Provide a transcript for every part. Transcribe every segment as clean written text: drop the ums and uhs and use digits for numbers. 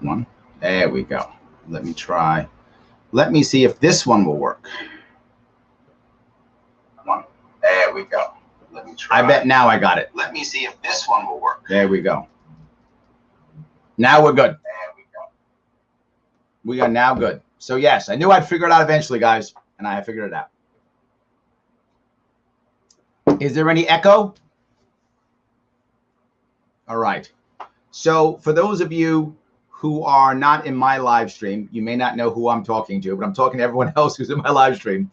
One. There we go. Let me try. Let me see if this one will work. One. There we go. Let me try. I bet now I got it. Let me see if this one will work. There we go. Now we're good. There we go. We are now good. So yes, I knew I'd figure it out eventually, guys, and I have figured it out. Is there any echo? All right. So for those of you who are not in my live stream, you may not know who I'm talking to, but I'm talking to everyone else who's in my live stream.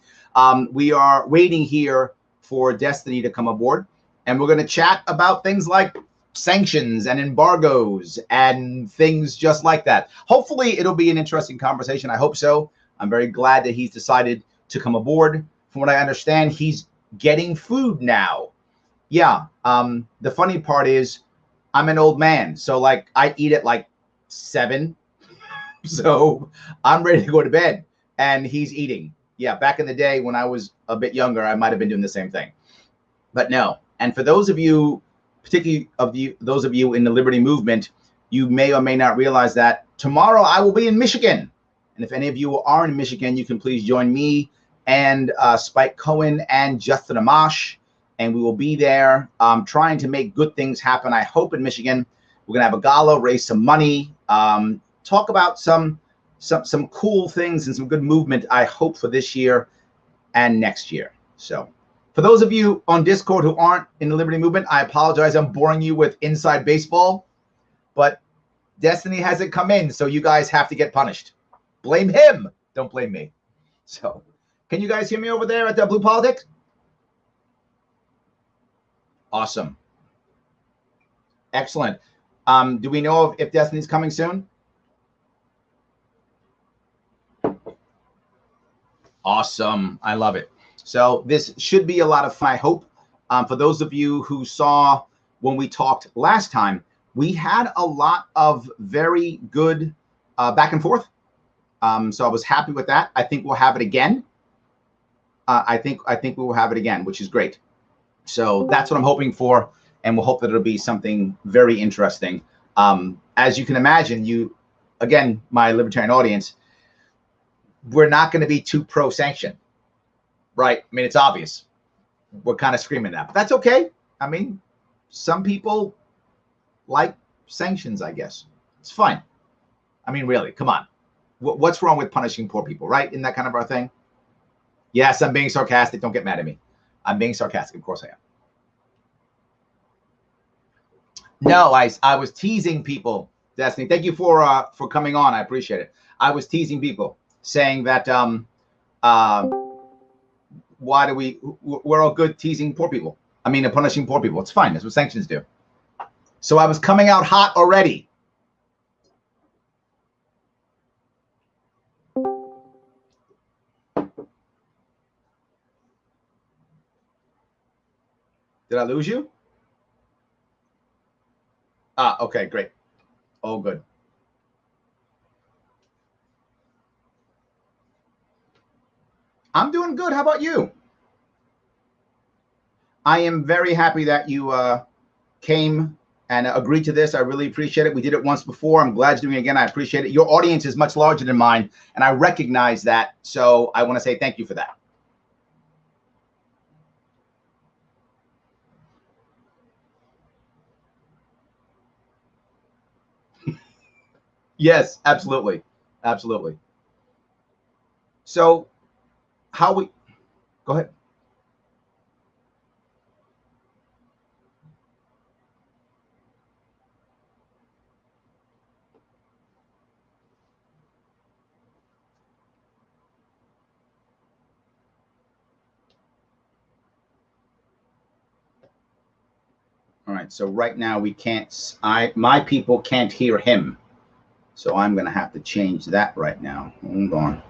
We are waiting here for Destiny to come aboard, and we're going to chat about things like sanctions and embargoes and things just like that. Hopefully it'll be an interesting conversation. I hope so. I'm very glad that he's decided to come aboard. From what I understand, he's getting food now. Yeah. The funny part is I'm an old man, so like I eat at like 7, so I'm ready to go to bed, and he's eating. Yeah, back in the day when I was a bit younger, I might have been doing the same thing, but no. And for those of you, particularly those of you in the Liberty Movement, you may or may not realize that tomorrow I will be in Michigan, and if any of you are in Michigan, you can please join me and Spike Cohen and Justin Amash, and we will be there trying to make good things happen. I hope in Michigan. We're gonna have a gala, raise some money, talk about some cool things and some good movement, I hope, for this year and next year. So for those of you on Discord who aren't in the Liberty Movement, I apologize. I'm boring you with inside baseball, but Destiny hasn't come in, so you guys have to get punished. Blame him. Don't blame me. So can you guys hear me over there at the Blue Politics? Awesome. Excellent. Do we know if Destiny's coming soon? Awesome. I love it. So this should be a lot of fun, I hope. For those of you who saw when we talked last time, we had a lot of very good back and forth. So I was happy with that. I think we'll have it again. I think we will have it again, which is great. So that's what I'm hoping for. And we'll hope that it'll be something very interesting. As you can imagine, again, my libertarian audience, we're not going to be too pro-sanction, right? I mean, it's obvious. We're kind of screaming that, but that's okay. I mean, some people like sanctions, I guess. It's fine. I mean, really, come on. What's wrong with punishing poor people, right? Isn't that kind of our thing? Yes, I'm being sarcastic. Don't get mad at me. I'm being sarcastic. Of course I am. No, I was teasing people, Destiny. Thank you for coming on. I appreciate it. I was teasing people, saying that we're all good teasing poor people. I mean, punishing poor people. It's fine. That's what sanctions do. So I was coming out hot already. Did I lose you? Okay, great. All good. I'm doing good. How about you? I am very happy that you came and agreed to this. I really appreciate it. We did it once before. I'm glad you're doing it again. I appreciate it. Your audience is much larger than mine, and I recognize that. So I want to say thank you for that. Yes, absolutely. Absolutely. So go ahead. All right. So right now we can't, my people can't hear him. So I'm going to have to change that right now. Hold on.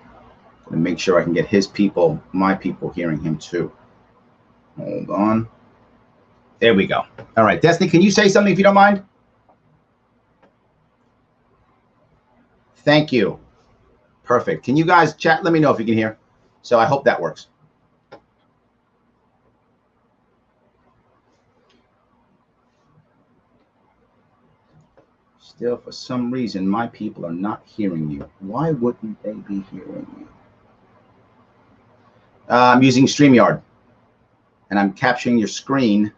To make sure I can get his people, my people hearing him too. Hold on. There we go. All right, Destiny, can you say something if you don't mind? Thank you. Perfect. Can you guys chat? Let me know if you can hear. So I hope that works. Still, for some reason, my people are not hearing you. Why wouldn't they be hearing you? I'm using StreamYard, and I'm capturing your screen,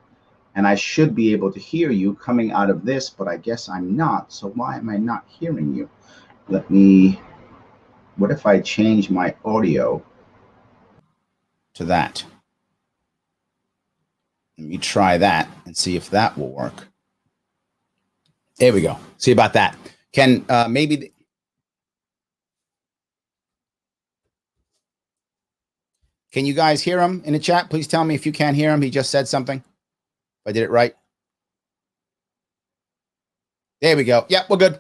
and I should be able to hear you coming out of this, but I guess I'm not. So why am I not hearing you? What if I change my audio to that? Let me try that and see if that will work. There we go. See about that. Can maybe... Can you guys hear him in the chat? Please tell me if you can't hear him. He just said something. If I did it right. There we go. Yep, we're good.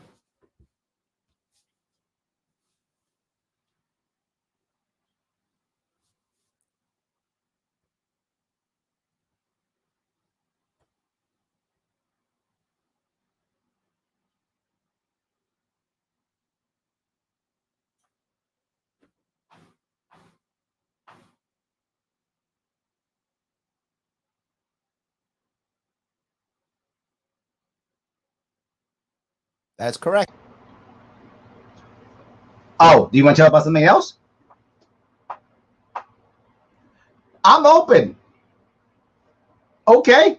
That's correct. Oh, do you want to tell about something else? I'm open. Okay.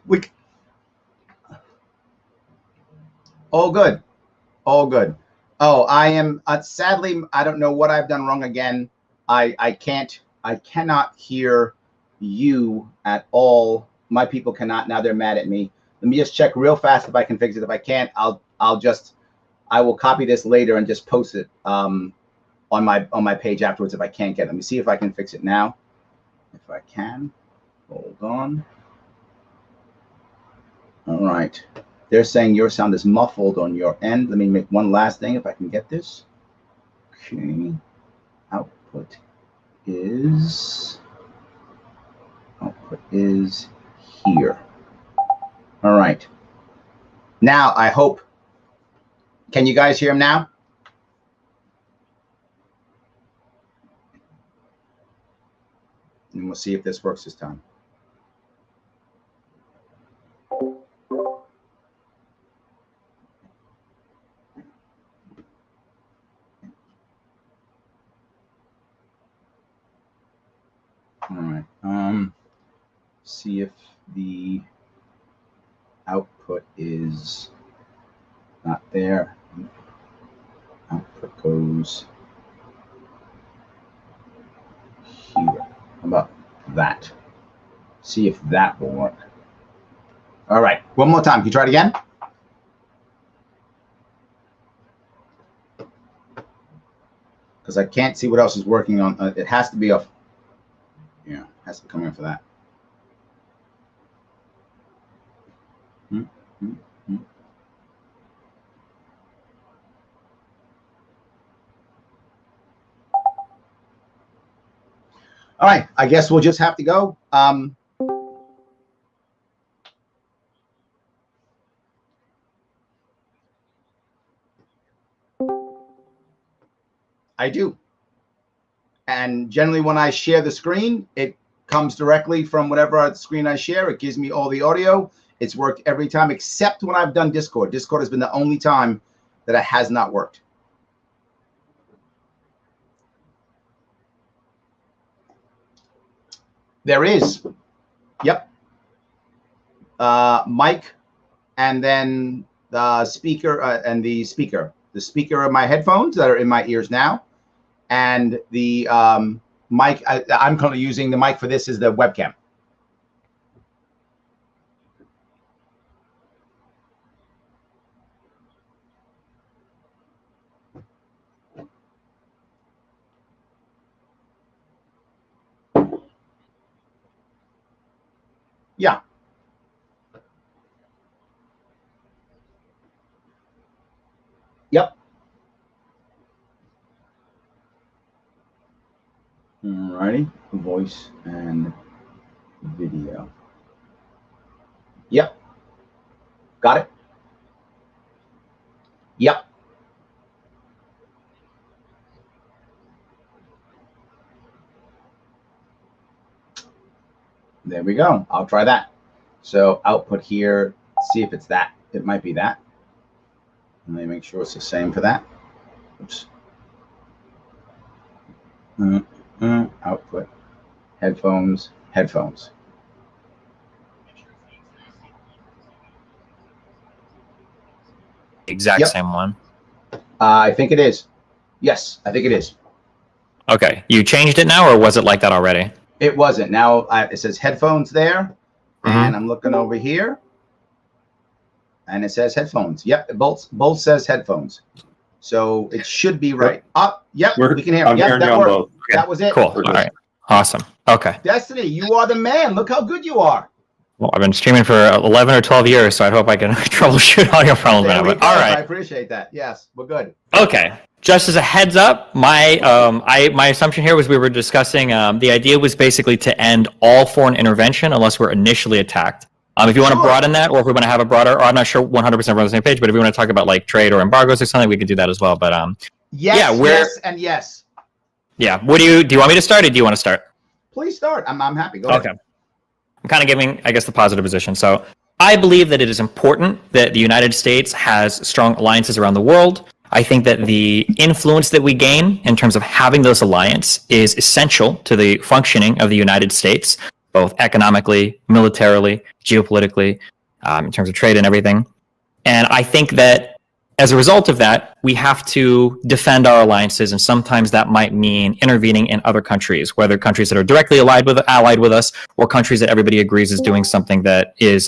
All good. All good. Oh, I am sadly, I don't know what I've done wrong again. I cannot hear you at all. My people cannot. Now they're mad at me. Let me just check real fast if I can fix it. If I can't, I will copy this later and just post it on my page afterwards if I can't get it. Let me see if I can fix it now. If I can. Hold on. All right. They're saying your sound is muffled on your end. Let me make one last thing if I can get this. Okay. Output is here. All right. Now I hope. Can you guys hear him now? And we'll see if this works this time. All right. See if the output is not there. Output goes here. How about that? See if that will work. All right. One more time. Can you try it again? Because I can't see what else is working on. It has to be off. Yeah, has to come in for that. All right, I guess we'll just have to go. I do. And generally when I share the screen, it comes directly from whatever screen I share. It gives me all the audio. It's worked every time except when I've done Discord. Discord has been the only time that it has not worked. There is. Yep. Mic and then the speaker and the speaker of my headphones that are in my ears now. And the mic, I'm currently using the mic for this is the webcam. Yeah. Yep. Alrighty, voice and video. Yep. Got it. Yep. There we go. I'll try that. So output here, see if it's that. It might be that. Let me make sure it's the same for that. Oops. Output, headphones, headphones. Exact same one. I think it is. Yes, I think it is. Okay, you changed it now, or was it like that already? It wasn't. Now it says headphones there, and I'm looking over here, and it says headphones. Yep, both says headphones. So it should be right. Yep, we can hear. Yep, that worked. Okay. That was it. Cool. All right. Awesome. Okay. Destiny, you are the man. Look how good you are. Well, I've been streaming for 11 or 12 years, so I hope I can troubleshoot audio problems now. But all right. I appreciate that. Yes, we're good. Okay. Just as a heads up, my assumption here was we were discussing the idea was basically to end all foreign intervention unless we're initially attacked. If you want to broaden that, or if we want to have a broader, or I'm not sure 100% we're on the same page, but if we want to talk about like trade or embargoes or something, we could do that as well. But yes, and yes. Yeah. What do you want me to start, or do you want to start? Please start. I'm happy. Go ahead. Okay. I'm kind of giving, I guess, the positive position. So I believe that it is important that the United States has strong alliances around the world. I think that the influence that we gain in terms of having those alliances is essential to the functioning of the United States, both economically, militarily, geopolitically, in terms of trade and everything. And I think that as a result of that, we have to defend our alliances, and sometimes that might mean intervening in other countries, whether countries that are directly allied with us, or countries that everybody agrees is doing something that is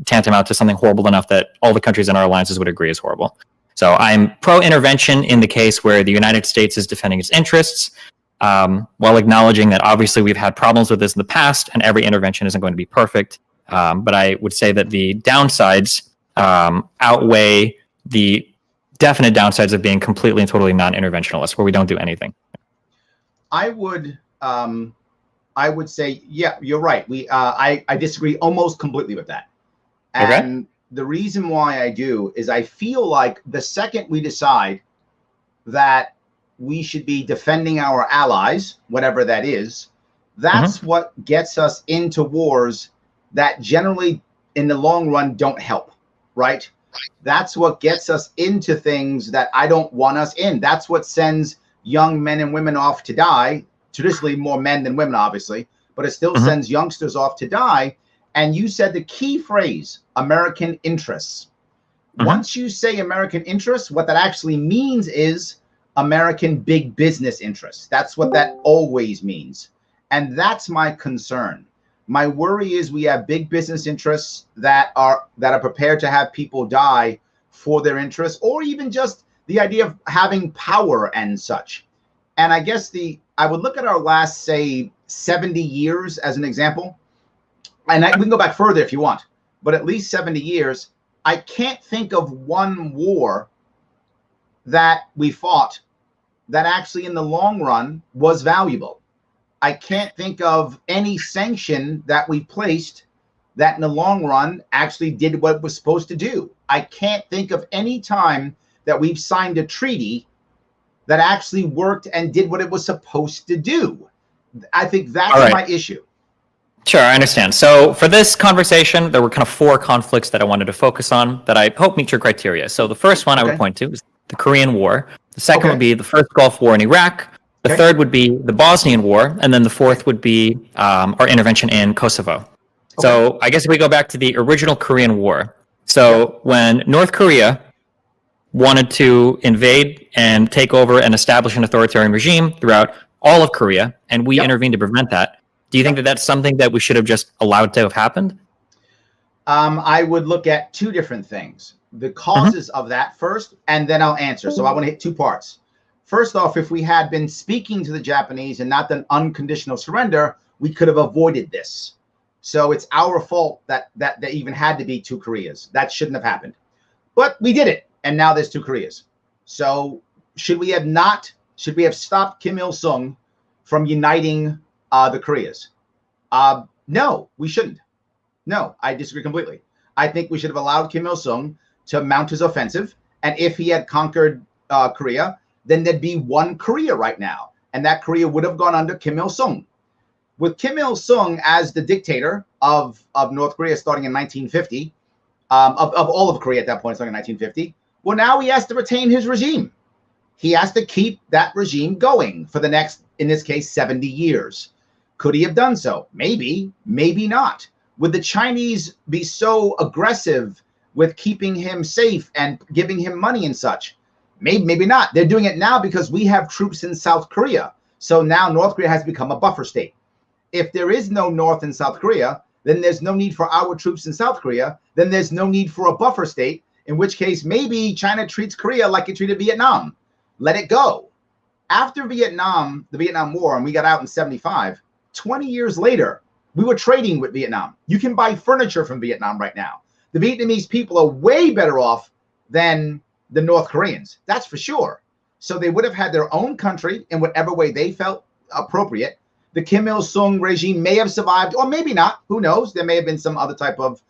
tantamount to something horrible enough that all the countries in our alliances would agree is horrible. So I'm pro-intervention in the case where the United States is defending its interests, while acknowledging that obviously we've had problems with this in the past, and every intervention isn't going to be perfect. But I would say that the downsides outweigh the definite downsides of being completely and totally non-interventionalist, where we don't do anything. I would say, yeah, you're right. I disagree almost completely with that. And the reason why I do is I feel like the second we decide that we should be defending our allies, whatever that is, that's what gets us into wars that generally in the long run don't help, right? That's what gets us into things that I don't want us in. That's what sends young men and women off to die. Traditionally more men than women, obviously, but it still sends youngsters off to die. And you said the key phrase, American interests. Once you say American interests, what that actually means is American big business interests. That's what that always means. And that's my concern. My worry is we have big business interests that are prepared to have people die for their interests, or even just the idea of having power and such. And I guess I would look at our last, say, 70 years as an example. And we can go back further if you want, but at least 70 years. I can't think of one war that we fought that actually in the long run was valuable. I can't think of any sanction that we placed that in the long run actually did what it was supposed to do. I can't think of any time that we've signed a treaty that actually worked and did what it was supposed to do. I think that's my issue. Sure, I understand. So for this conversation, there were kind of 4 conflicts that I wanted to focus on that I hope meet your criteria. So the first one I would point to is the Korean War. The second would be the first Gulf War in Iraq. The third would be the Bosnian War. And then the fourth would be our intervention in Kosovo. So I guess if we go back to the original Korean War. So when North Korea wanted to invade and take over and establish an authoritarian regime throughout all of Korea, and we intervened to prevent that, do you think that that's something that we should have just allowed to have happened? I would look at 2 different things. The causes of that first, and then I'll answer. So I want to hit 2 parts. First off, if we had been speaking to the Japanese and not done unconditional surrender, we could have avoided this. So it's our fault that there even had to be 2 Koreas. That shouldn't have happened. But we did it, and now there's 2 Koreas. So should we have stopped Kim Il-sung from uniting the Koreas? No, we shouldn't. No, I disagree completely. I think we should have allowed Kim Il-sung to mount his offensive. And if he had conquered Korea, then there'd be 1 Korea right now. And that Korea would have gone under Kim Il-sung. With Kim Il-sung as the dictator of North Korea starting in 1950, of all of Korea at that point, starting in 1950, Well, now he has to retain his regime. He has to keep that regime going for the next, in this case, 70 years. Could he have done so? Maybe, maybe not. Would the Chinese be so aggressive with keeping him safe and giving him money and such? Maybe, maybe not. They're doing it now because we have troops in South Korea. So now North Korea has become a buffer state. If there is no North and South Korea, then there's no need for our troops in South Korea. Then there's no need for a buffer state, in which case maybe China treats Korea like it treated Vietnam. Let it go. After Vietnam, the Vietnam War, and we got out in 75, 20 years later, we were trading with Vietnam. You can buy furniture from Vietnam right now. The Vietnamese people are way better off than the North Koreans. That's for sure. So they would have had their own country in whatever way they felt appropriate. The Kim Il-sung regime may have survived, or maybe not. Who knows? There may have been some other type of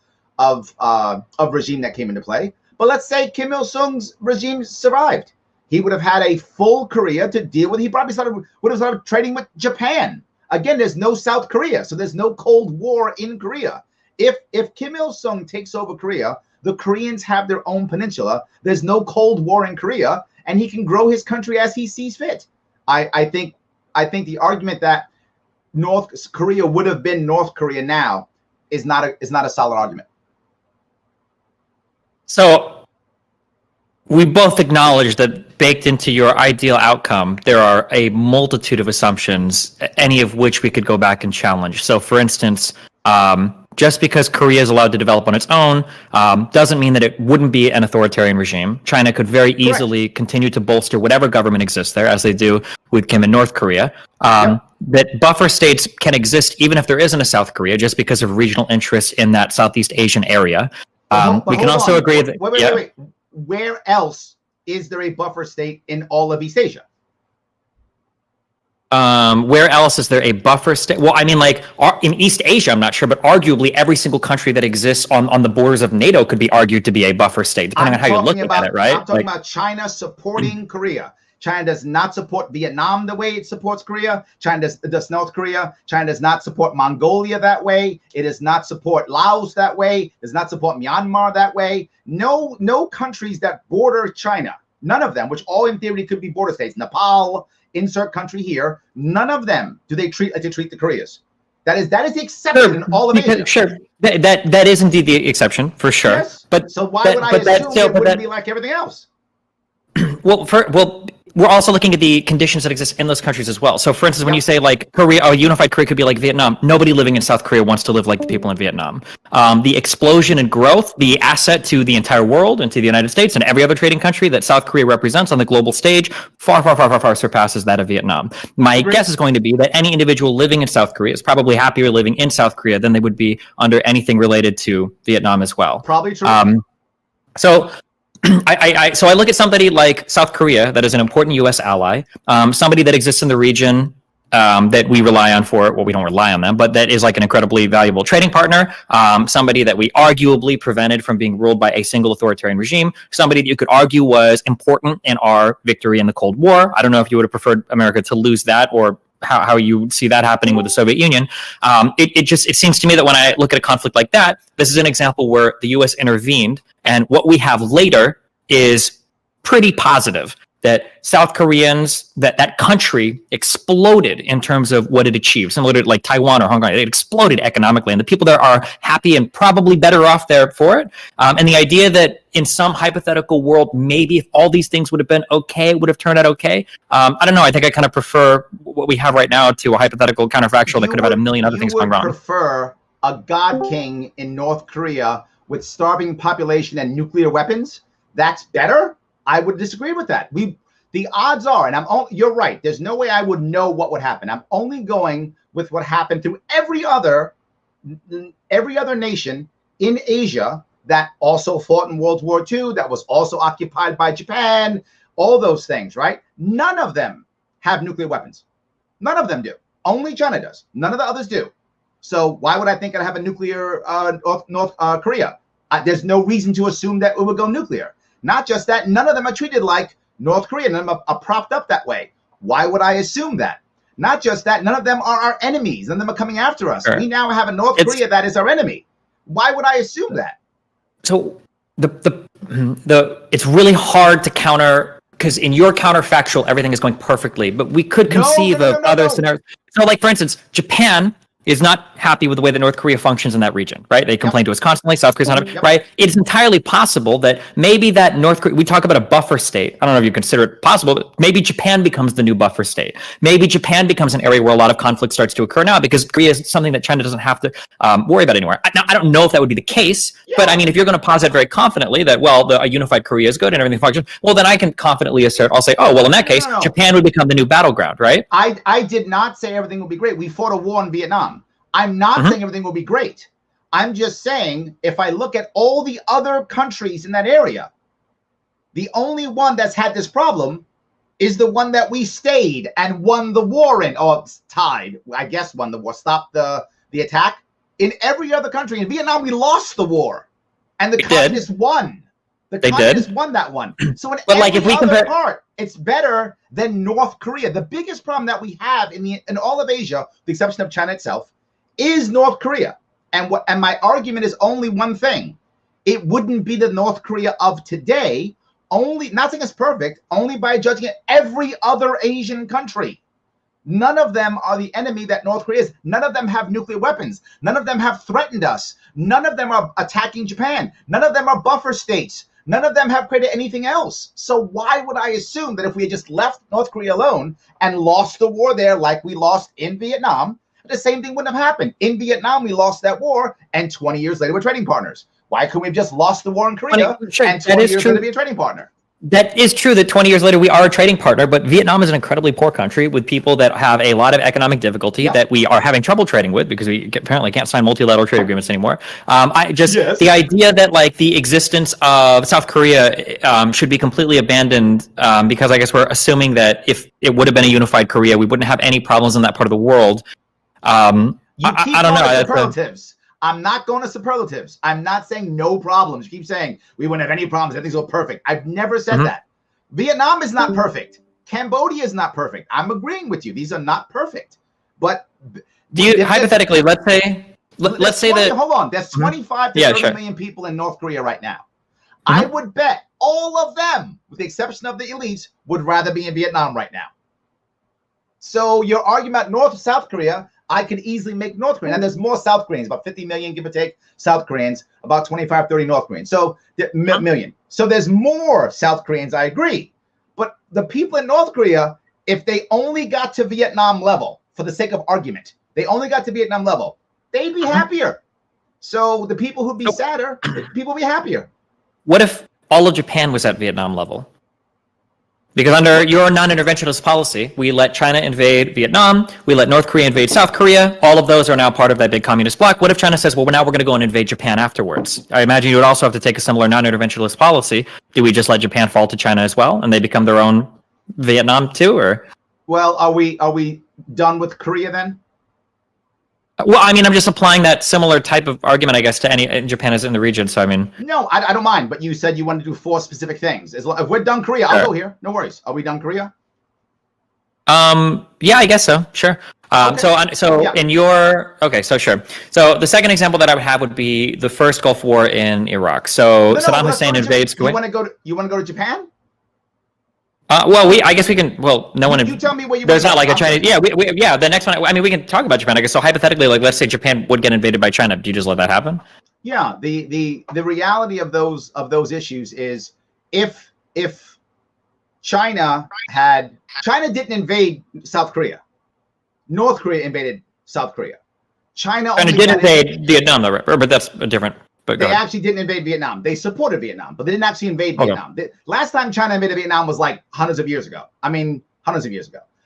regime that came into play. But let's say Kim Il-sung's regime survived. He would have had a full Korea to deal with. He probably would have started trading with Japan. Again, there's no South Korea, so there's no Cold War in Korea. If Kim Il-sung takes over Korea, the Koreans have their own peninsula. There's no Cold War in Korea, and he can grow his country as he sees fit. I think the argument that North Korea would have been North Korea now is not a solid argument. So we both acknowledge that baked into your ideal outcome, there are a multitude of assumptions, any of which we could go back and challenge. So for instance, just because Korea is allowed to develop on its own doesn't mean that it wouldn't be an authoritarian regime. China could very easily continue to bolster whatever government exists there, as they do with Kim in North Korea. That buffer states can exist even if there isn't a South Korea, just because of regional interests in that Southeast Asian area. We can also agree that... Wait. Where else is there a buffer state in all of East Asia? Where else is there a buffer state? Well, I mean, like in East Asia, I'm not sure, but arguably every single country that exists on the borders of NATO could be argued to be a buffer state, depending on how you're looking at it, right? I'm talking about China supporting Korea. China does not support Vietnam the way it supports Korea. China does North Korea. China does not support Mongolia that way. It does not support Laos that way. It does not support Myanmar that way. No countries that border China, none of them, which all in theory could be border states. Nepal, insert country here. None of them do they treat like they treat the Koreas. That is the exception in all of Asia. Sure, that is indeed the exception for sure. Yes. But so why would I assume it wouldn't be like everything else? Well, we're also looking at the conditions that exist in those countries as well. So, for instance, when you say like Korea, a unified Korea could be like Vietnam, nobody living in South Korea wants to live like the people in Vietnam. The explosion in growth, the asset to the entire world and to the United States and every other trading country that South Korea represents on the global stage far surpasses that of Vietnam. My guess is going to be that any individual living in South Korea is probably happier living in South Korea than they would be under anything related to Vietnam as well. Probably true. So I look at somebody like South Korea, that is an important U.S. ally, somebody that exists in the region that we rely on for, well, we don't rely on them, but that is like an incredibly valuable trading partner, somebody that we arguably prevented from being ruled by a single authoritarian regime, somebody that you could argue was important in our victory in the Cold War. I don't know if you would have preferred America to lose that or how you see that happening with the Soviet Union. It seems to me that when I look at a conflict like that, this is an example where the U.S. intervened, and what we have later is pretty positive. That South Koreans, that country exploded in terms of what it achieved, similar to like Taiwan or Hong Kong. It exploded economically, and the people there are happy and probably better off there for it. And the idea that in some hypothetical world, maybe if all these things would have been okay, it would have turned out okay. I don't know. I think I kind of prefer what we have right now to a hypothetical counterfactual that could have had a million other things going wrong. You would prefer a god king in North Korea with starving population and nuclear weapons? That's better? I would disagree with that. The odds are, and you're right, there's no way I would know what would happen. I'm only going with what happened to every other nation in Asia that also fought in World War II, that was also occupied by Japan, all those things, right? None of them have nuclear weapons. None of them do. Only China does. None of the others do. So why would I think I'd have a nuclear North Korea? There's no reason to assume that it would go nuclear. Not just that, none of them are treated like North Korea. None of them are propped up that way. Why would I assume that? Not just that, none of them are our enemies. None of them are coming after us. Sure. We now have a North Korea that is our enemy. Why would I assume that? So it's really hard to counter, because in your counterfactual everything is going perfectly, but we could conceive of other scenarios. So, like, for instance, Japan is not happy with the way that North Korea functions in that region, right? They complain to us constantly. South Korea's not, right? It's entirely possible that maybe that North Korea, we talk about a buffer state. I don't know if you consider it possible, but maybe Japan becomes the new buffer state. Maybe Japan becomes an area where a lot of conflict starts to occur now, because Korea is something that China doesn't have to worry about anymore. Now, I don't know if that would be the case, but I mean, if you're going to posit very confidently that, well, a unified Korea is good and everything functions, well, then I can confidently assert, I'll say, oh, well, in that case, Japan would become the new battleground, right? I did not say everything will be great. We fought a war in Vietnam. I'm not saying everything will be great. I'm just saying, if I look at all the other countries in that area, the only one that's had this problem is the one that we stayed and won the war in, or tied, I guess won the war, stopped the attack. In every other country, in Vietnam, we lost the war, and the communists won. The communists won that one. So in every other part, it's better than North Korea. The biggest problem that we have in all of Asia, with the exception of China itself, is North Korea. And my argument is only one thing. It wouldn't be the North Korea of today, only, not saying it's perfect, only by judging it every other Asian country. None of them are the enemy that North Korea is. None of them have nuclear weapons. None of them have threatened us. None of them are attacking Japan. None of them are buffer states. None of them have created anything else. So why would I assume that if we had just left North Korea alone and lost the war there like we lost in Vietnam, the same thing wouldn't have happened. In Vietnam, we lost that war, and 20 years later, we're trading partners. Why couldn't we have just lost the war in Korea and 20 years later be a trading partner? That is true that 20 years later we are a trading partner, but Vietnam is an incredibly poor country with people that have a lot of economic difficulty that we are having trouble trading with, because we apparently can't sign multilateral trade agreements anymore. The idea that, like, the existence of South Korea should be completely abandoned, because I guess we're assuming that if it would have been a unified Korea, we wouldn't have any problems in that part of the world. I don't know. Superlatives. I'm not going to superlatives. I'm not saying no problems. You keep saying we wouldn't have any problems. Everything's all perfect. I've never said that. Vietnam is not perfect. Cambodia is not perfect. I'm agreeing with you. These are not perfect. But do you hypothetically, let's say that, hold on, there's 25 to 30 million people in North Korea right now. I would bet all of them, with the exception of the elites, would rather be in Vietnam right now. So your argument North or South Korea, I could easily make North Korea. And there's more South Koreans, about 50 million, give or take, South Koreans, about 25, 30 North Koreans. So million. So there's more South Koreans, I agree. But the people in North Korea, if they only got to Vietnam level, for the sake of argument, they only got to Vietnam level, they'd be happier. So the people who'd be sadder, people would be happier. What if all of Japan was at Vietnam level? Because under your non-interventionist policy, we let China invade Vietnam, we let North Korea invade South Korea. All of those are now part of that big communist bloc. What if China says, well, now we're going to go and invade Japan afterwards? I imagine you would also have to take a similar non-interventionist policy. Do we just let Japan fall to China as well, and they become their own Vietnam too, or? Well, are we done with Korea then? Well, I mean, I'm just applying that similar type of argument, I guess, to any Japan is in the region. So, I mean, no, I don't mind. But you said you wanted to do 4 specific things. If we're done Korea, I'll go here. No worries. Are we done Korea? Yeah, I guess so. Sure. In your so sure. So the second example that I would have would be the first Gulf War in Iraq. So Saddam Hussein invades Kuwait. You want to go to Japan? I guess we can. Well, no one. You tell me where you. There's not like a Chinese. Yeah, The next one. I mean, we can talk about Japan. I guess so. Hypothetically, like, let's say Japan would get invaded by China. Do you just let that happen? Yeah. The reality of those issues is if China didn't invade South Korea, North Korea invaded South Korea. China did invade Vietnam, though, right? But that's a different. But they actually didn't invade Vietnam. They supported Vietnam, but they didn't actually invade Vietnam. Last time China invaded Vietnam was like hundreds of years ago.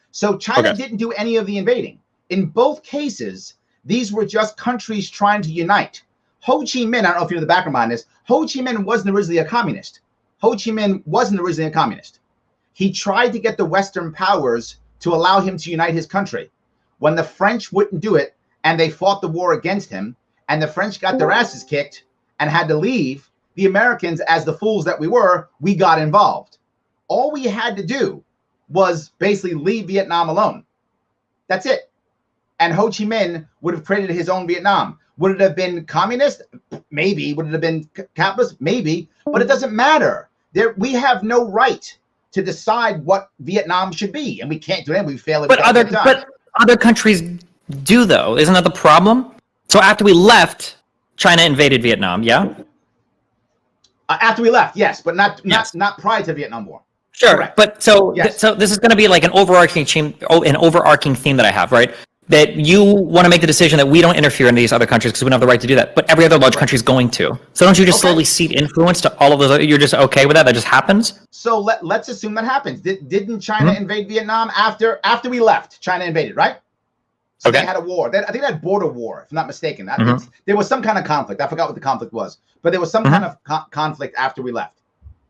So China didn't do any of the invading. In both cases, these were just countries trying to unite. Ho Chi Minh, I don't know if you know the background on this, Ho Chi Minh wasn't originally a communist. He tried to get the Western powers to allow him to unite his country. When the French wouldn't do it, and they fought the war against him, and the French got their asses kicked and had to leave, the Americans, as the fools that we were, we got involved. All we had to do was basically leave Vietnam alone. That's it. and Ho Chi Minh would have created his own Vietnam. Would it have been communist? Maybe. Would it have been capitalist? Maybe. But it doesn't matter. We have no right to decide what Vietnam should be, and we can't do it. We fail it. But other countries do, though. Isn't that the problem? So after we left, China invaded Vietnam. Yeah. After we left, yes, but not prior to the Vietnam War. Sure, correct. But so this is going to be like an overarching theme that I have, right? That you want to make the decision that we don't interfere in these other countries because we don't have the right to do that, but every other large country is going to. So don't you just slowly cede influence to all of those? You're just okay with that? That just happens? So let's assume that happens. Didn't China invade Vietnam after we left? China invaded, right? So they had a war. I think they had border war, if I'm not mistaken. There was some kind of conflict. I forgot what the conflict was, but there was some kind of conflict after we left.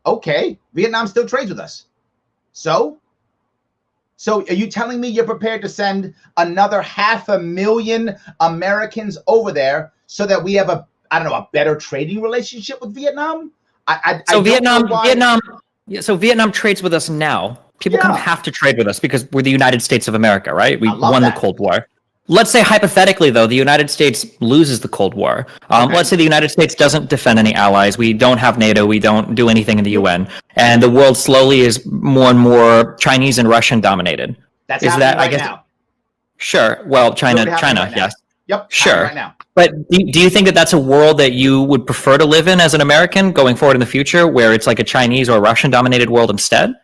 Okay, Vietnam still trades with us. So are you telling me you're prepared to send another 500,000 Americans over there so that we have a better trading relationship with Vietnam? So Vietnam trades with us now. People kind of have to trade with us because we're the United States of America, right? We won the Cold War. Let's say hypothetically, though, the United States loses the Cold War. Let's say the United States doesn't defend any allies. We don't have NATO. We don't do anything in the UN. And the world slowly is more and more Chinese and Russian dominated. That's happening now. Sure. Well, China, yes. Yep. Sure. Right now. But do you think that that's a world that you would prefer to live in as an American going forward in the future, where it's like a Chinese or Russian dominated world instead?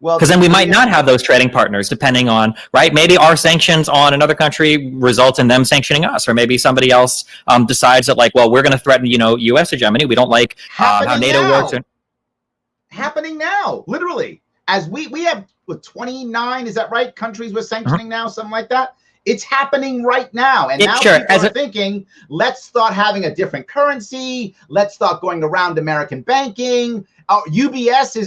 Well, because then we might not have those trading partners, depending on, right? Maybe our sanctions on another country result in them sanctioning us, or maybe somebody else decides that, like, well, we're going to threaten, U.S. hegemony. We don't like how NATO works. Happening now, literally, as we have 29, is that right? Countries we're sanctioning now, something like that. It's happening right now, and now people are thinking, let's start having a different currency. Let's start going around American banking. UBS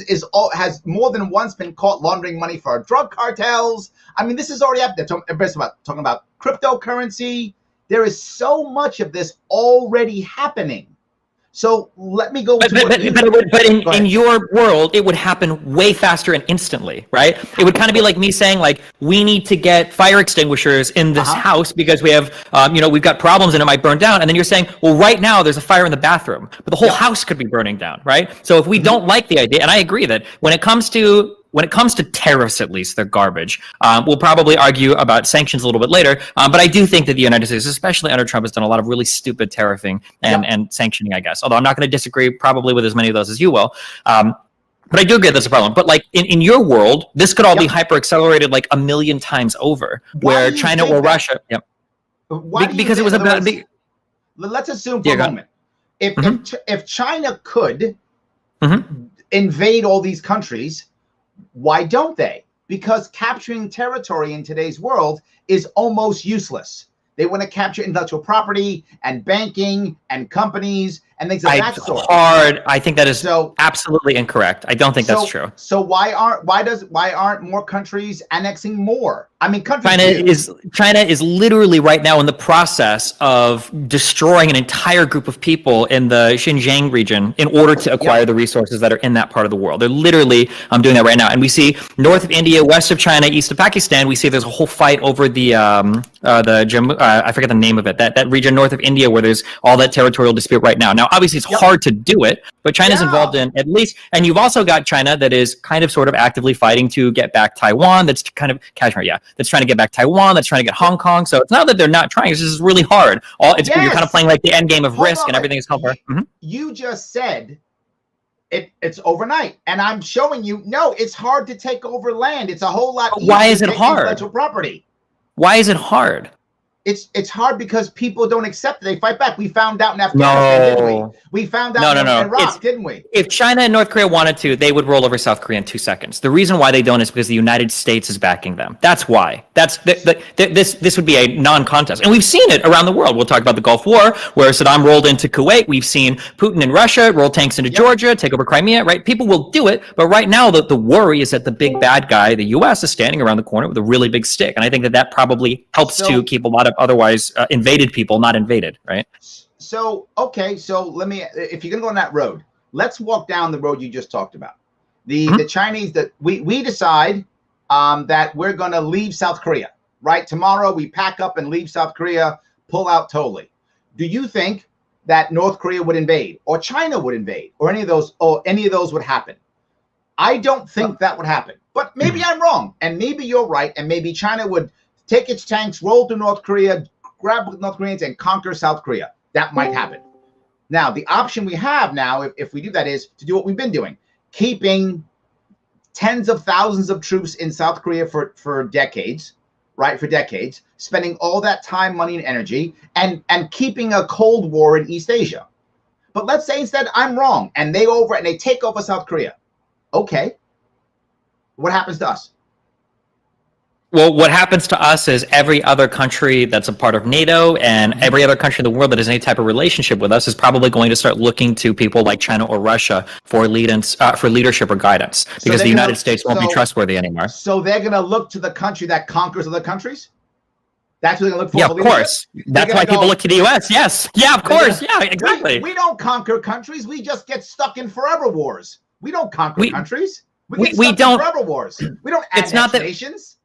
has more than once been caught laundering money for drug cartels. I mean, this is already up there. Talking about cryptocurrency. There is so much of this already happening. So let me go. But in your world, it would happen way faster and instantly, right? It would kind of be like me saying, like, we need to get fire extinguishers in this house because we have, we've got problems and it might burn down. And then you're saying, well, right now there's a fire in the bathroom, but the whole house could be burning down, right? So if we don't like the idea, and I agree that when it comes to tariffs, at least, they're garbage. We'll probably argue about sanctions a little bit later, but I do think that the United States, especially under Trump, has done a lot of really stupid tariffing and sanctioning, I guess. Although I'm not going to disagree probably with as many of those as you will. But I do agree that's a problem. But like in your world, this could all be hyper accelerated like 1 million times over, where China or Russia. Because it was about. Let's assume for a moment, if China could invade all these countries, why don't they? Because capturing territory in today's world is almost useless. They want to capture intellectual property and banking and companies and things of that sort. Hard. I think that is absolutely incorrect. I don't think that's true. So why aren't more countries annexing more? I mean, China is literally right now in the process of destroying an entire group of people in the Xinjiang region in order to acquire the resources that are in that part of the world. They're literally doing that right now. And we see north of India, west of China, east of Pakistan. We see there's a whole fight over the Jammu. I forget the name of it. That region north of India where there's all that territorial dispute right now. Now, obviously, it's hard to do it, but China's involved in at least. And you've also got China that is kind of sort of actively fighting to get back Taiwan. That's kind of Kashmir, that's trying to get back Taiwan. That's trying to get Hong Kong. So it's not that they're not trying. It's just really hard. You're kind of playing like the end game of risk, and everything is covered. You just said it's overnight, and I'm showing you. No, it's hard to take over land. It's a whole lot. Why is it hard? Intellectual property. Why is it hard? It's hard because people don't accept it. They fight back. We found out in Afghanistan, didn't we? We found out in Iraq, didn't we? If China and North Korea wanted to, they would roll over South Korea in 2 seconds. The reason why they don't is because the United States is backing them. That's why. This would be a non-contest. And we've seen it around the world. We'll talk about the Gulf War, where Saddam rolled into Kuwait. We've seen Putin in Russia roll tanks into Georgia, take over Crimea, right? People will do it. But right now, the worry is that the big bad guy, the U.S., is standing around the corner with a really big stick. And I think that probably helps to keep a lot of otherwise invaded people not invaded, right? So let me, if you're gonna go on that road, let's walk down the road you just talked about. The Chinese, that we decide that we're gonna leave South Korea, right? Tomorrow we pack up and leave South Korea, pull out totally. Do you think that North Korea would invade, or China would invade, or any of those would happen? I don't think that would happen, but maybe I'm wrong, and maybe you're right, and maybe China would take its tanks, roll through North Korea, grab North Koreans, and conquer South Korea. That might happen. Now, the option we have now, if we do that, is to do what we've been doing, keeping tens of thousands of troops in South Korea for decades, right? For decades, spending all that time, money, and energy, and keeping a Cold War in East Asia. But let's say instead I'm wrong, and they take over South Korea. Okay, what happens to us? Well, what happens to us is every other country that's a part of NATO and every other country in the world that has any type of relationship with us is probably going to start looking to people like China or Russia for leadership or guidance, because the United States won't be trustworthy anymore. So they're going to look to the country that conquers other countries? That's what they're going to look for? Yeah, of course. That's why people look to the U.S. Yes. Yeah, of course. Yeah, exactly. We don't conquer countries. We just get stuck in forever wars. We don't conquer countries. We don't forever wars. We don't annex nations.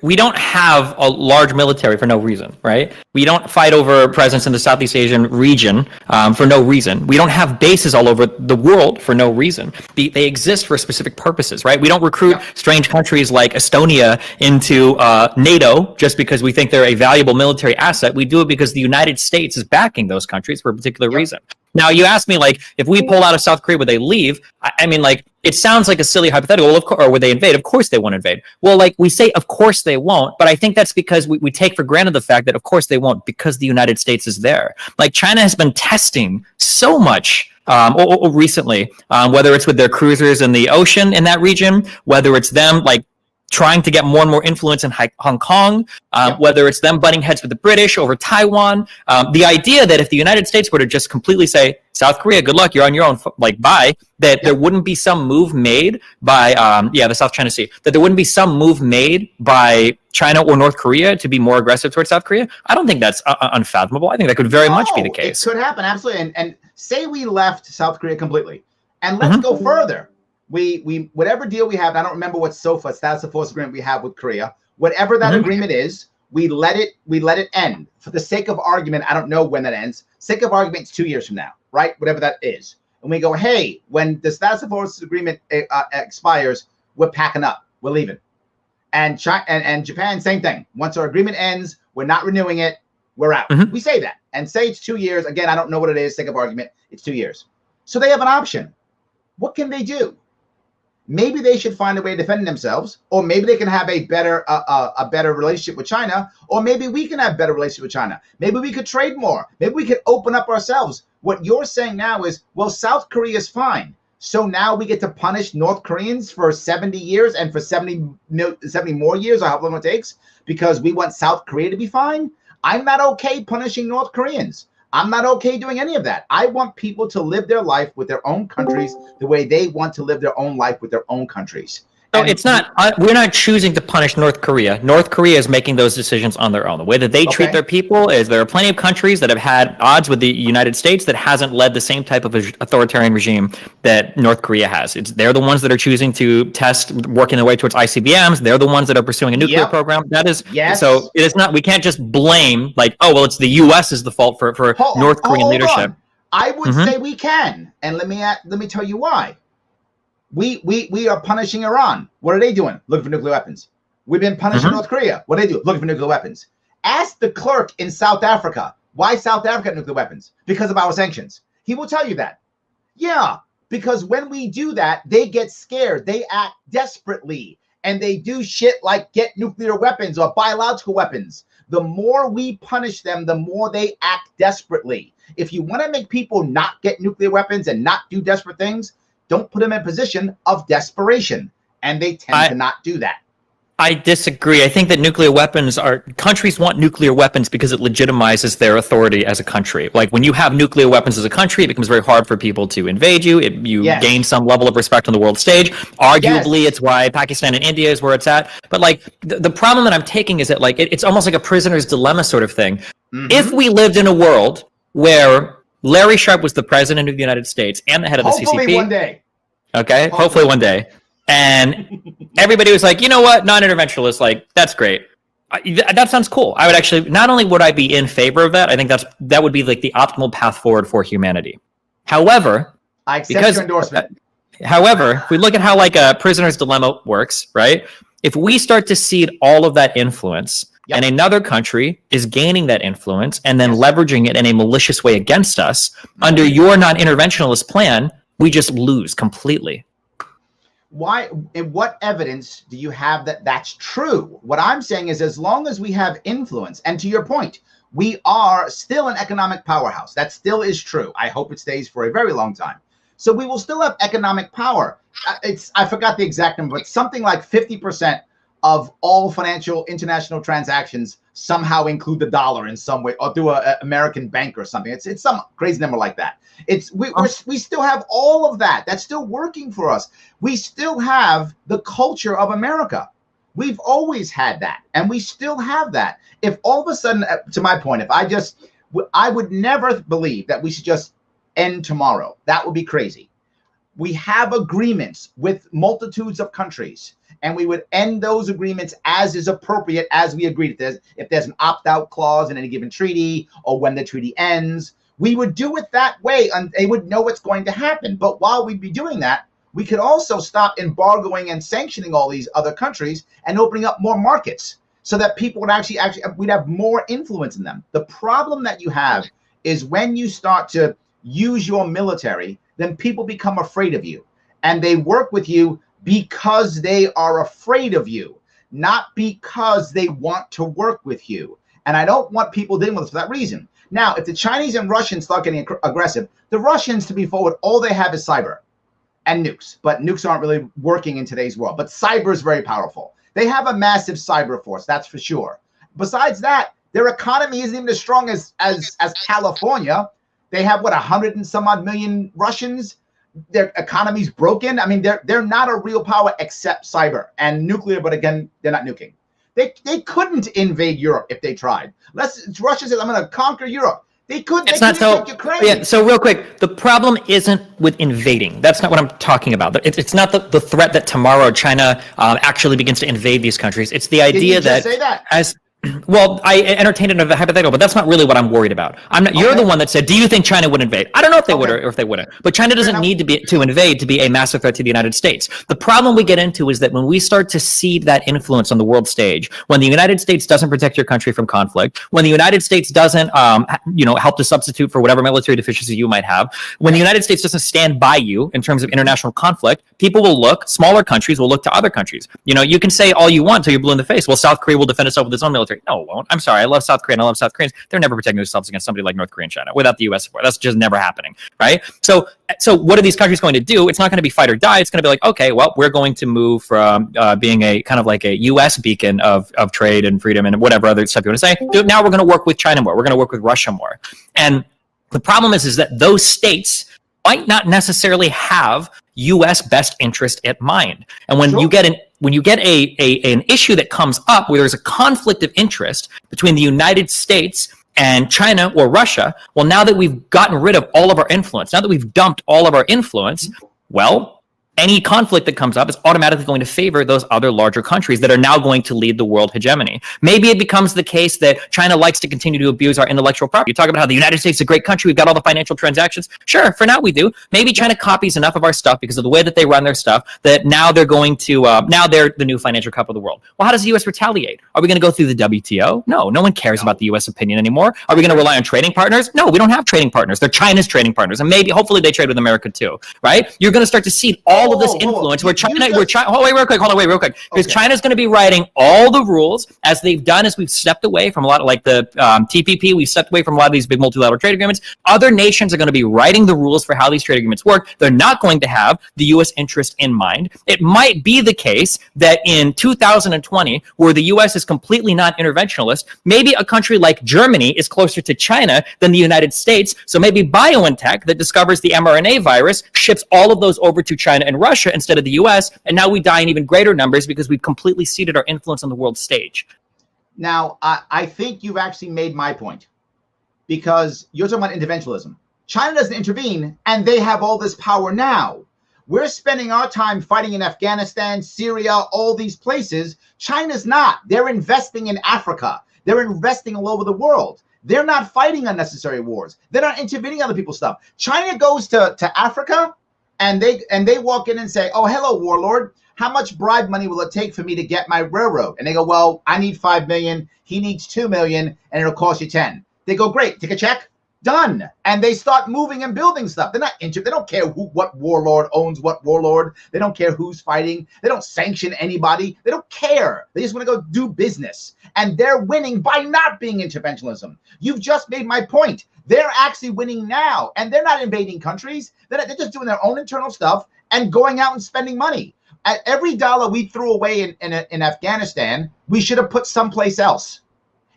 We don't have a large military for no reason, right? We don't fight over presence in the Southeast Asian region for no reason. We don't have bases all over the world for no reason. They exist for specific purposes, right? We don't recruit strange countries like Estonia into NATO just because we think they're a valuable military asset. We do it because the United States is backing those countries for a particular reason. Now, you asked me, like, if we pull out of South Korea, would they leave? I mean, like, it sounds like a silly hypothetical. Well, or would they invade? Of course they won't invade. Well, like, we say, of course they won't, but I think that's because we take for granted the fact that, of course they won't, because the United States is there. Like, China has been testing so much recently, whether it's with their cruisers in the ocean in that region, whether it's them, like, trying to get more and more influence in Hong Kong, whether it's them butting heads with the British over Taiwan. The idea that if the United States were to just completely say, South Korea, good luck, you're on your own, like, bye, that there wouldn't be some move made by, the South China Sea, that there wouldn't be some move made by China or North Korea to be more aggressive towards South Korea. I don't think that's unfathomable. I think that could very much be the case. It could happen, absolutely. And say we left South Korea completely, and let's go further. We whatever deal we have, I don't remember what SOFA, status of force agreement, we have with Korea. Whatever that agreement is, we let it end. For the sake of argument, I don't know when that ends. Sake of argument, it's 2 years from now, right? Whatever that is. And we go, hey, when the status of force agreement expires, we're packing up, we're leaving. And China and Japan, same thing. Once our agreement ends, we're not renewing it, we're out. We say that and say it's 2 years. Again, I don't know what it is. Sake of argument, it's 2 years. So they have an option. What can they do? Maybe they should find a way of defending themselves, or maybe they can have a better relationship with China, or maybe we can have a better relationship with China. Maybe we could trade more. Maybe we could open up ourselves. What you're saying now is, well, South Korea is fine. So now we get to punish North Koreans for 70 years and for 70 more years, or however long it takes, because we want South Korea to be fine. I'm not okay punishing North Koreans. I'm not okay doing any of that. I want people to live their life with their own countries the way they want to live their own life with their own countries. No, it's not. We're not choosing to punish North Korea. North Korea is making those decisions on their own. The way that they treat their people is there are plenty of countries that have had odds with the United States that hasn't led the same type of authoritarian regime that North Korea has. They're the ones that are choosing to test, working their way towards ICBMs. They're the ones that are pursuing a nuclear program. That is, so it is not. We can't just blame, like, oh well, it's the U.S. is the fault for North Korean leadership. I would say we can, and let me tell you why. We are punishing Iran. What are they doing? Looking for nuclear weapons. We've been punishing North Korea. What do they do? Looking for nuclear weapons. Ask the clerk in South Africa why South Africa had nuclear weapons. Because of our sanctions. He will tell you that. Yeah, because when we do that, they get scared. They act desperately. And they do shit like get nuclear weapons or biological weapons. The more we punish them, the more they act desperately. If you want to make people not get nuclear weapons and not do desperate things, don't put them in a position of desperation. And they tend to not do that. I disagree. I think that countries want nuclear weapons because it legitimizes their authority as a country. Like when you have nuclear weapons as a country, it becomes very hard for people to invade you. You gain some level of respect on the world stage. Arguably, it's why Pakistan and India is where it's at. But like the problem that I'm taking is that like it's almost like a prisoner's dilemma sort of thing. If we lived in a world where Larry Sharpe was the president of the United States and the head of the CCP. Hopefully one day. Okay, hopefully one day. And everybody was like, you know what, non-interventionalists, like, that's great. That sounds cool. I would actually, not only would I be in favor of that, I think that would be like the optimal path forward for humanity. However, I accept your endorsement. However, if we look at how like a prisoner's dilemma works, right? If we start to cede all of that influence, and another country is gaining that influence and then leveraging it in a malicious way against us, under your non-interventionalist plan, we just lose completely. Why? And what evidence do you have that that's true? What I'm saying is, as long as we have influence, and to your point, we are still an economic powerhouse. That still is true. I hope it stays for a very long time. So we will still have economic power. I forgot the exact number, but something like 50% of all financial international transactions somehow include the dollar in some way, or through an American bank or something. It's some crazy number like that. We still have all of that. That's still working for us. We still have the culture of America. We've always had that, and we still have that. If all of a sudden, to my point, I would never believe that we should just end tomorrow. That would be crazy. We have agreements with multitudes of countries, and we would end those agreements as is appropriate, as we agreed. If there's an opt-out clause in any given treaty, or when the treaty ends, we would do it that way, and they would know what's going to happen. But while we'd be doing that, we could also stop embargoing and sanctioning all these other countries and opening up more markets so that people would actually we'd have more influence in them. The problem that you have is when you start to use your military, then people become afraid of you, and they work with you because they are afraid of you, not because they want to work with you. And I don't want people dealing with us for that reason. Now, if the Chinese and Russians start getting aggressive, the Russians, to be forward, all they have is cyber and nukes, but nukes aren't really working in today's world. But cyber is very powerful. They have a massive cyber force, that's for sure. Besides that, their economy isn't even as strong as California. They have, what, 100 and some odd million Russians? Their economy's broken. I mean, they're not a real power except cyber and nuclear, but again, they're not nuking. They couldn't invade Europe if they tried. Russia says, I'm going to conquer Europe. They couldn't. They couldn't take Ukraine. Yeah, so real quick, the problem isn't with invading. That's not what I'm talking about. It's not the threat that tomorrow China actually begins to invade these countries. It's the idea that as well, I entertained it as a hypothetical, but that's not really what I'm worried about. I'm not. You're the one that said, "Do you think China would invade?" I don't know if they would or if they wouldn't. But China doesn't need to invade to be a massive threat to the United States. The problem we get into is that when we start to cede that influence on the world stage, when the United States doesn't protect your country from conflict, when the United States doesn't, help to substitute for whatever military deficiency you might have, when the United States doesn't stand by you in terms of international conflict, people will look. Smaller countries will look to other countries. You can say all you want till you're blue in the face. Well, South Korea will defend itself with its own military. No, it won't. I'm sorry. I love South Korea and I love South Koreans. They're never protecting themselves against somebody like North Korea and China without the U.S. support. That's just never happening, right? So what are these countries going to do? It's not going to be fight or die. It's going to be like, okay, well, we're going to move from being a kind of like a U.S. beacon of trade and freedom and whatever other stuff you want to say. Now we're going to work with China more. We're going to work with Russia more. And the problem is that those states might not necessarily have U.S. best interest at mind. And when you get an issue that comes up where there's a conflict of interest between the United States and China or Russia, well, now that we've gotten rid of all of our influence, now that we've dumped all of our influence, well, any conflict that comes up is automatically going to favor those other larger countries that are now going to lead the world hegemony. Maybe it becomes the case that China likes to continue to abuse our intellectual property. You talk about how the United States is a great country. We've got all the financial transactions. Sure, for now we do. Maybe China copies enough of our stuff because of the way that they run their stuff that now they're going to, now they're the new financial cup of the world. Well, how does the U.S. retaliate? Are we going to go through the WTO? No one cares about the U.S. opinion anymore. Are we going to rely on trading partners? No, we don't have trading partners. They're China's trading partners. And hopefully they trade with America too, right? You're going to start to see all of this influence where China, hold on, wait real quick. Because China's going to be writing all the rules as they've done as we've stepped away from a lot of like the TPP. We've stepped away from a lot of these big multilateral trade agreements. Other nations are going to be writing the rules for how these trade agreements work. They're not going to have the U.S. interest in mind. It might be the case that in 2020, where the U.S. is completely non-interventionalist, maybe a country like Germany is closer to China than the United States. So maybe BioNTech that discovers the mRNA virus ships all of those over to China and Russia instead of the U.S., and now we die in even greater numbers because we've completely ceded our influence on the world stage. Now, I think you've actually made my point, because you're talking about interventionism. China doesn't intervene, and they have all this power now. We're spending our time fighting in Afghanistan, Syria, all these places. China's not. They're investing in Africa. They're investing all over the world. They're not fighting unnecessary wars. They're not intervening in other people's stuff. China goes to Africa and they walk in and say, oh, hello, warlord. How much bribe money will it take for me to get my railroad? And they go, well, I need 5 million. He needs 2 million, and it'll cost you 10. They go, great, take a check. Done. And they start moving and building stuff. They're not they don't care what warlord owns what warlord. They don't care who's fighting. They don't sanction anybody. They don't care. They just want to go do business. And they're winning by not being interventionism. You've just made my point. They're actually winning now, and they're not invading countries. They're just doing their own internal stuff and going out and spending money. At every dollar we threw away in Afghanistan, we should have put someplace else.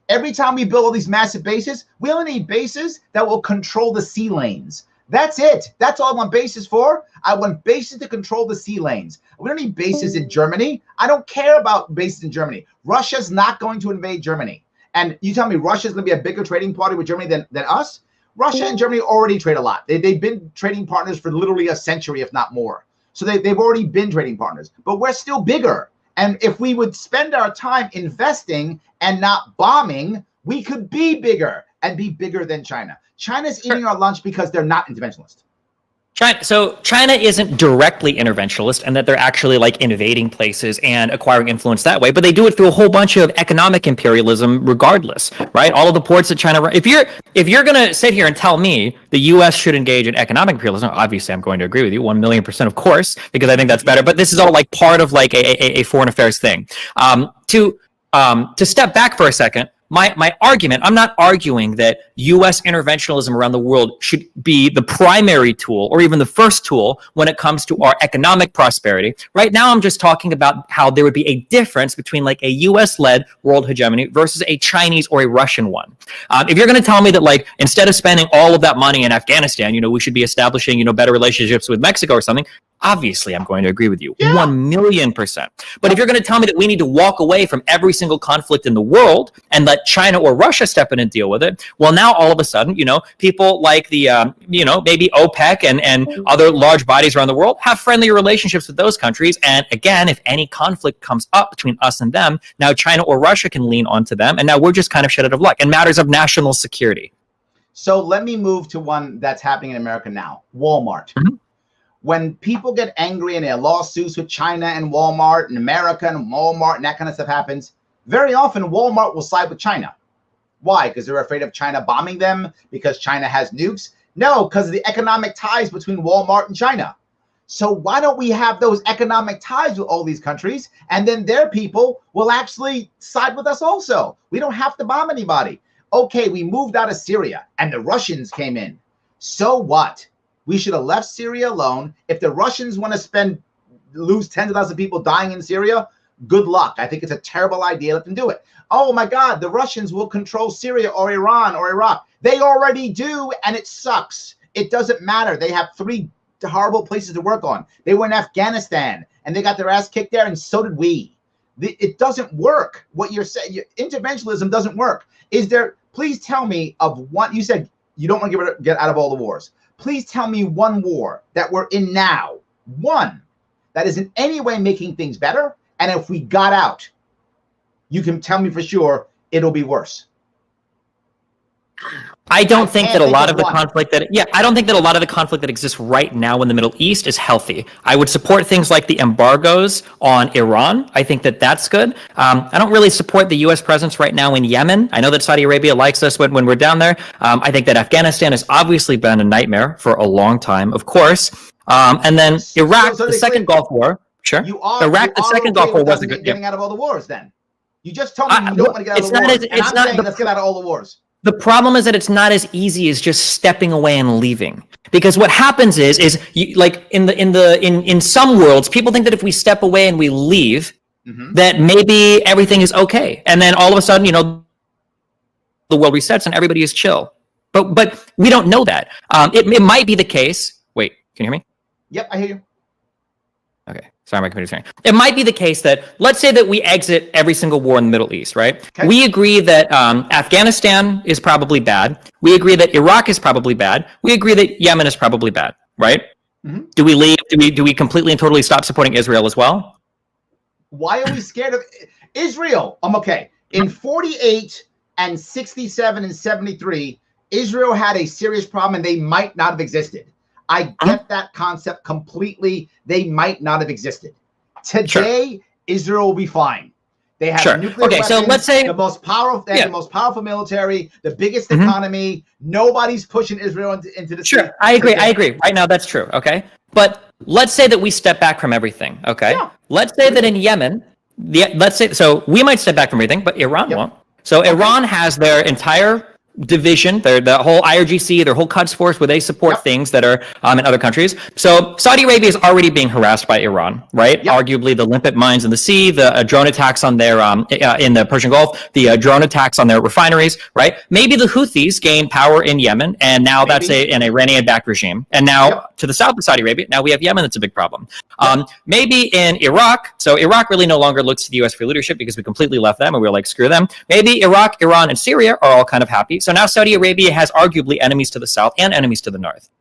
Every time we build all these massive bases, we only need bases that will control the sea lanes. That's it. That's all I want bases for. I want bases to control the sea lanes. We don't need bases in Germany. I don't care about bases in Germany. Russia's not going to invade Germany. And you tell me Russia's going to be a bigger trading party with Germany than us? Russia and Germany already trade a lot. They've been trading partners for literally a century, if not more. So they've already been trading partners. But we're still bigger. And if we would spend our time investing and not bombing, we could be bigger and be bigger than China. China's eating our lunch because they're not interventionist. China isn't directly interventionist, and that they're actually like invading places and acquiring influence that way, but they do it through a whole bunch of economic imperialism regardless, right? All of the ports that China, if you're going to sit here and tell me the U.S. should engage in economic imperialism, obviously I'm going to agree with you 1,000,000%, of course, because I think that's better, but this is all like part of like a foreign affairs thing. To step back for a second, my argument, I'm not arguing that U.S. interventionism around the world should be the primary tool or even the first tool when it comes to our economic prosperity. Right now, I'm just talking about how there would be a difference between like a U.S.-led world hegemony versus a Chinese or a Russian one. If you're going to tell me that like instead of spending all of that money in Afghanistan, we should be establishing, better relationships with Mexico or something, obviously, I'm going to agree with you 1,000,000%. But if you're going to tell me that we need to walk away from every single conflict in the world and let China or Russia step in and deal with it, well, now all of a sudden, people like the, maybe OPEC and other large bodies around the world have friendly relationships with those countries. And again, if any conflict comes up between us and them, now China or Russia can lean onto them. And now we're just kind of shit out of luck in matters of national security. So let me move to one that's happening in America now, Walmart. Mm-hmm. When people get angry and there are lawsuits with China and Walmart and America and Walmart and that kind of stuff happens, very often Walmart will side with China. Why? Because they're afraid of China bombing them? Because China has nukes? No, because of the economic ties between Walmart and China. So why don't we have those economic ties with all these countries, and then their people will actually side with us also? We don't have to bomb anybody. Okay, we moved out of Syria and the Russians came in. So what? We should have left Syria alone. If the Russians want to lose tens of thousands of people dying in Syria, good luck. I think it's a terrible idea. Let them do it. Oh my God, the Russians will control Syria or Iran or Iraq. They already do, and it sucks. It doesn't matter. They have 3 horrible places to work on. They were in Afghanistan, and they got their ass kicked there, and so did we. It doesn't work. What you're saying, interventionism doesn't work. Please tell me of one, you said you don't want to get out of all the wars. Please tell me one war that we're in now, one that is in any way making things better. And if we got out, you can tell me for sure it'll be worse. I don't think that a lot of the conflict that exists right now in the Middle East is healthy. I would support things like the embargoes on Iran. I think that that's good. I don't really support the U.S. presence right now in Yemen. I know that Saudi Arabia likes us when we're down there. I think that Afghanistan has obviously been a nightmare for a long time, of course. And then Iraq, the second Gulf War. Sure. Iraq, the second Gulf War was a good getting out of all the wars. Then you just told me you don't want to get out of the wars, and I'm saying let's get out of all the wars. The problem is that it's not as easy as just stepping away and leaving. Because what happens is you, like in some worlds, people think that if we step away and we leave, that maybe everything is okay, and then all of a sudden, the world resets and everybody is chill. But we don't know that. It might be the case. Wait, can you hear me? Yep, I hear you. Okay. Sorry, my computer's turning. It might be the case that, let's say that we exit every single war in the Middle East, right? Okay. We agree that Afghanistan is probably bad. We agree that Iraq is probably bad. We agree that Yemen is probably bad, right? Do we leave? Do we completely and totally stop supporting Israel as well? Why are we scared of Israel? I'm okay. In 48 and 67 and 73, Israel had a serious problem and they might not have existed. I get that concept completely. They might not have existed. Today, Israel will be fine. They have nuclear weapons, so let's say the most powerful, they have the most powerful military, the biggest economy. Nobody's pushing Israel into the Sure, I agree. Right now, that's true. Okay, but let's say that we step back from everything. Okay, let's say that in Yemen, so we might step back from everything, but Iran won't. So Iran has their entire division, the whole IRGC, their whole Quds force, where they support things that are in other countries. So Saudi Arabia is already being harassed by Iran, right? Arguably, the limpet mines in the sea, the drone attacks on their in the Persian Gulf, the drone attacks on their refineries, right? Maybe the Houthis gain power in Yemen, and now that's an Iranian-backed regime. And now to the south of Saudi Arabia, now we have Yemen. That's a big problem. Maybe in Iraq, so Iraq really no longer looks to the U.S. for leadership because we completely left them and we were like, screw them. Maybe Iraq, Iran, and Syria are all kind of happy. So now Saudi Arabia has arguably enemies to the south and enemies to the north.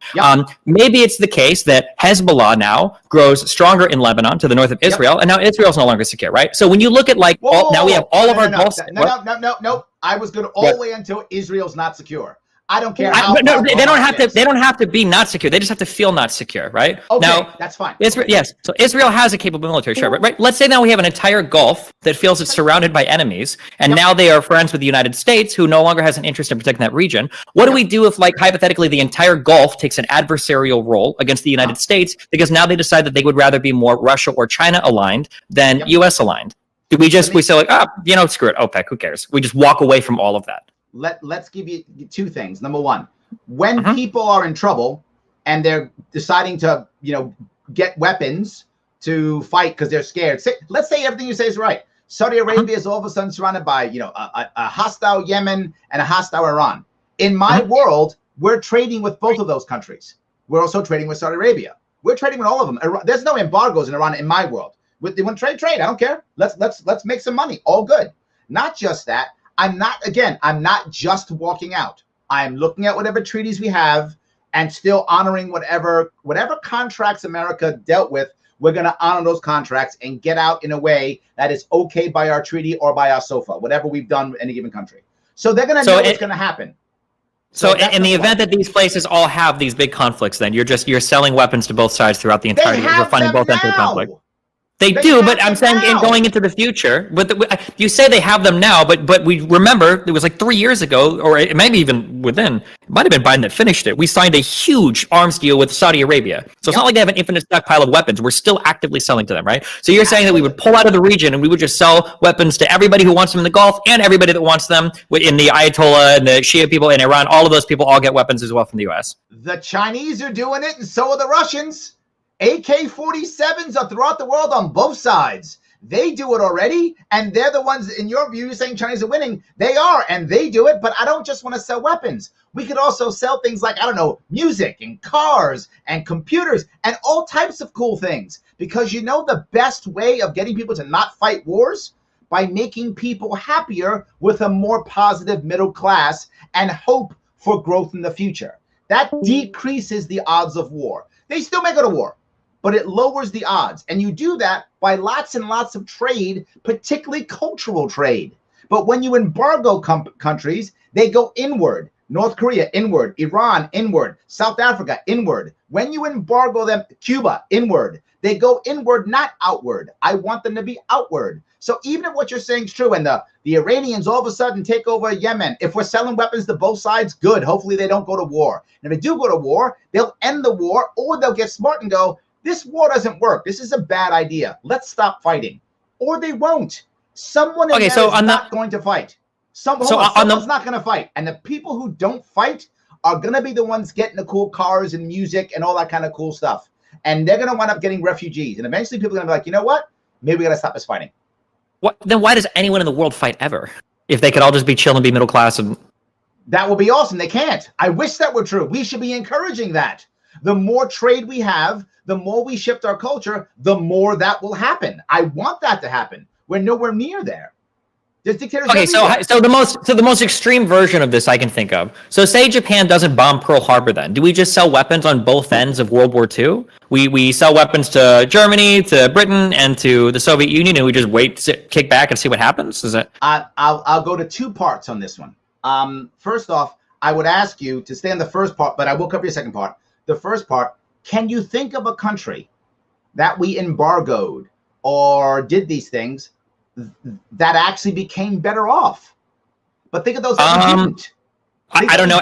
Maybe it's the case that Hezbollah now grows stronger in Lebanon to the north of Israel, and now Israel's no longer secure, right? So when you look at like, now we have all of our Gulf. No. I was going all the way until Israel's not secure. I don't care how. They don't have to. They don't have to be not secure. They just have to feel not secure, right? Okay, now, that's fine. Israel, yes. So Israel has a capable military, sure, right? Let's say now we have an entire Gulf that feels it's surrounded by enemies, and now they are friends with the United States, who no longer has an interest in protecting that region. What do we do if, like, hypothetically, the entire Gulf takes an adversarial role against the United States because now they decide that they would rather be more Russia or China aligned than U.S. aligned? Do we just say like, screw it, OPEC, who cares? We just walk away from all of that. Let's give you two things. Number one, when people are in trouble and they're deciding to, get weapons to fight because they're scared. Let's say everything you say is right. Saudi Arabia is all of a sudden surrounded by, a hostile Yemen and a hostile Iran. In my world, we're trading with both of those countries. We're also trading with Saudi Arabia. We're trading with all of them. There's no embargoes in Iran in my world. They want to trade. I don't care. Let's make some money. All good. Not just that. I'm not just walking out. I'm looking at whatever treaties we have and still honoring whatever contracts America dealt with. We're going to honor those contracts and get out in a way that is okay by our treaty or by our SOFA, whatever we've done with any given country. So they're going to know what's going to happen. So in the event that these places all have these big conflicts, then you're selling weapons to both sides throughout the entirety. You're funding both ends of the conflict. They do, but I'm saying in going into the future, but you say they have them now, but we remember it was like 3 years ago, or it maybe even within, it might have been Biden that finished it. We signed a huge arms deal with Saudi Arabia. So it's not like they have an infinite stockpile of weapons. We're still actively selling to them, right? So you're saying that we would pull out of the region and we would just sell weapons to everybody who wants them in the Gulf and everybody that wants them in the Ayatollah and the Shia people in Iran. All of those people all get weapons as well from the U.S. The Chinese are doing it, and so are the Russians. AK-47s are throughout the world on both sides. They do it already, and they're the ones, in your view, you're saying Chinese are winning. They are, and they do it, but I don't just want to sell weapons. We could also sell things like, music and cars and computers and all types of cool things. Because the best way of getting people to not fight wars? By making people happier with a more positive middle class and hope for growth in the future. That decreases the odds of war. They still may go to war, but it lowers the odds. And you do that by lots and lots of trade, particularly cultural trade. But when you embargo countries, they go inward. North Korea, inward. Iran, inward. South Africa, inward. When you embargo them, Cuba, inward. They go inward, not outward. I want them to be outward. So even if what you're saying is true and the Iranians all of a sudden take over Yemen, if we're selling weapons to both sides, good. Hopefully they don't go to war. And if they do go to war, they'll end the war, or they'll get smart and go, this war doesn't work. This is a bad idea. Let's stop fighting. Or they won't. Someone in is not going to fight. Someone's not going to fight. And the people who don't fight are going to be the ones getting the cool cars and music and all that kind of cool stuff. And they're going to wind up getting refugees. And eventually people are going to be like, you know what? Maybe we got to stop this fighting. Then why does anyone in the world fight ever? If they could all just be chill and be middle class and... That would be awesome. They can't. I wish that were true. We should be encouraging that. The more trade we have, the more we shift our culture, the more that will happen. I want that to happen. We're nowhere near there. There's dictators Okay, everywhere. so the most extreme version of this I can think of. So say Japan doesn't bomb Pearl Harbor, then do we just sell weapons on both ends of World War II? We sell weapons to Germany, to Britain, and to the Soviet Union, and we just kick back and see what happens? Is it? I'll go to two parts on this one. First off, I would ask you to stay on the first part, but I will cover your second part. The first part: can you think of a country that we embargoed or did these things that actually became better off? But think of those that didn't. I don't know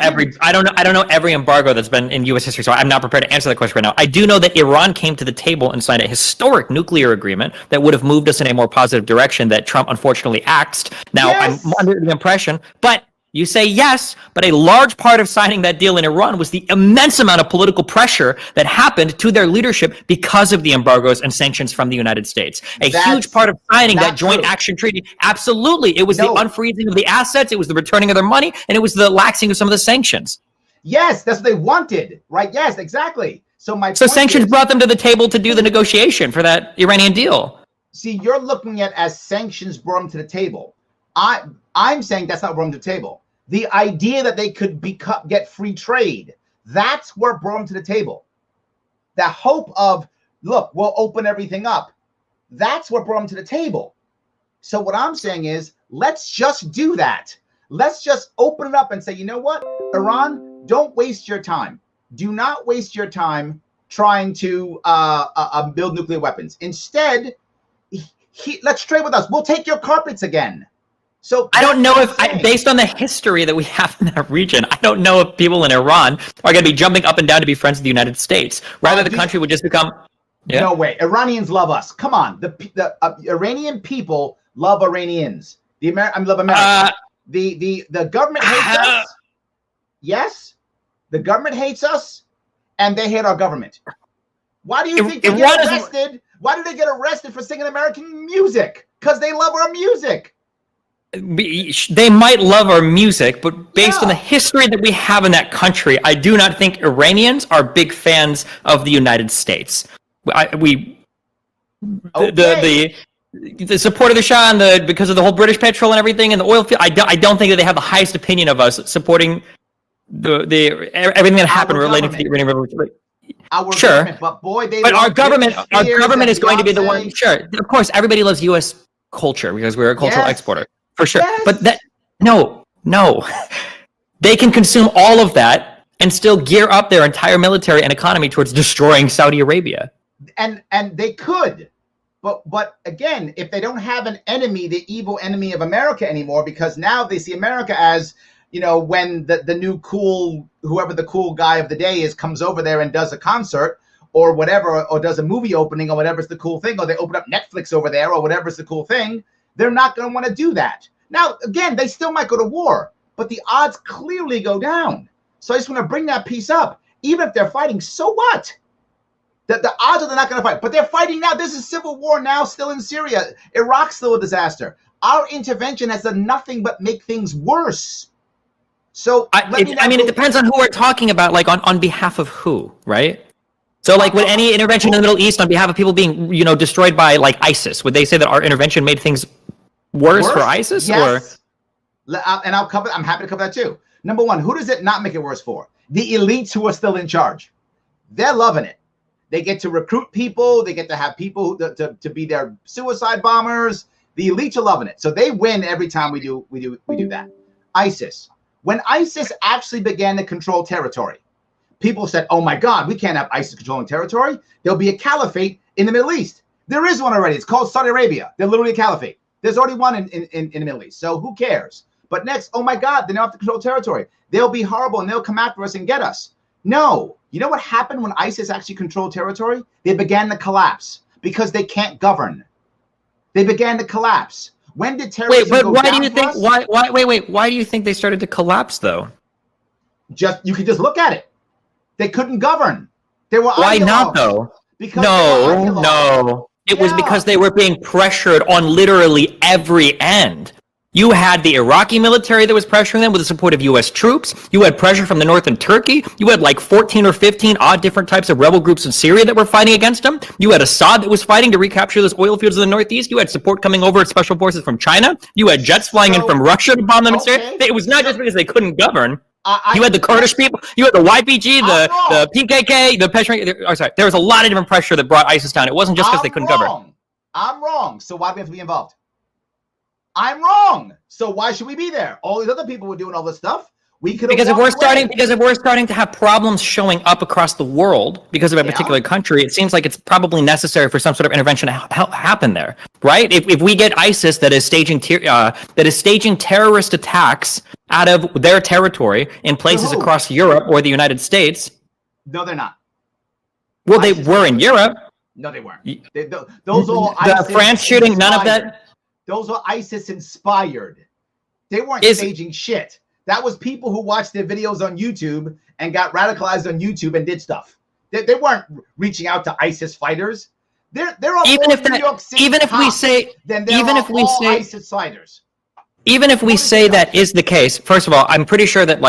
every embargo that's been in U.S. history, so I'm not prepared to answer that question right now. I do know that Iran came to the table and signed a historic nuclear agreement that would have moved us in a more positive direction that Trump unfortunately axed. Now, yes. I'm under the impression, but you say yes, but a large part of signing that deal in Iran was the immense amount of political pressure that happened to their leadership because of the embargoes and sanctions from the United States. That's huge part of signing that joint action treaty. Absolutely. It was the unfreezing of the assets, it was the returning of their money, and it was the laxing of some of the sanctions. Yes, that's what they wanted, right? Yes, exactly. So sanctions brought them to the table to do the negotiation for that Iranian deal. See, you're looking at as sanctions brought them to the table. I'm saying that's not brought them to the table. The idea that they could get free trade, that's what brought them to the table. The hope of, look, we'll open everything up. That's what brought them to the table. So what I'm saying is, let's just do that. Let's just open it up and say, you know what, Iran, don't waste your time. Do not waste your time trying to build nuclear weapons. Instead, let's trade with us. We'll take your carpets again. So I don't know if, based on the history that we have in that region, I don't know if people in Iran are going to be jumping up and down to be friends of the United States. Rather, the country would just become. Yeah. No way. Iranians love us. Come on. The Iranian people love Iranians. I love America. The government hates us. Yes, the government hates us, and they hate our government. Why do you think they get arrested? Why do they get arrested for singing American music? Because they love our music. They might love our music, but based on the history that we have in that country, I do not think Iranians are big fans of the United States. The support of the Shah and because of the whole British petrol and everything and the oil field, I don't think that they have the highest opinion of us supporting everything that happened relating to the Iranian Revolution. Government, but our government is going to be the one. Sure, of course, everybody loves U.S. culture because we're a cultural exporter. For sure. Yes. But no. They can consume all of that and still gear up their entire military and economy towards destroying Saudi Arabia. And they could. But again, if they don't have an enemy, the evil enemy of America anymore, because now they see America as, when the new whoever the cool guy of the day is comes over there and does a concert or whatever, or does a movie opening or whatever's the cool thing, or they open up Netflix over there or whatever's the cool thing, they're not going to want to do that. Now, again, they still might go to war, but the odds clearly go down. So I just want to bring that piece up. Even if they're fighting, so what? The odds are they're not going to fight, but they're fighting now. This is civil war now, still in Syria. Iraq's still a disaster. Our intervention has done nothing but make things worse. So it depends on who we're talking about, like on behalf of who, right? So like with any intervention in the Middle East on behalf of people being, destroyed by like ISIS, would they say that our intervention made things worse for ISIS? Yes. And I'm happy to cover that too. Number one, who does it not make it worse for? The elites who are still in charge. They're loving it. They get to recruit people. They get to have people to be their suicide bombers. The elites are loving it. So they win every time we do that. ISIS. When ISIS actually began to control territory, people said, oh my God, we can't have ISIS controlling territory. There'll be a caliphate in the Middle East. There is one already. It's called Saudi Arabia. They're literally a caliphate. There's already one in the Middle East. So who cares? But next, oh my God, they don't have to control territory. They'll be horrible and they'll come after us and get us. No. You know what happened when ISIS actually controlled territory? They began to collapse because they can't govern. They began to collapse. When did terrorism go down why do you think they started to collapse though? You could just look at it. They couldn't govern. They were Why not though? Because no. It was because they were being pressured on literally every end. You had the Iraqi military that was pressuring them with the support of U.S. troops. You had pressure from the north in Turkey. You had like 14 or 15 odd different types of rebel groups in Syria that were fighting against them. You had Assad that was fighting to recapture those oil fields in the northeast. You had support coming over at special forces from China. You had jets flying in from Russia to bomb them in Syria. It was not just because they couldn't govern. You had the Kurdish people. You had the YPG, the PKK, the Peshmerga. Oh, sorry. There was a lot of different pressure that brought ISIS down. It wasn't just because they couldn't govern. I'm wrong. So why do we have to be involved? I'm wrong. So why should we be there? All these other people were doing all this stuff. We could because if we're starting to have problems showing up across the world because of a particular country, it seems like it's probably necessary for some sort of intervention to happen there, right? If we get ISIS that is staging terrorist attacks out of their territory in places across Europe or the United States, no, they're not. Well, ISIS they were in Europe. No, they weren't. Those all ISIS France shooting, none of that. Those are ISIS inspired. They weren't staging shit. That was people who watched their videos on YouTube and got radicalized on YouTube and did stuff. They weren't reaching out to ISIS fighters. There are even more if New York City even if we say than there even are if we all say ISIS fighters. Even if we say that is the case, first of all, I'm pretty sure that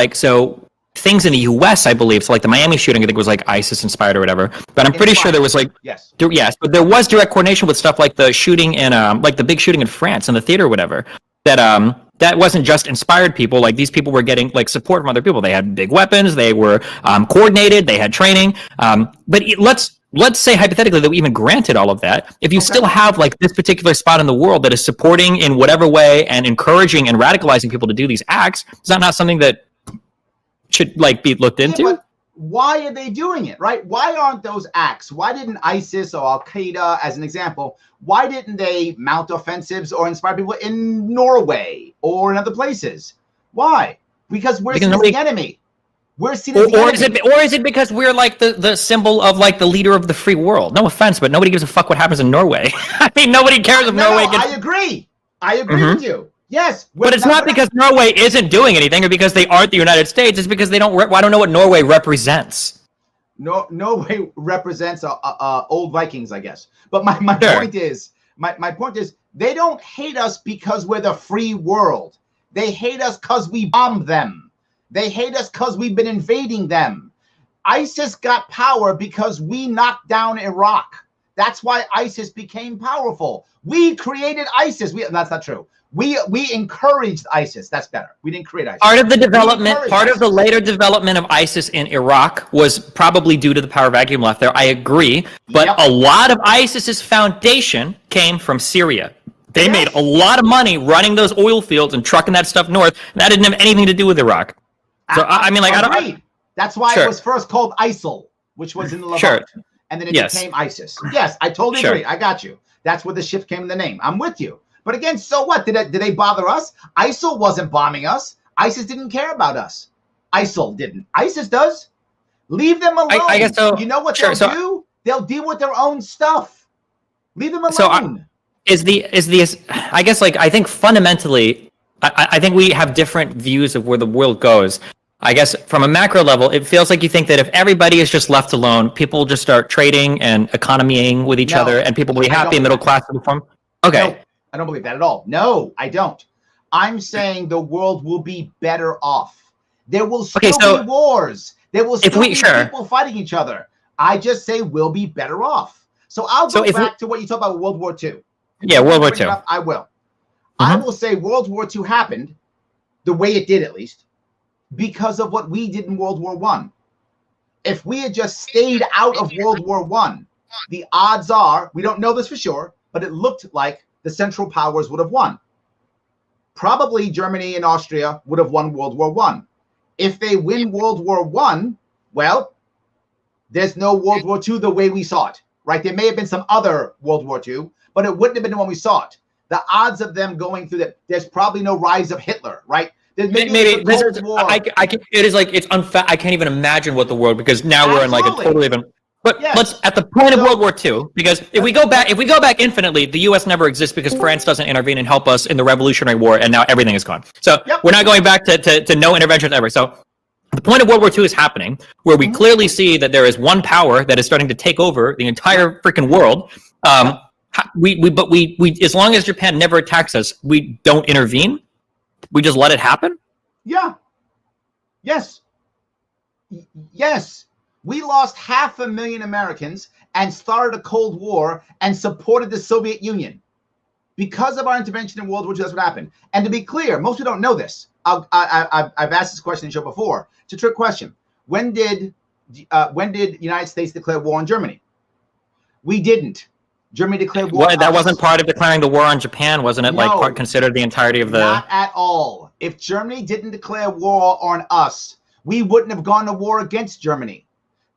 things in the U.S., I believe, so like the Miami shooting, I think was like ISIS inspired or whatever. But I'm pretty sure there was yes, but there was direct coordination with stuff like the shooting in like the big shooting in France in the theater or whatever. That wasn't just inspired people. Like these people were getting like support from other people. They had big weapons. They were coordinated. They had training. But let's say hypothetically that we even granted all of that. If you still have like this particular spot in the world that is supporting in whatever way and encouraging and radicalizing people to do these acts, is that not something that should like be looked into? But why are they doing it, right? Why aren't those acts? Why didn't ISIS or Al Qaeda, as an example, why didn't they mount offensives or inspire people in Norway or in other places? Why? Because we're seeing the enemy. We're seeing the enemy. Or is it because we're like the symbol of like the leader of the free world? No offense, but nobody gives a fuck what happens in Norway. I mean, nobody cares if Norway gets... I agree. I agree with you. Yes, but it's not because Norway isn't doing anything or because they aren't the United States. It's because they don't. I don't know what Norway represents. Norway represents old Vikings, I guess. But my point is, my point is, they don't hate us because we're the free world. They hate us because we bombed them. They hate us because we've been invading them. ISIS got power because we knocked down Iraq. That's why ISIS became powerful. We created ISIS. That's not true. We encouraged ISIS. That's better. We didn't create ISIS. Part of the later development of ISIS in Iraq was probably due to the power vacuum left there. I agree. But a lot of ISIS's foundation came from Syria. They made a lot of money running those oil fields and trucking that stuff north. That didn't have anything to do with Iraq. So I mean, like, I don't. That's why it was first called ISIL, which was in the Levant, and then it became ISIS. Yes, I totally agree. I got you. That's where the shift came in the name. I'm with you. But again, so what? Did they bother us? ISIL wasn't bombing us. ISIS didn't care about us. ISIL didn't. ISIS does. Leave them alone. I guess so. You know what they'll do? They'll deal with their own stuff. Leave them alone. I guess, like, I think fundamentally, I think we have different views of where the world goes. I guess from a macro level, it feels like you think that if everybody is just left alone, people will just start trading and economying with each other, and people will be happy, and middle class will form. Okay. No, I don't believe that at all. No, I don't. I'm saying the world will be better off. There will still be wars. There will still be people fighting each other. I just say we'll be better off. So I'll go back to what you talked about World War II. Yeah, World War II. I will. I will say World War II happened, the way it did at least, because of what we did in World War I. If we had just stayed out of World War I, the odds are, we don't know this for sure, but it looked like the Central Powers would have won. Probably Germany and Austria would have won World War I. If they win World War I, well, there's no World War II the way we saw it, right? There may have been some other World War II, but it wouldn't have been the one we saw it. The odds of them going through that, there's probably no rise of Hitler, right? Maybe it is like it's I can't even imagine what the world, because now we're in like a totally different. But let's at the point of World War II, because if we go back infinitely, the U.S. never exists because France doesn't intervene and help us in the Revolutionary War, and now everything is gone. So we're not going back to no intervention ever. So the point of World War II is happening, where we clearly see that there is one power that is starting to take over the entire freaking world. We as long as Japan never attacks us, we don't intervene. We just let it happen? Yeah. Yes. Yes. We lost 500,000 Americans and started a Cold War and supported the Soviet Union. Because of our intervention in World War II, that's what happened. And to be clear, most people don't know this. I've asked this question in the show before. It's a trick question. When did the United States declare war on Germany? We didn't. Germany declared war on us. That wasn't part of declaring the war on Japan, wasn't it? No, like considered the entirety of the... Not at all. If Germany didn't declare war on us, we wouldn't have gone to war against Germany.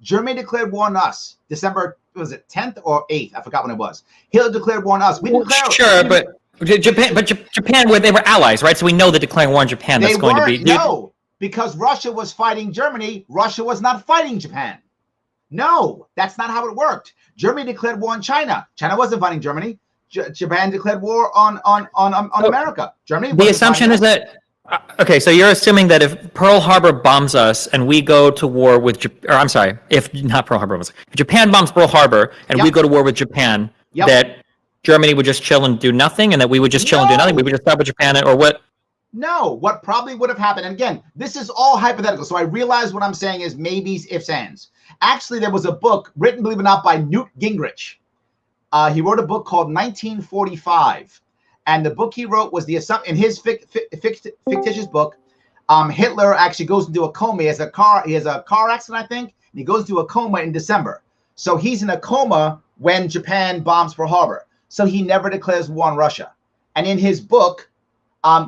Germany declared war on us. December, was it 10th or 8th? I forgot when it was. Hitler declared war on us. We declared. Sure, but Japan, where they were allies, right? So we know that declaring war on Japan, that's going to be... No, because Russia was fighting Germany. Russia was not fighting Japan. No, that's not how it worked. Germany declared war on China. China wasn't fighting Germany. Japan declared war on America. Germany. The assumption is that... Okay, so you're assuming that if Pearl Harbor bombs us and we go to war with, if not Pearl Harbor, if Japan bombs Pearl Harbor and we go to war with Japan, that Germany would just chill and do nothing, and that we would just chill and do nothing. We would just stop with Japan, or what? No, what probably would have happened, and again, this is all hypothetical, so I realize what I'm saying is maybes, ifs, ands. Actually, there was a book written, believe it or not, by Newt Gingrich. He wrote a book called 1945. And the book he wrote was the assumption in his fictitious book. Hitler actually goes into a coma. He has a car accident, I think, and he goes into a coma in December. So he's in a coma when Japan bombs Pearl Harbor. So he never declares war on Russia. And in his book,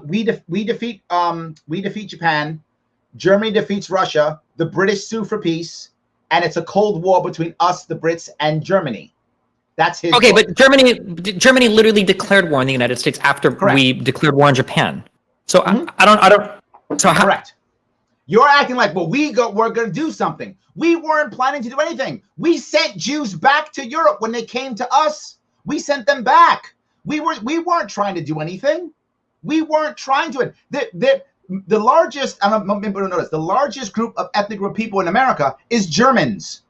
we defeat Japan, Germany defeats Russia, the British sue for peace, and it's a Cold War between us, the Brits, and Germany. That's his book. But Germany literally declared war on the United States after we declared war on Japan. So I don't. So correct. You're acting like, well, we're going to do something. We weren't planning to do anything. We sent Jews back to Europe when they came to us. We sent them back. We weren't trying to do anything. We weren't trying to. The largest, I don't know, people don't notice, the largest ethnic group of people in America is Germans.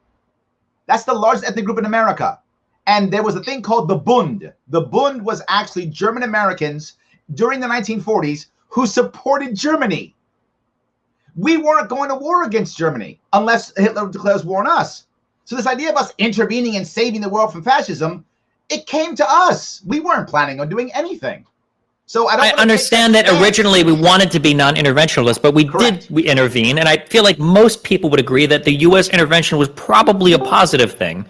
That's the largest ethnic group in America. And there was a thing called the Bund. The Bund was actually German Americans during the 1940s who supported Germany. We weren't going to war against Germany unless Hitler declares war on us. So this idea of us intervening and saving the world from fascism, it came to us. We weren't planning on doing anything. So I understand that originally we wanted to be non-interventionist, but we intervene. And I feel like most people would agree that the U.S. intervention was probably a positive thing.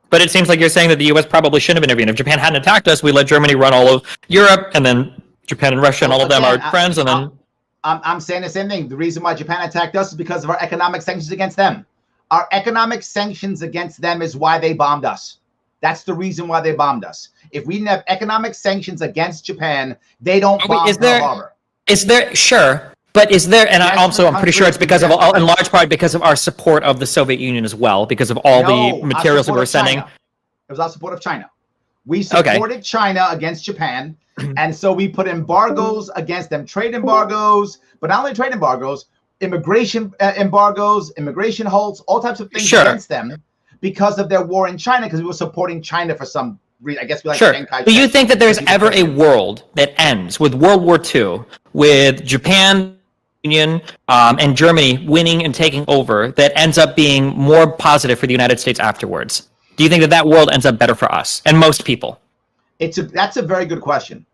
But it seems like you're saying that the U.S. probably shouldn't have intervened. If Japan hadn't attacked us, we let Germany run all of Europe, and then Japan and Russia and all of them are friends, and then... I'm saying the same thing. The reason why Japan attacked us is because of our economic sanctions against them. Our economic sanctions against them is why they bombed us. That's the reason why they bombed us. If we didn't have economic sanctions against Japan, they don't bomb Pearl Harbor. Is there... Sure. But is there, and I'm pretty sure it's because of, in large part, because of our support of the Soviet Union as well, because of all the materials that we're sending. It was our support of China. We supported China against Japan, and so we put embargoes against them, trade embargoes, but not only trade embargoes, immigration embargoes, immigration halts, all types of things against them because of their war in China, because we were supporting China for some reason. I guess we like Shanghai. Do you think that there's ever a world that ends with World War II, with Japan, Union, and Germany winning and taking over, that ends up being more positive for the United States afterwards? Do you think that world ends up better for us and most people? That's a very good question.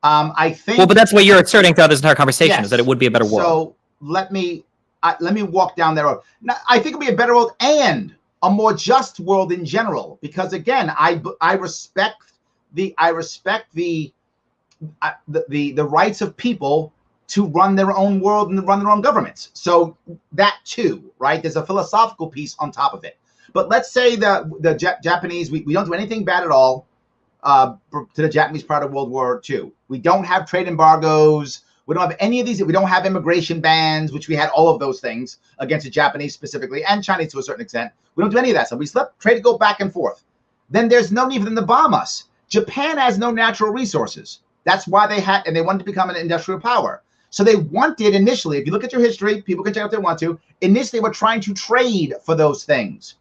I think. Well, but that's what you're asserting throughout this entire conversation, is that it would be a better world. So let me walk down that road. Now, I think it'll be a better world and a more just world in general, because again, I respect the rights of people to run their own world and run their own governments. So that too, right? There's a philosophical piece on top of it. But let's say the Japanese, we don't do anything bad at all to the Japanese part of World War II. We don't have trade embargoes. We don't have any of these. We don't have immigration bans, which we had all of those things against the Japanese specifically, and Chinese to a certain extent. We don't do any of that. So we let trade go back and forth. Then there's no need for them to bomb us. Japan has no natural resources. That's why they wanted to become an industrial power. So they wanted initially, if you look at your history, people can check out if they want to, initially we're trying to trade for those things.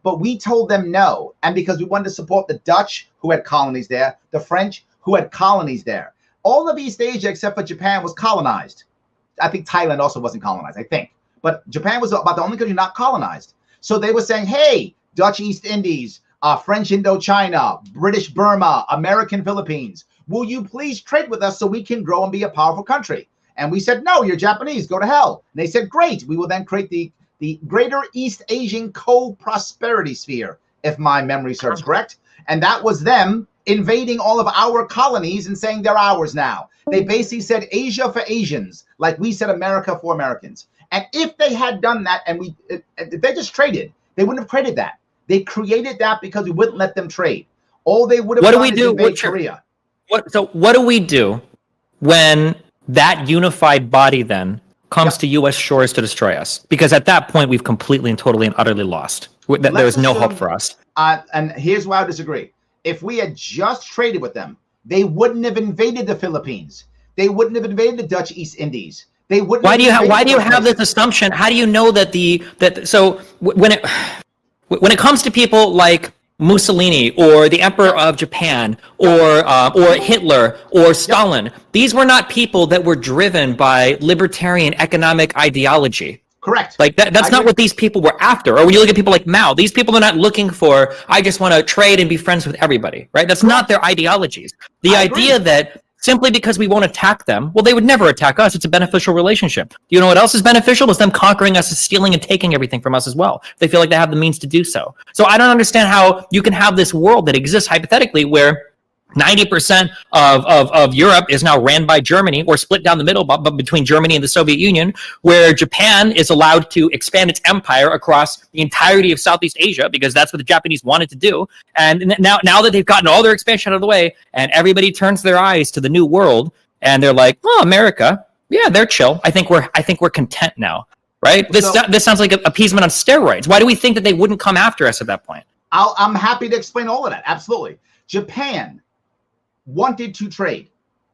But we told them no. And because we wanted to support the Dutch, who had colonies there, the French, who had colonies there, All of East Asia, except for Japan, was colonized. I think Thailand also wasn't colonized, I think. But Japan was about the only country not colonized. So they were saying, hey, Dutch East Indies, French Indochina, British Burma, American Philippines, will you please trade with us so we can grow and be a powerful country? And we said, no, you're Japanese, go to hell. And they said, great, we will then create the Greater East Asian Co-Prosperity Sphere, if my memory serves correct. And that was them invading all of our colonies and saying they're ours now. They basically said Asia for Asians, like we said America for Americans. And if they had done that, and if they just traded, they wouldn't have created that. They created that because we wouldn't let them trade. All they would have done is invade Korea. So what do we do when that unified body then comes to U.S. shores to destroy us? Because at that point, we've completely and totally and utterly lost. There is no hope for us. And here's why I disagree. If we had just traded with them, they wouldn't have invaded the Philippines. They wouldn't have invaded the Dutch East Indies. They wouldn't. Why do you have this assumption? How do you know that when it comes to people like Mussolini or the Emperor of Japan or Hitler or Stalin, these were not people that were driven by libertarian economic ideology. Correct. Like that's not what these people were after. Or when you look at people like Mao, these people are not looking for, I just want to trade and be friends with everybody, right? That's not their ideologies. The idea that simply because we won't attack them, well, they would never attack us. It's a beneficial relationship. You know what else is beneficial? Is them conquering us, is stealing and taking everything from us as well. They feel like they have the means to do so. So I don't understand how you can have this world that exists hypothetically where 90% of Europe is now ran by Germany or split down the middle but between Germany and the Soviet Union, where Japan is allowed to expand its empire across the entirety of Southeast Asia because that's what the Japanese wanted to do. And now that they've gotten all their expansion out of the way and everybody turns their eyes to the new world and they're like, oh, America, yeah, they're chill. I think we're content now, right? This sounds like appeasement on steroids. Why do we think that they wouldn't come after us at that point? I'm happy to explain all of that. Absolutely. Japan wanted to trade.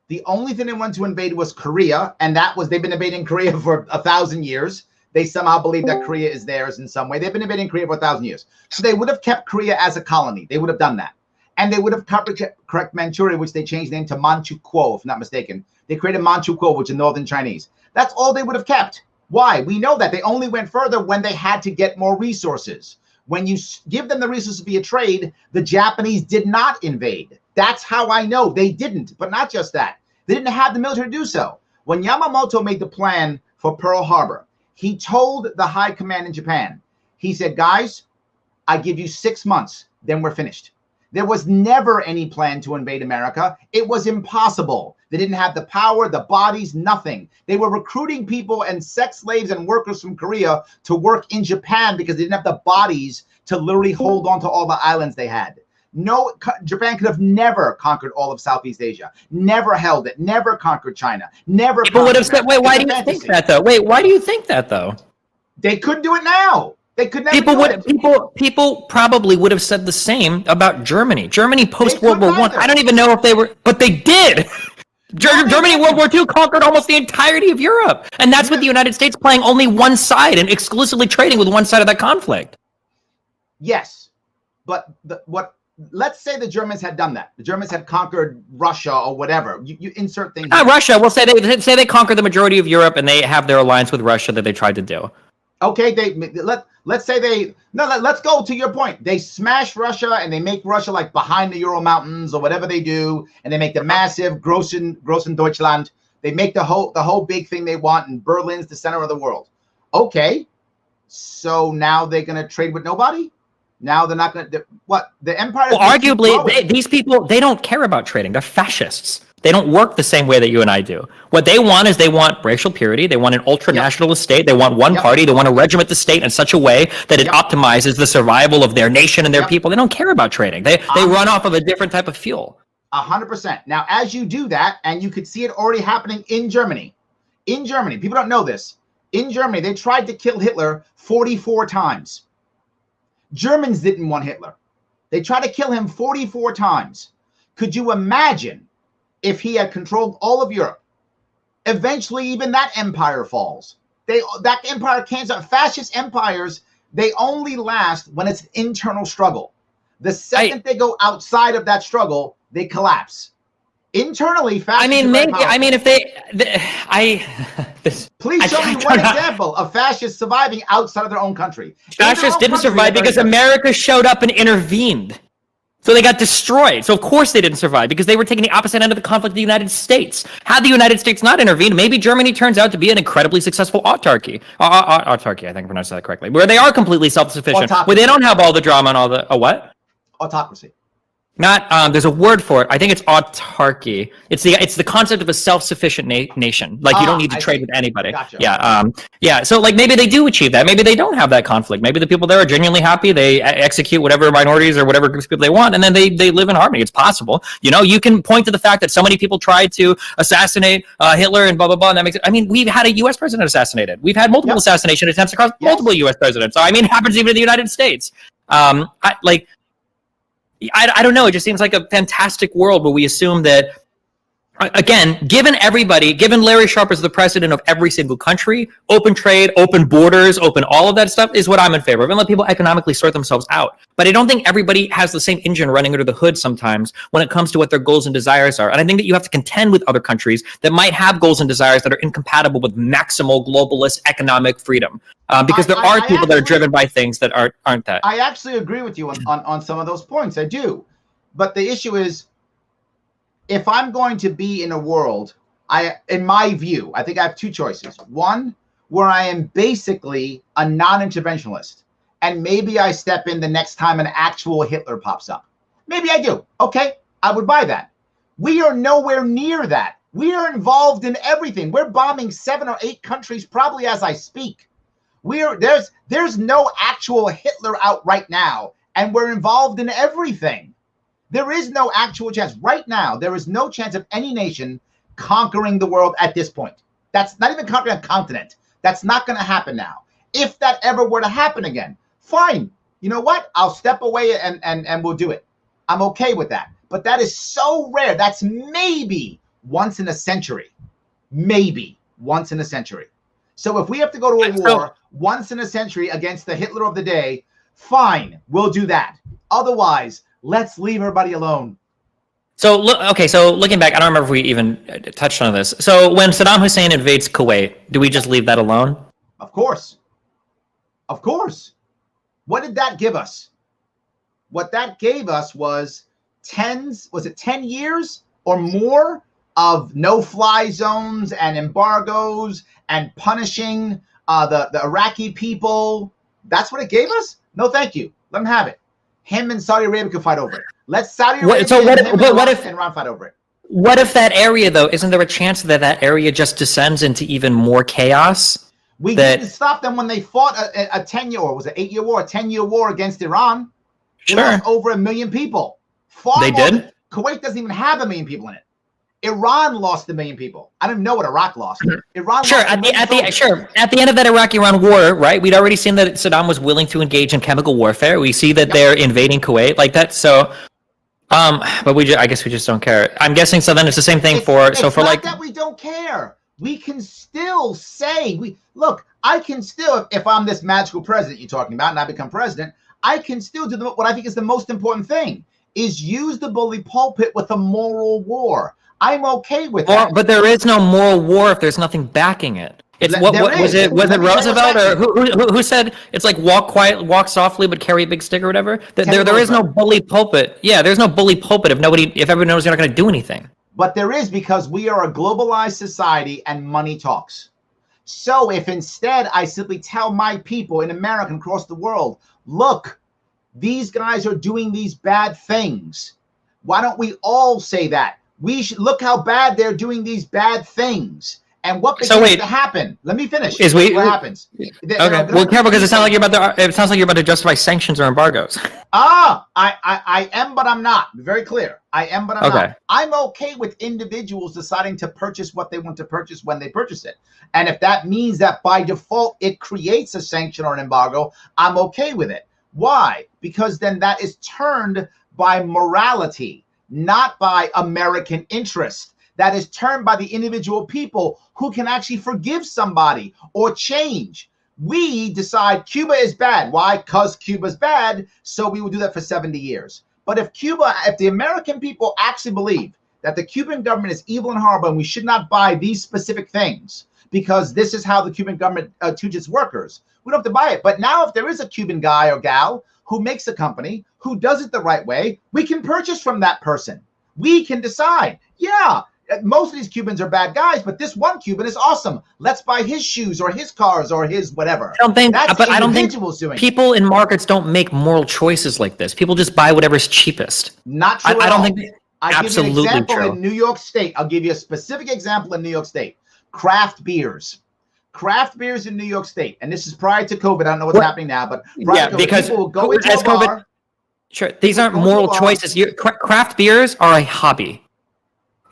The only thing they wanted to invade was Korea, and they've been invading Korea for 1,000 years. They somehow believe that Korea is theirs in some way. They've been invading Korea for 1,000 years. So they would have kept Korea as a colony. They would have done that. And they would have correct Manchuria, which they changed the name to Manchukuo, if not mistaken. They created Manchukuo, which is Northern Chinese. That's all they would have kept. Why? We know that. They only went further when they had to get more resources. When you give them the resources via trade, the Japanese did not invade. That's how I know they didn't. But not just that. They didn't have the military to do so. When Yamamoto made the plan for Pearl Harbor, he told the high command in Japan, he said, guys, I give you 6 months, then we're finished. There was never any plan to invade America. It was impossible. They didn't have the power, the bodies, nothing. They were recruiting people and sex slaves and workers from Korea to work in Japan because they didn't have the bodies to literally hold on to all the islands they had. No, Japan could have never conquered all of Southeast Asia, never held it, never conquered China, never. People would have said, wait, why do you think that though? Wait, why do you think that though? They couldn't do it now. They could never People probably would have said the same about Germany. Germany post World War I. I don't even know if they were, but they did. Germany World War II conquered almost the entirety of Europe. And that's with the United States playing only one side and exclusively trading with one side of that conflict. Yes. But let's say the Germans had done that. The Germans had conquered Russia or whatever. You insert things. Russia. We'll say they conquered the majority of Europe and they have their alliance with Russia that they tried to do. Okay, let's go to your point. They smash Russia and they make Russia like behind the Ural Mountains or whatever they do, and they make the massive großen Deutschland. They make the whole big thing they want, and Berlin's the center of the world. Okay, so now they're gonna trade with nobody? Now they're not gonna the empire? Well, arguably, these people, they don't care about trading. They're fascists. They don't work the same way that you and I do. What they want is they want racial purity. They want an ultra-nationalist state. They want one party. They want to regiment the state in such a way that it optimizes the survival of their nation and their people. They don't care about trading. They run off of a different type of fuel. 100%. Now, as you do that, and you could see it already happening in Germany. In Germany, people don't know this. In Germany, they tried to kill Hitler 44 times. Germans didn't want Hitler. They tried to kill him 44 times. Could you imagine if he had controlled all of Europe? Eventually, even that empire falls. That empire can't. Fascist empires, they only last when it's an internal struggle. The second they go outside of that struggle, they collapse. Internally, fascists are very maybe. powerful. I mean, if Please show me one example of fascists surviving outside of their own country. Fascists didn't survive because America showed up and intervened. So they got destroyed. So of course they didn't survive because they were taking the opposite end of the conflict of the United States. Had the United States not intervened, maybe Germany turns out to be an incredibly successul autarky. Autarky, I think I pronounced that correctly. Where they are completely self-sufficient. Autocracy. Where they don't have all the drama and all the... what? Autocracy. Not there's a word for it. I think it's autarky. It's the concept of a self-sufficient nation. Like you don't need to trade with anybody. Gotcha. Yeah. So like maybe they do achieve that. Maybe they don't have that conflict. Maybe the people there are genuinely happy. They execute whatever minorities or whatever groups of people they want, and then they live in harmony. It's possible. You can point to the fact that so many people tried to assassinate Hitler and blah blah blah. And that makes it. I mean, we've had a U.S. president assassinated. We've had multiple assassination attempts across multiple U.S. presidents. So I mean, it happens even in the United States. I don't know. It just seems like a fantastic world where we assume that, again, given Larry Sharpe as the president of every single country, open trade, open borders, open all of that stuff is what I'm in favor of, and let people economically sort themselves out. But I don't think everybody has the same engine running under the hood sometimes when it comes to what their goals and desires are. And I think that you have to contend with other countries that might have goals and desires that are incompatible with maximal globalist economic freedom. Because there are people that are driven by things that aren't that. I actually agree with you on some of those points. I do. But the issue is, if I'm going to be in a world, in my view, I think I have two choices. One, where I am basically a non-interventionalist, and maybe I step in the next time an actual Hitler pops up. Maybe I do. Okay, I would buy that. We are nowhere near that. We are involved in everything. We're bombing 7 or 8 countries probably as I speak. There's no actual Hitler out right now, and we're involved in everything. There is no actual chance right now. There is no chance of any nation conquering the world at this point. That's not even conquering a continent. That's not going to happen now. If that ever were to happen again, fine. You know what? I'll step away and we'll do it. I'm okay with that. But that is so rare. That's maybe once in a century. Maybe once in a century. So if we have to go to a war once in a century against the Hitler of the day, fine, we'll do that. Otherwise, let's leave everybody alone. So looking back, I don't remember if we even touched on this. So when Saddam Hussein invades Kuwait, do we just leave that alone? Of course. Of course. What did that give us? What that gave us was 10 years or more of no-fly zones and embargoes and punishing the Iraqi people. That's what it gave us? No, thank you. Let them have it. Him and Saudi Arabia could fight over it. Let Saudi Arabia and Iran fight over it. What if that area, though, isn't there a chance that area just descends into even more chaos? We didn't stop them when they fought a 10-year or was it 8-year war, a 10-year war against Iran. They lost over 1 million people. They did? Kuwait doesn't even have 1 million people in it. Iran lost 1 million people. I don't even know what Iraq lost. Iran lost at the end of that Iraq-Iran war, right? We'd already seen that Saddam was willing to engage in chemical warfare. We see that they're invading Kuwait like that. So, but I guess we just don't care. I'm guessing. So then it's the same thing it's not that we don't care. We can still say look. I can still, if I'm this magical president you're talking about, and I become president, I can still do what I think is the most important thing: is use the bully pulpit with a moral war. I'm okay with that. But there is no moral war if there's nothing backing it. It's was it Roosevelt or who said it's like walk softly but carry a big stick or whatever? There is no bully pulpit. Yeah, there's no bully pulpit if everyone knows you're not going to do anything. But there is, because we are a globalized society and money talks. So if instead I simply tell my people in America and across the world, look, these guys are doing these bad things. Why don't we all say that? We should look how bad they're doing these bad things, and what begins to happen. Let me finish. What happens? Okay. Well, careful, because it sounds like you're about to justify sanctions or embargoes. I am, but I'm not. Be very clear. I am, but I'm not. I'm okay with individuals deciding to purchase what they want to purchase when they purchase it, and if that means that by default it creates a sanction or an embargo, I'm okay with it. Why? Because then that is turned by morality, not by American interest. That is turned by the individual people who can actually forgive somebody or change. We decide Cuba is bad. Why? Because Cuba's bad, so we will do that for 70 years. But if the American people actually believe that the Cuban government is evil and horrible and we should not buy these specific things because this is how the Cuban government treats its workers, we don't have to buy it. But now if there is a Cuban guy or gal who makes a company, who does it the right way, we can purchase from that person. We can decide, yeah, most of these Cubans are bad guys, but this one Cuban is awesome. Let's buy his shoes or his cars or his whatever. I don't think people in markets don't make moral choices like this. People just buy whatever's cheapest. Not true. I don't think absolutely true. I'll give you an example in New York State. I'll give you a specific example in New York State. Craft beers. Craft beers in New York State. And this is prior to COVID. I don't know what's happening now, but prior to COVID, because people will go into a bar. Sure, these aren't moral choices. Craft beers are a hobby.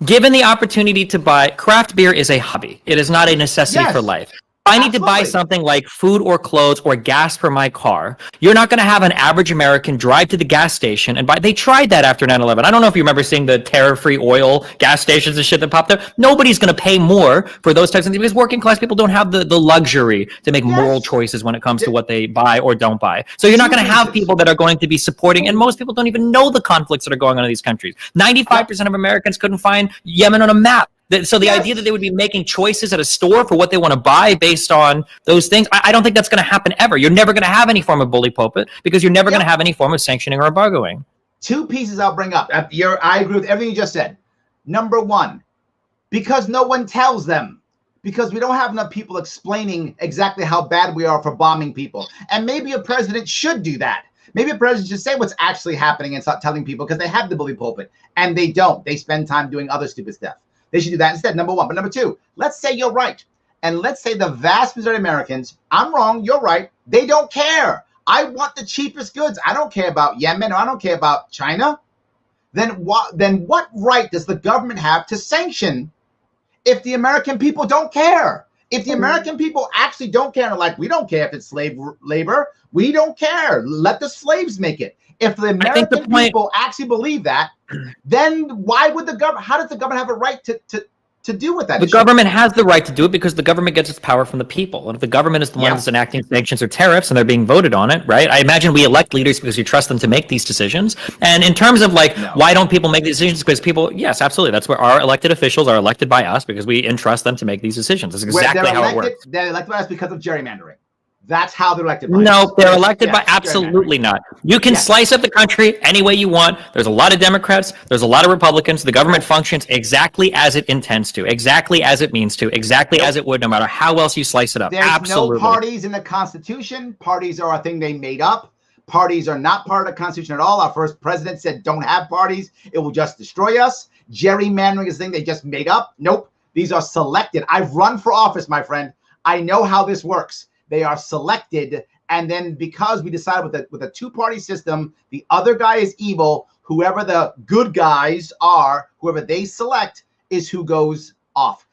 Given the opportunity to buy, craft beer is a hobby. It is not a necessity for life. I need to buy something like food or clothes or gas for my car. You're not going to have an average American drive to the gas station and buy. They tried that after 9/11. I don't know if you remember seeing the tariff-free oil gas stations and shit that popped up. Nobody's going to pay more for those types of things because working class people don't have the luxury to make moral choices when it comes to what they buy or don't buy. So you're not going to have people that are going to be supporting, and most people don't even know the conflicts that are going on in these countries. 95% of Americans couldn't find Yemen on a map. So the idea that they would be making choices at a store for what they want to buy based on those things, I don't think that's going to happen ever. You're never going to have any form of bully pulpit because you're never going to have any form of sanctioning or embargoing. Two pieces I'll bring up. I agree with everything you just said. Number one, because no one tells them. Because we don't have enough people explaining exactly how bad we are for bombing people. And maybe a president should do that. Maybe a president should say what's actually happening and start telling people because they have the bully pulpit. And they don't. They spend time doing other stupid stuff. They should do that instead, number one. But number two, let's say you're right. And let's say the vast majority of Americans, I'm wrong, you're right, they don't care. I want the cheapest goods. I don't care about Yemen or I don't care about China. Then what right does the government have to sanction if the American people don't care? If the American people actually don't care, like, we don't care if it's slave labor, we don't care. Let the slaves make it. If the American people actually believe that, then why would the government? How does the government have a right to do with that? The government has the right to do it because the government gets its power from the people. And if the government is the one that's enacting sanctions or tariffs and they're being voted on it, right? I imagine we elect leaders because you trust them to make these decisions. And in terms of why don't people make these decisions? Because people, yes, absolutely. That's where our elected officials are elected by us because we entrust them to make these decisions. That's exactly how it works. They're elected by us because of gerrymandering. That's how they're elected by. No, they're elected by absolutely not. You can slice up the country any way you want. There's a lot of Democrats. There's a lot of Republicans. The government functions exactly as it intends to, exactly as it means to, exactly as it would, no matter how else you slice it up. There's no parties in the Constitution. Parties are a thing they made up. Parties are not part of the Constitution at all. Our first president said, don't have parties. It will just destroy us. Gerrymandering is a thing they just made up. Nope. These are selected. I've run for office, my friend. I know how this works. They are selected, and then because we decided with a two-party system, the other guy is evil. Whoever the good guys are, whoever they select, is who goes off.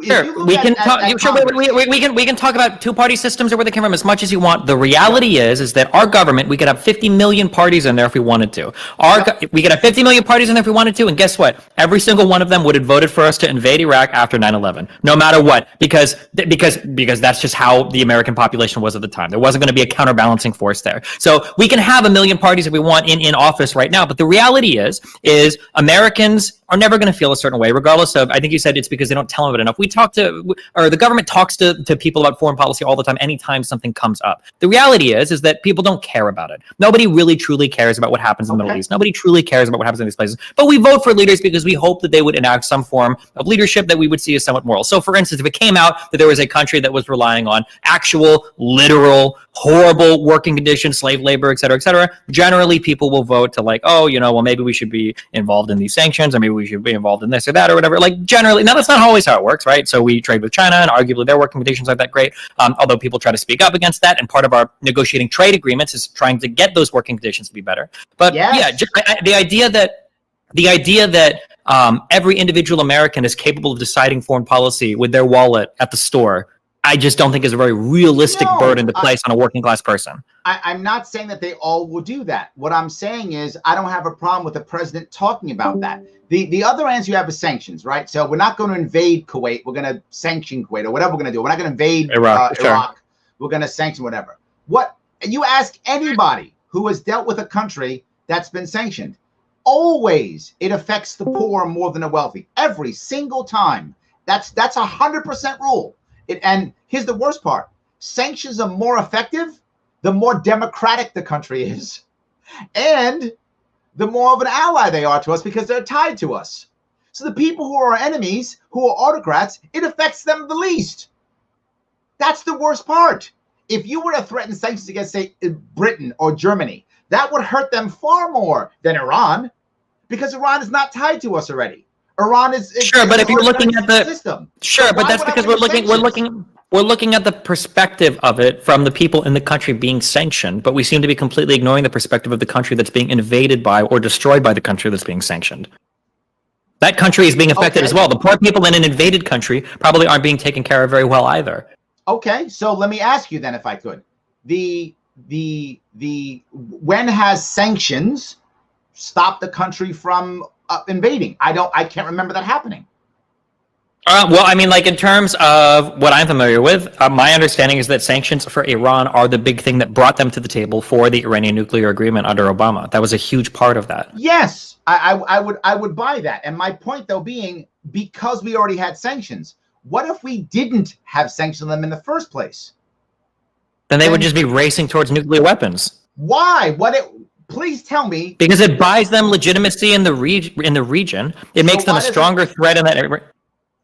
Sure, we can talk. We can talk about two-party systems or where they came from as much as you want. The reality is that our government, we could have 50 million parties in there if we wanted to. We could have 50 million parties in there if we wanted to, and guess what? Every single one of them would have voted for us to invade Iraq after 9/11, no matter what, because that's just how the American population was at the time. There wasn't going to be a counterbalancing force there. So we can have a million parties if we want in office right now, but the reality is Americans are never going to feel a certain way, regardless of, I think you said it's because they don't tell them it enough. The government talks to people about foreign policy all the time, anytime something comes up. The reality is that people don't care about it. Nobody really truly cares about what happens in the Middle East. Nobody truly cares about what happens in these places. But we vote for leaders because we hope that they would enact some form of leadership that we would see as somewhat moral. So for instance, if it came out that there was a country that was relying on actual, literal, horrible working conditions, slave labor, et cetera, generally people will vote to maybe we should be involved in these sanctions, or maybe we should be involved in this or that or whatever. Like generally, now that's not always how it works, right? So we trade with China and arguably their working conditions aren't that great. Although people try to speak up against that. And part of our negotiating trade agreements is trying to get those working conditions to be better. But the idea that every individual American is capable of deciding foreign policy with their wallet at the store, I just don't think is a very realistic burden to place on a working class person. I'm not saying that they all will do that. What I'm saying is I don't have a problem with the president talking about that. The other answer you have is sanctions, right? So we're not going to invade Kuwait. We're going to sanction Kuwait or whatever we're going to do. We're not going to invade Iraq. We're going to sanction whatever. You ask anybody who has dealt with a country that's been sanctioned. Always, it affects the poor more than the wealthy. Every single time. That's 100% rule. And here's the worst part. Sanctions are more effective the more democratic the country is. And the more of an ally they are to us because they're tied to us. So the people who are our enemies, who are autocrats, it affects them the least. That's the worst part. If you were to threaten sanctions against, say, Britain or Germany, that would hurt them far more than Iran, because Iran is not tied to us already. Iran is sure, but if you're looking at the system, sure, so but that's because we're looking at the perspective of it from the people in the country being sanctioned, but we seem to be completely ignoring the perspective of the country that's being invaded by or destroyed by the country that's being sanctioned. That country is being affected as well. The poor people in an invaded country probably aren't being taken care of very well either. Okay, so let me ask you then, if I could, when has sanctions stopped the country from invading? I can't remember that happening. Well, I mean, like in terms of what I'm familiar with, my understanding is that sanctions for Iran are the big thing that brought them to the table for the Iranian nuclear agreement under Obama. That was a huge part of that. Yes, I would buy that. And my point, though, being because we already had sanctions, what if we didn't have sanctioned them in the first place? Then they would just be racing towards nuclear weapons. Why? Please tell me. Because it buys them legitimacy in the region. It makes them a stronger threat in that area.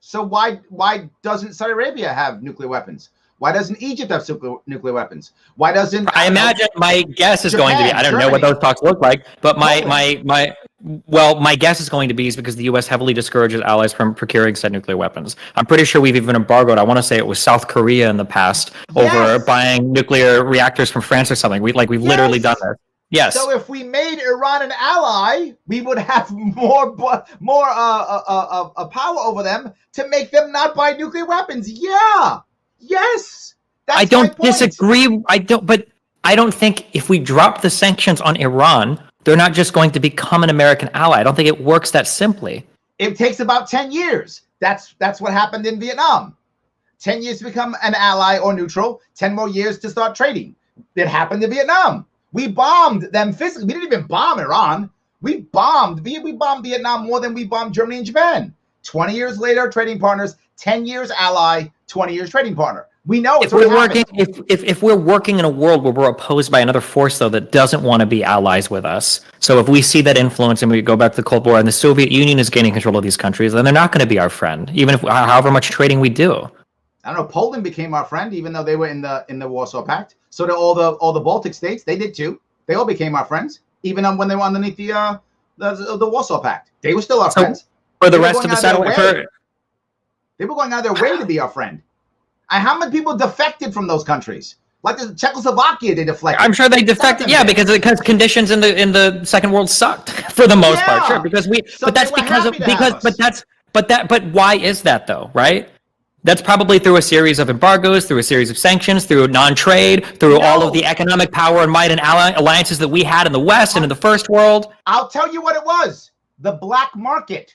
So why doesn't Saudi Arabia have nuclear weapons? Why doesn't Egypt have nuclear weapons? Why doesn't I imagine my guess is Japan, going to be, I don't know what those talks look like, but my guess is going to be is because the U.S. heavily discourages allies from procuring said nuclear weapons. I'm pretty sure we've even embargoed, I want to say it was South Korea in the past, over buying nuclear reactors from France or something. We've literally done that. Yes. So if we made Iran an ally, we would have more power over them to make them not buy nuclear weapons. Yeah. Yes. I don't disagree. But I don't think if we drop the sanctions on Iran, they're not just going to become an American ally. I don't think it works that simply. It takes about 10 years. That's what happened in Vietnam. 10 years to become an ally or neutral, 10 more years to start trading. It happened in Vietnam. We bombed them physically. We didn't even bomb Iran. We bombed Vietnam more than we bombed Germany and Japan. 20 years later, trading partners, 10 years ally, 20 years trading partner. We know if we're working in a world where we're opposed by another force, though, that doesn't want to be allies with us. So if we see that influence and we go back to the Cold War and the Soviet Union is gaining control of these countries, then they're not going to be our friend, even if however much trading we do. I don't know. Poland became our friend, even though they were in the Warsaw Pact. So did all the Baltic states. They did too. They all became our friends, even when they were underneath the Warsaw Pact. They were still our friends. For the rest of the satellite, they were going out of their way to be our friend. And how many people defected from those countries? Like Czechoslovakia, they deflected. I'm sure they defected. Yeah, because conditions in the Second World sucked for the most part. Sure, because but why is that though? Right? That's probably through a series of embargoes, through a series of sanctions, through non-trade, through all of the economic power and might and alliances that we had in the West and in the First World. I'll tell you what it was. The black market.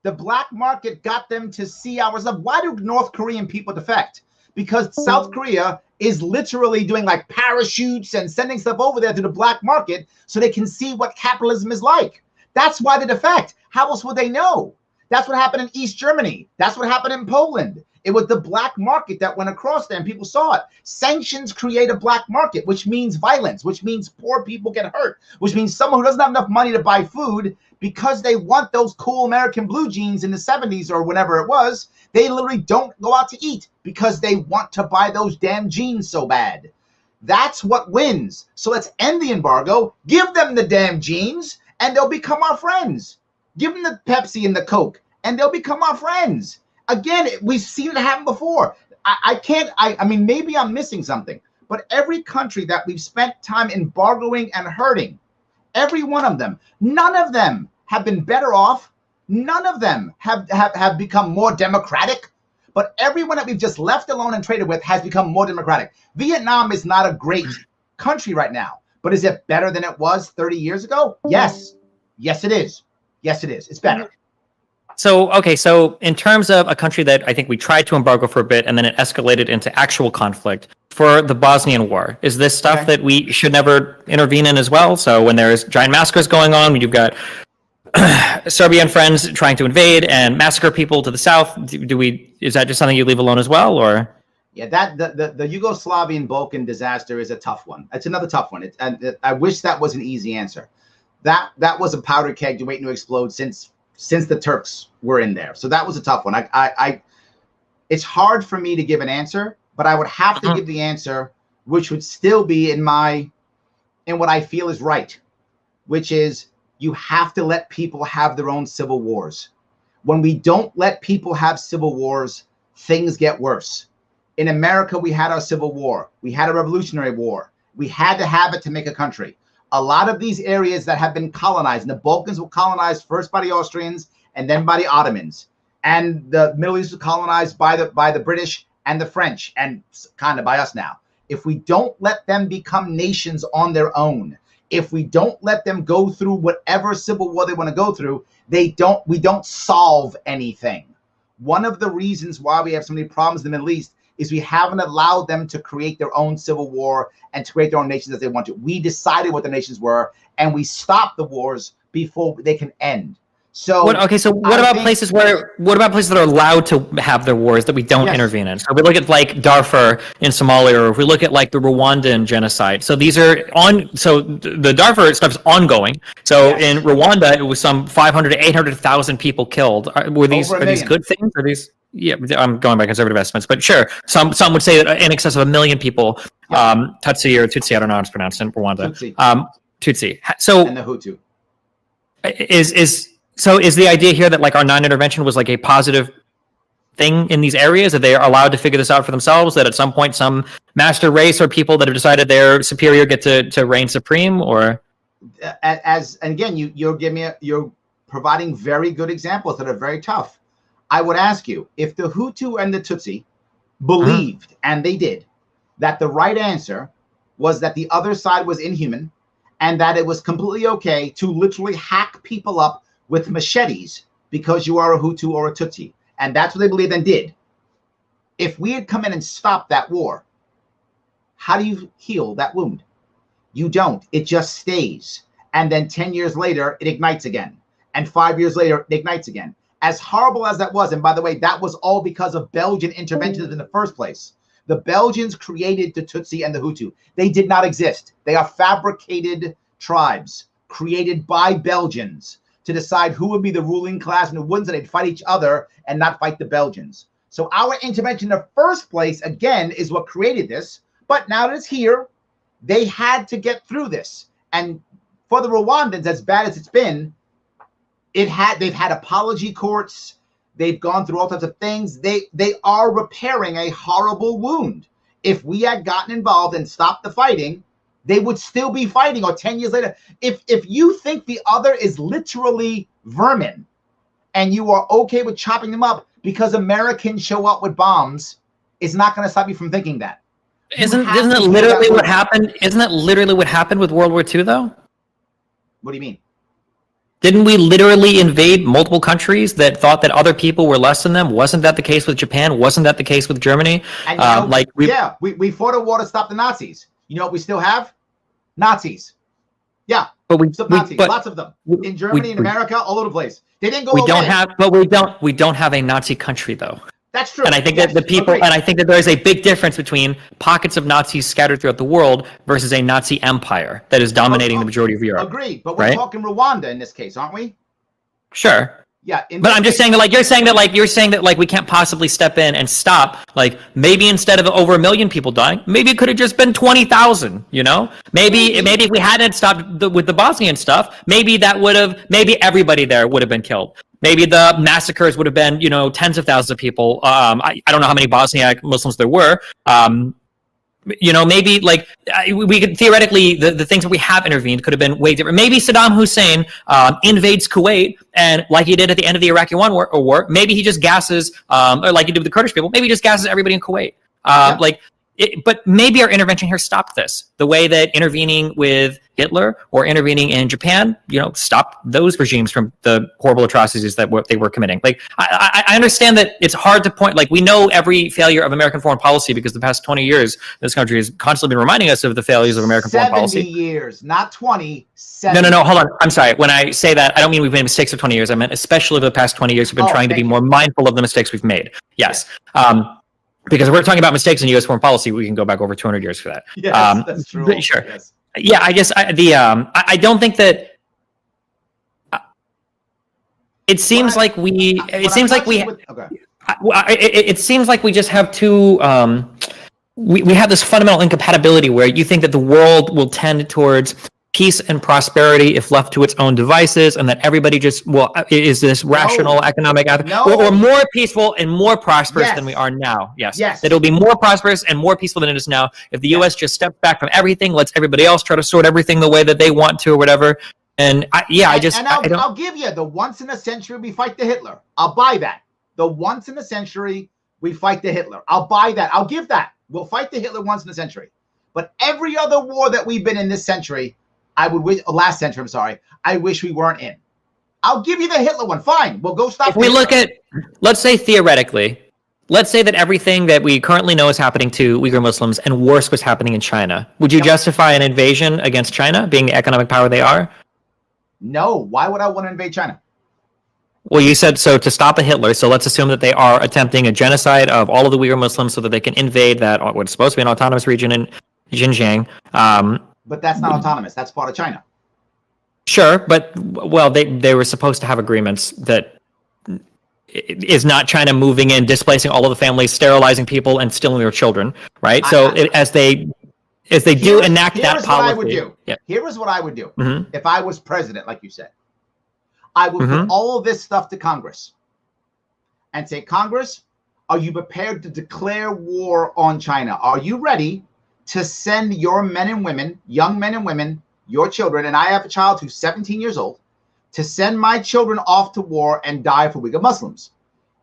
The black market got them to see our stuff. Why do North Korean people defect? Because South Korea is literally doing like parachutes and sending stuff over there to the black market so they can see what capitalism is like. That's why they defect. How else would they know? That's what happened in East Germany. That's what happened in Poland. It was the black market that went across there and people saw it. Sanctions create a black market, which means violence, which means poor people get hurt, which means someone who doesn't have enough money to buy food because they want those cool American blue jeans in the 70s or whenever it was, they literally don't go out to eat because they want to buy those damn jeans so bad. That's what wins. So let's end the embargo, give them the damn jeans, and they'll become our friends. Give them the Pepsi and the Coke, and they'll become our friends. Again, we've seen it happen before. I mean, maybe I'm missing something, but every country that we've spent time embargoing and hurting, every one of them, none of them have been better off. None of them have become more democratic, but everyone that we've just left alone and traded with has become more democratic. Vietnam is not a great country right now, but is it better than it was 30 years ago? Yes. Yes, it is. Yes, it is. It's better. So in terms of a country that I think we tried to embargo for a bit and then it escalated into actual conflict for the Bosnian War, is this stuff that we should never intervene in as well? So when there's giant massacres going on, when you've got Serbia and friends trying to invade and massacre people to the south. Is that just something you leave alone as well, or? Yeah, that the Yugoslavian Balkan disaster is a tough one. It's another tough one. I wish that was an easy answer. That was a powder keg waiting to explode since the Turks were in there. So that was a tough one. It's hard for me to give an answer, but I would have to give the answer, which would still be in what I feel is right, which is you have to let people have their own civil wars. When we don't let people have civil wars, things get worse. In America, we had our Civil War. We had a Revolutionary War. We had to have it to make a country. A lot of these areas that have been colonized, and the Balkans were colonized first by the Austrians and then by the Ottomans. And the Middle East was colonized by the British and the French, and kind of by us now. If we don't let them become nations on their own, if we don't let them go through whatever civil war they want to go through, we don't solve anything. One of the reasons why we have so many problems in the Middle East is we haven't allowed them to create their own civil war and to create their own nations as they want to. We decided what the nations were, and we stopped the wars before they can end. So what about places that are allowed to have their wars that we don't intervene in? So we look at like Darfur in Somalia, or if we look at like the Rwandan genocide. So these are the Darfur stuff is ongoing. So in Rwanda, it was some 500 to 800,000 people killed. Are these good things? Are these? Yeah, I'm going by conservative estimates, but sure. Some would say that in excess of 1 million people, Tutsi or Tutsi, I don't know how it's pronounced in Rwanda. Tutsi. So and the Hutu. Is the idea here that like our non-intervention was like a positive thing in these areas, that they are allowed to figure this out for themselves, that at some point some master race or people that have decided they're superior get to reign supreme? Or you're providing very good examples that are very tough. I would ask you, if the Hutu and the Tutsi believed, and they did, that the right answer was that the other side was inhuman and that it was completely okay to literally hack people up with machetes because you are a Hutu or a Tutsi, and that's what they believed and did. If we had come in and stopped that war, how do you heal that wound? You don't. It just stays. And then 10 years later, it ignites again. And 5 years later, it ignites again. As horrible as that was, and by the way, that was all because of Belgian interventions in the first place. The Belgians created the Tutsi and the Hutu. They did not exist. They are fabricated tribes created by Belgians to decide who would be the ruling class and who wouldn't, so they'd fight each other and not fight the Belgians. So our intervention in the first place, again, is what created this. But now that it's here, they had to get through this. And for the Rwandans, as bad as it's been, they've had apology courts. They've gone through all types of things. They are repairing a horrible wound. If we had gotten involved and stopped the fighting, they would still be fighting, or 10 years later. If you think the other is literally vermin and you are okay with chopping them up because Americans show up with bombs, it's not going to stop you from thinking that. Isn't that literally what happened? Isn't that literally what happened with World War II, though? What do you mean? Didn't we literally invade multiple countries that thought that other people were less than them? Wasn't that the case with Japan? Wasn't that the case with Germany? And we fought a war to stop the Nazis. You know what we still have? Nazis. Yeah, but lots of them in Germany, in America, all over the place. They didn't go away. We don't have a Nazi country, though. That's true. And I think that I think that there is a big difference between pockets of Nazis scattered throughout the world versus a Nazi empire that is dominating the majority of Europe. Agreed, but we're talking Rwanda in this case, aren't we? Sure. Yeah, but I'm just saying that, like, you're saying that we can't possibly step in and stop. Like, maybe instead of over 1 million people dying, maybe it could have just been 20,000. You know, maybe if we hadn't stopped with the Bosnian stuff, maybe everybody there would have been killed. Maybe the massacres would have been, tens of thousands of people. I don't know how many Bosniak Muslims there were. Maybe we could theoretically, the things that we have intervened could have been way different. Maybe Saddam Hussein invades Kuwait, and like he did at the end of the Iraqi war, maybe he just gasses, or like he did with the Kurdish people, maybe he just gasses everybody in Kuwait. but maybe our intervention here stopped this. The way that intervening with Hitler or intervening in Japan, stopped those regimes from the horrible atrocities that they were committing. Like, I understand that it's hard to point. Like, we know every failure of American foreign policy because the past 20 years, this country has constantly been reminding us of the failures of American foreign policy. 70 years, not 20. 70. No, hold on. I'm sorry. When I say that, I don't mean we've made mistakes of 20 years. I meant especially over the past 20 years, we've been trying to be more mindful of the mistakes we've made. Yes. Because if we're talking about mistakes in U.S. foreign policy, we can go back over 200 years for that. Yes, that's true. Sure. Yes. Yeah, I guess I don't think that. It seems like we. It seems like we. It seems like we just have two. We have this fundamental incompatibility where you think that the world will tend towards peace and prosperity if left to its own devices, and that everybody just is this rational economic or more peaceful and more prosperous than we are now. Yes. That it'll be more prosperous and more peaceful than it is now if the U.S. just steps back from everything, lets everybody else try to sort everything the way that they want to or whatever. And I'll give you the once in a century we fight the Hitler. I'll buy that. The once in a century we fight the Hitler. I'll buy that. I'll give that. We'll fight the Hitler once in a century. But every other war that we've been in this century, last century, I'm sorry, I wish we weren't in. I'll give you the Hitler one. Fine. We'll go stop. If we look at, let's say theoretically, let's say that everything that we currently know is happening to Uyghur Muslims and worse was happening in China. Would you justify an invasion against China, being the economic power they are? No. Why would I want to invade China? Well, you said so to stop a Hitler. So let's assume that they are attempting a genocide of all of the Uyghur Muslims so that they can invade that what's supposed to be an autonomous region in Xinjiang. But that's not autonomous. That's part of China. Sure, but they were supposed to have agreements that is not China moving in, displacing all of the families, sterilizing people, and stealing their children, right? As they do enact that policy. Here is what I would do if I was president, like you said. I would put all of this stuff to Congress and say, Congress, are you prepared to declare war on China? Are you ready to send your men and women, young men and women, your children, and I have a child who's 17 years old, to send my children off to war and die for Uyghur Muslims?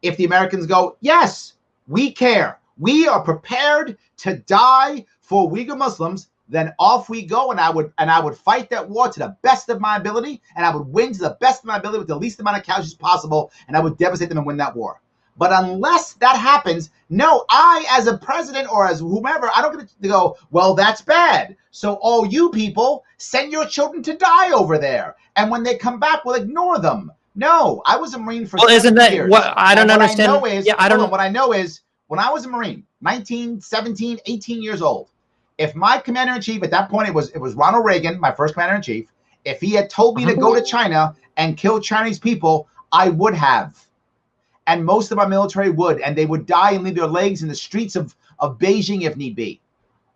If the Americans go, yes, we care, we are prepared to die for Uyghur Muslims, then off we go, and I would fight that war to the best of my ability, and I would win to the best of my ability with the least amount of casualties possible, and I would devastate them and win that war. But unless that happens, no, I, as a president or as whomever, I don't get to go, well, that's bad. So all you people, send your children to die over there. And when they come back, we'll ignore them. No, I was a Marine for 7 years. What I don't understand. What I know is, when I was a Marine, 19, 17, 18 years old, if my commander-in-chief, at that point it was Ronald Reagan, my first commander-in-chief, if he had told me to go to China and kill Chinese people, I would have. And most of our military would, and they would die and leave their legs in the streets of Beijing if need be.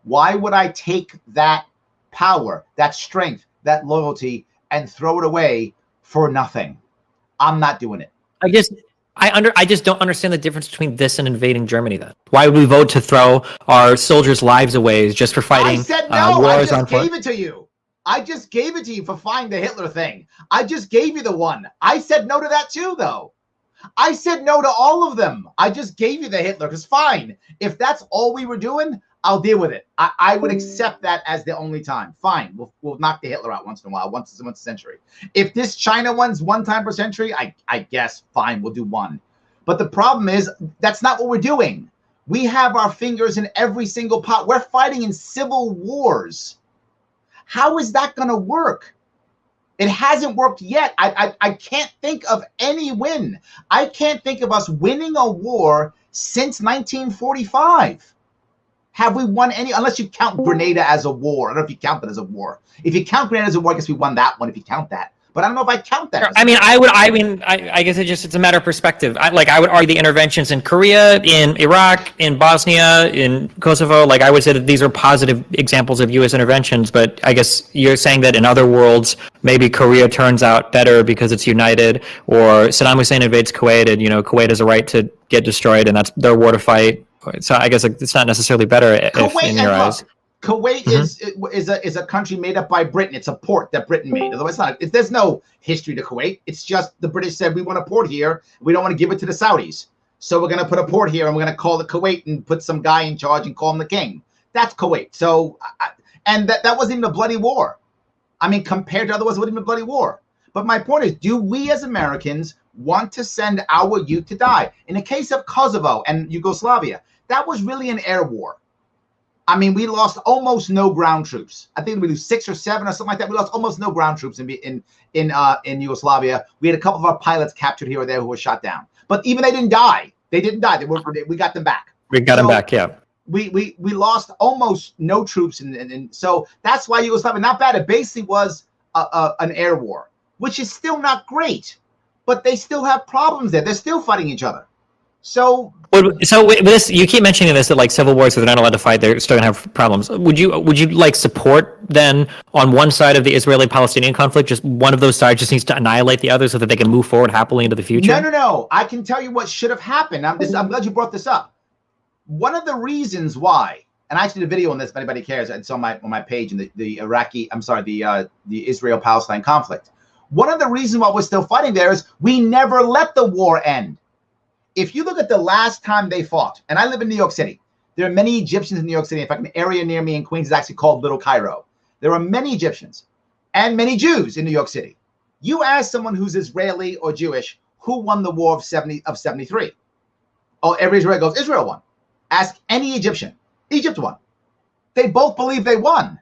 Why would I take that power, that strength, that loyalty, and throw it away for nothing? I'm not doing it. I just don't understand the difference between this and invading Germany then. Why would we vote to throw our soldiers' lives away just for fighting wars? I said no, I just gave it to you. I just gave it to you for fighting the Hitler thing. I just gave you the one. I said no to that too, though. I said no to all of them. I just gave you the Hitler, because fine. If that's all we were doing, I'll deal with it. I would accept that as the only time. Fine, we'll knock the Hitler out once in a while, once a century. If this China one's one time per century, I guess, fine, we'll do one. But the problem is, that's not what we're doing. We have our fingers in every single pot. We're fighting in civil wars. How is that going to work? It hasn't worked yet. I can't think of any win. I can't think of us winning a war since 1945. Have we won any, unless you count Grenada as a war? I don't know if you count that as a war. If you count Grenada as a war, I guess we won that one if you count that. But I don't know if I count that. I guess it's a matter of perspective. I would argue the interventions in Korea, in Iraq, in Bosnia, in Kosovo, I would say that these are positive examples of U.S. interventions. But I guess you're saying that in other worlds, maybe Korea turns out better because it's united, or Saddam Hussein invades Kuwait, and Kuwait has a right to get destroyed, and that's their war to fight. So I guess it's not necessarily better in your eyes. Kuwait is a country made up by Britain. It's a port that Britain made. Otherwise, there's no history to Kuwait. It's just the British said, we want a port here. We don't want to give it to the Saudis. So we're going to put a port here, and we're going to call it Kuwait and put some guy in charge and call him the king. That's Kuwait. So, and that wasn't even a bloody war. I mean, compared to otherwise, it wasn't even a bloody war. But my point is, do we as Americans want to send our youth to die? In the case of Kosovo and Yugoslavia, that was really an air war. I mean, we lost almost no ground troops. I think we lose 6 or 7 or something like that. We lost almost no ground troops in Yugoslavia. We had a couple of our pilots captured here or there who were shot down. But even they didn't die. They didn't die. We got them back. We got them back, yeah. We lost almost no troops, and so that's why Yugoslavia, not bad. It basically was an air war, which is still not great, but they still have problems there. They're still fighting each other. So this, you keep mentioning this, that like civil wars, so they're not allowed to fight, they're still gonna have problems. Would you like support then on one side of the Israeli-Palestinian conflict, just one of those sides just needs to annihilate the other so that they can move forward happily into the future? No. I can tell you what should have happened. I'm glad you brought this up. One of the reasons why, and I actually did a video on this if anybody cares, it's on my page in the Israel-Palestine conflict. One of the reasons why we're still fighting there is we never let the war end. If you look at the last time they fought, and I live in New York City, there are many Egyptians in New York City. In fact, an area near me in Queens is actually called Little Cairo. There are many Egyptians and many Jews in New York City. You ask someone who's Israeli or Jewish, who won the war of 73? Oh, every Israeli goes, Israel won. Ask any Egyptian. Egypt won. They both believe they won.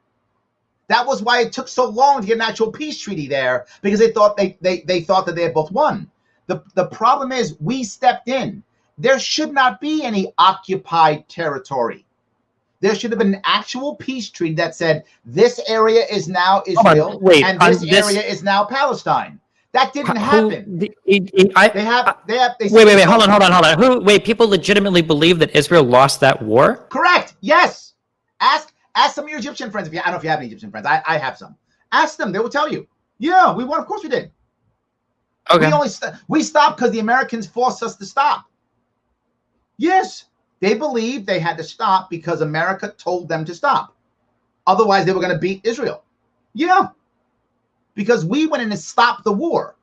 That was why it took so long to get an actual peace treaty there, because they thought they thought that they had both won. The problem is we stepped in. There should not be any occupied territory. There should have been an actual peace treaty that said this area is now Israel and this area is now Palestine. That didn't happen. Wait, hold on. People legitimately believe that Israel lost that war? Correct. Yes. Ask some of your Egyptian friends. I don't know if you have any Egyptian friends. I have some. Ask them. They will tell you. Yeah, we won. Of course we did. Okay. We stopped because the Americans forced us to stop. Yes, they believed they had to stop because America told them to stop. Otherwise, they were going to beat Israel. Yeah, because we went in and stopped the war.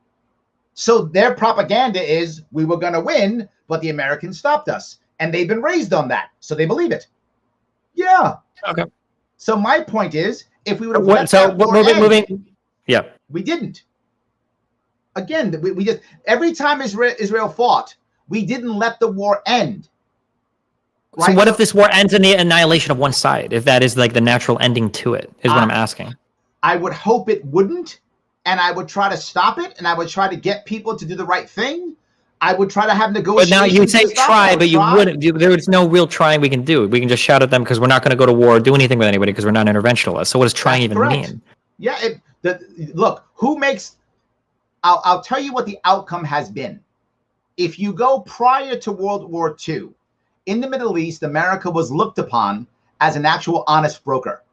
So their propaganda is we were going to win, but the Americans stopped us. And they've been raised on that. So they believe it. Yeah. Okay. So my point is, if we would have we didn't. Again, we just, every time Israel fought, we didn't let the war end. Right? So what if this war ends in the annihilation of one side? If that is like the natural ending to it, is what I'm asking. I would hope it wouldn't, and I would try to stop it, and I would try to get people to do the right thing. I would try to have negotiations. But now you say try, but you wouldn't. There's no real trying we can do. We can just shout at them because we're not going to go to war or do anything with anybody because we're not interventionalists. So what does trying even mean? Yeah, look, who makes... I'll tell you what the outcome has been. If you go prior to World War II, in the Middle East, America was looked upon as an actual honest broker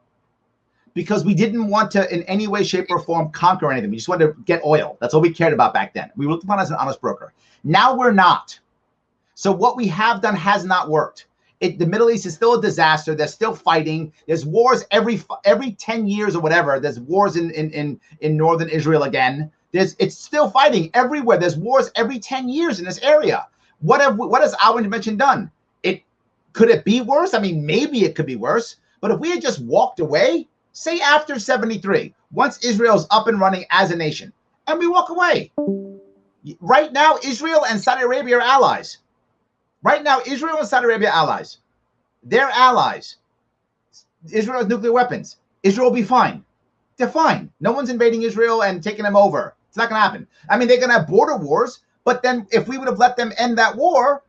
because we didn't want to in any way, shape, or form conquer anything. We just wanted to get oil. That's all we cared about back then. We were looked upon as an honest broker. Now we're not. So what we have done has not worked. The Middle East is still a disaster. They're still fighting. There's wars every 10 years or whatever. There's wars in northern Israel again. It's still fighting everywhere. There's wars every 10 years in this area. What has our intervention done? Could it be worse? I mean, maybe it could be worse. But if we had just walked away, say after 73, once Israel's up and running as a nation, and we walk away. Right now, Israel and Saudi Arabia are allies. Right now, Israel and Saudi Arabia are allies. They're allies. Israel has nuclear weapons. Israel will be fine. They're fine. No one's invading Israel and taking them over. It's not going to happen. I mean, they're going to have border wars, but then if we would have let them end that war,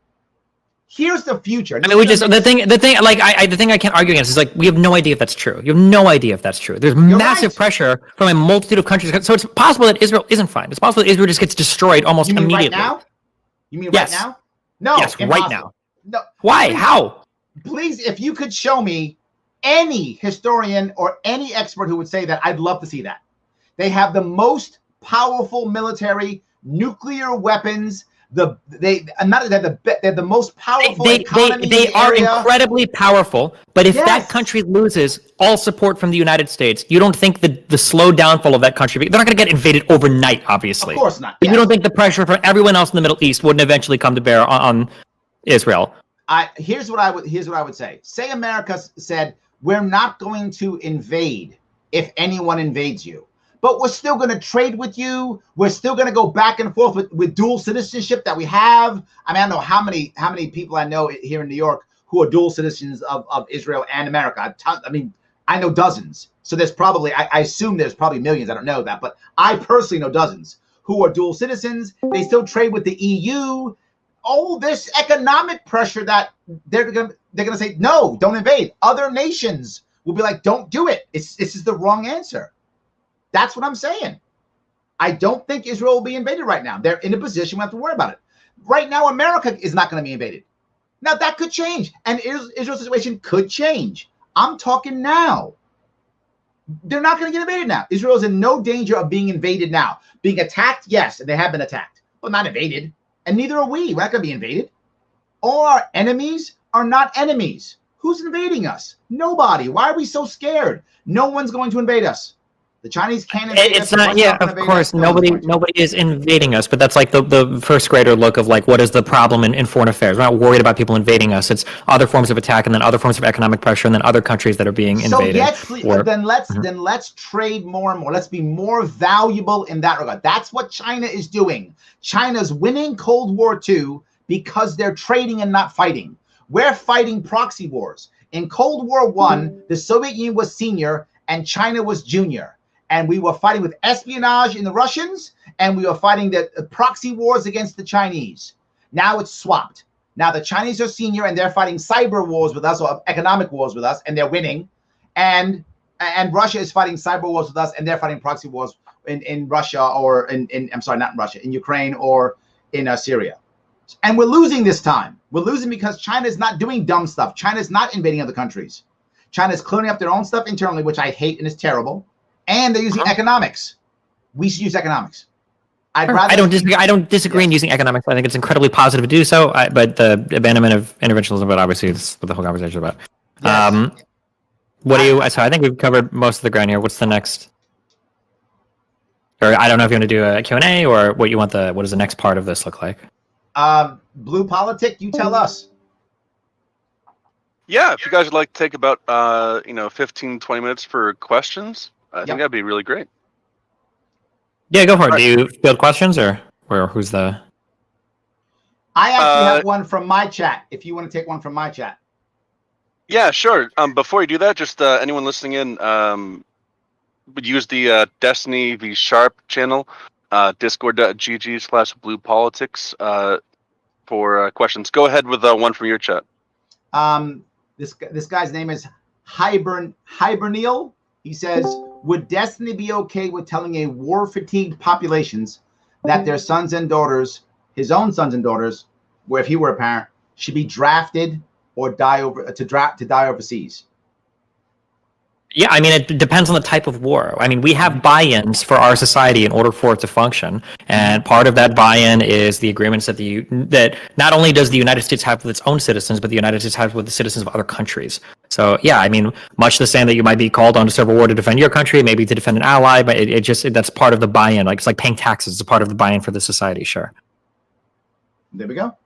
here's the future. I mean, the thing I can't argue against is like we have no idea if that's true. You have no idea if that's true. There's massive pressure from a multitude of countries. So it's possible that Israel isn't fine. It's possible that Israel just gets destroyed almost immediately. Right now? You mean right now? No. Yes, impossible. Right now. No. Why? How? Please, if you could show me any historian or any expert who would say that, I'd love to see that. They have the most powerful military, nuclear weapons. They're the most powerful economy. They are incredibly powerful. But if that country loses all support from the United States, you don't think the slow downfall of that country? They're not going to get invaded overnight, obviously. Of course not. But you don't think the pressure from everyone else in the Middle East wouldn't eventually come to bear on Israel? Here's what I would say. Say America said, we're not going to invade if anyone invades you. But we're still going to trade with you. We're still going to go back and forth with dual citizenship that we have. I mean, I don't know how many people I know here in New York who are dual citizens of Israel and America. I mean, I know dozens. So there's probably, I assume there's probably millions. I don't know that. But I personally know dozens who are dual citizens. They still trade with the EU. Oh, this economic pressure that they're gonna say, no, don't invade. Other nations will be like, don't do it. This is the wrong answer. That's what I'm saying. I don't think Israel will be invaded right now. They're in a position we have to worry about it. Right now, America is not going to be invaded. Now, that could change. And Israel's situation could change. I'm talking now. They're not going to get invaded now. Israel is in no danger of being invaded now. Being attacked, yes, and they have been attacked, but not invaded. And neither are we. We're not going to be invaded. All our enemies are not enemies. Who's invading us? Nobody. Why are we so scared? No one's going to invade us. The Chinese can't invade us. It's not, yeah, of course, nobody is invading us, but that's like the first grader look of like, what is the problem in foreign affairs? We're not worried about people invading us. It's other forms of attack and then other forms of economic pressure and then other countries that are being invaded. So yes, then let's trade more and more. Let's be more valuable in that regard. That's what China is doing. China's winning Cold War II because they're trading and not fighting. We're fighting proxy wars. In Cold War I, the Soviet Union was senior and China was junior. And we were fighting with espionage in the Russians, and we were fighting the proxy wars against the Chinese. Now it's swapped. Now the Chinese are senior, and they're fighting cyber wars with us, or economic wars with us, and they're winning. And Russia is fighting cyber wars with us, and they're fighting proxy wars in Russia, or I'm sorry, not in Russia, in Ukraine or in Syria. And we're losing this time. We're losing because China is not doing dumb stuff. China is not invading other countries. China is clearing up their own stuff internally, which I hate and is terrible. And they're using economics. We should use economics. I don't disagree in using economics. I think it's incredibly positive to do so. But the abandonment of interventionism, but obviously it's what the whole conversation is about. Yes. So I think we've covered most of the ground here. What's the next? Or I don't know if you want to do a Q&A or what does the next part of this look like? Blue Politic, you tell us. Yeah, if you guys would like to take about 15, 20 minutes for questions. I think that'd be really great. Yeah, go for it. Do you field questions or who's the? I actually have one from my chat. If you want to take one from my chat. Yeah, sure. Before you do that, just anyone listening in, would use the Destiny v Sharpe channel, discord.gg/bluepolitics for questions. Go ahead with one from your chat. This guy's name is Hiberneal. He says, would Destiny be okay with telling a war-fatigued populations that their sons and daughters, his own sons and daughters, where if he were a parent, should be drafted or die overseas? Yeah, I mean, it depends on the type of war. I mean, we have buy-ins for our society in order for it to function, and part of that buy-in is the agreements that not only does the United States have with its own citizens, but the United States has with the citizens of other countries. So, yeah, I mean, much the same that you might be called on to serve a war to defend your country, maybe to defend an ally, but that's part of the buy-in. Like it's like paying taxes; it's a part of the buy-in for the society. Sure. There we go.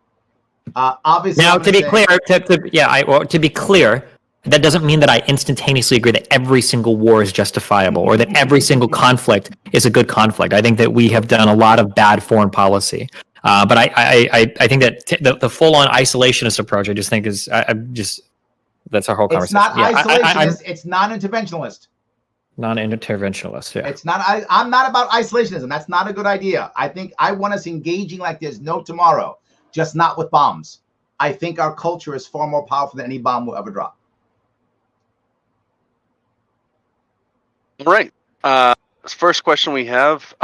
Obviously, now to be clear. That doesn't mean that I instantaneously agree that every single war is justifiable or that every single conflict is a good conflict. I think that we have done a lot of bad foreign policy. But I think that the full-on isolationist approach, I just think is that's our whole conversation. It's not isolationist. It's non-interventionalist. Non-interventionalist, yeah. It's not. I'm not about isolationism. That's not a good idea. I think I want us engaging like there's no tomorrow, just not with bombs. I think our culture is far more powerful than any bomb will ever drop. All right. First question we have,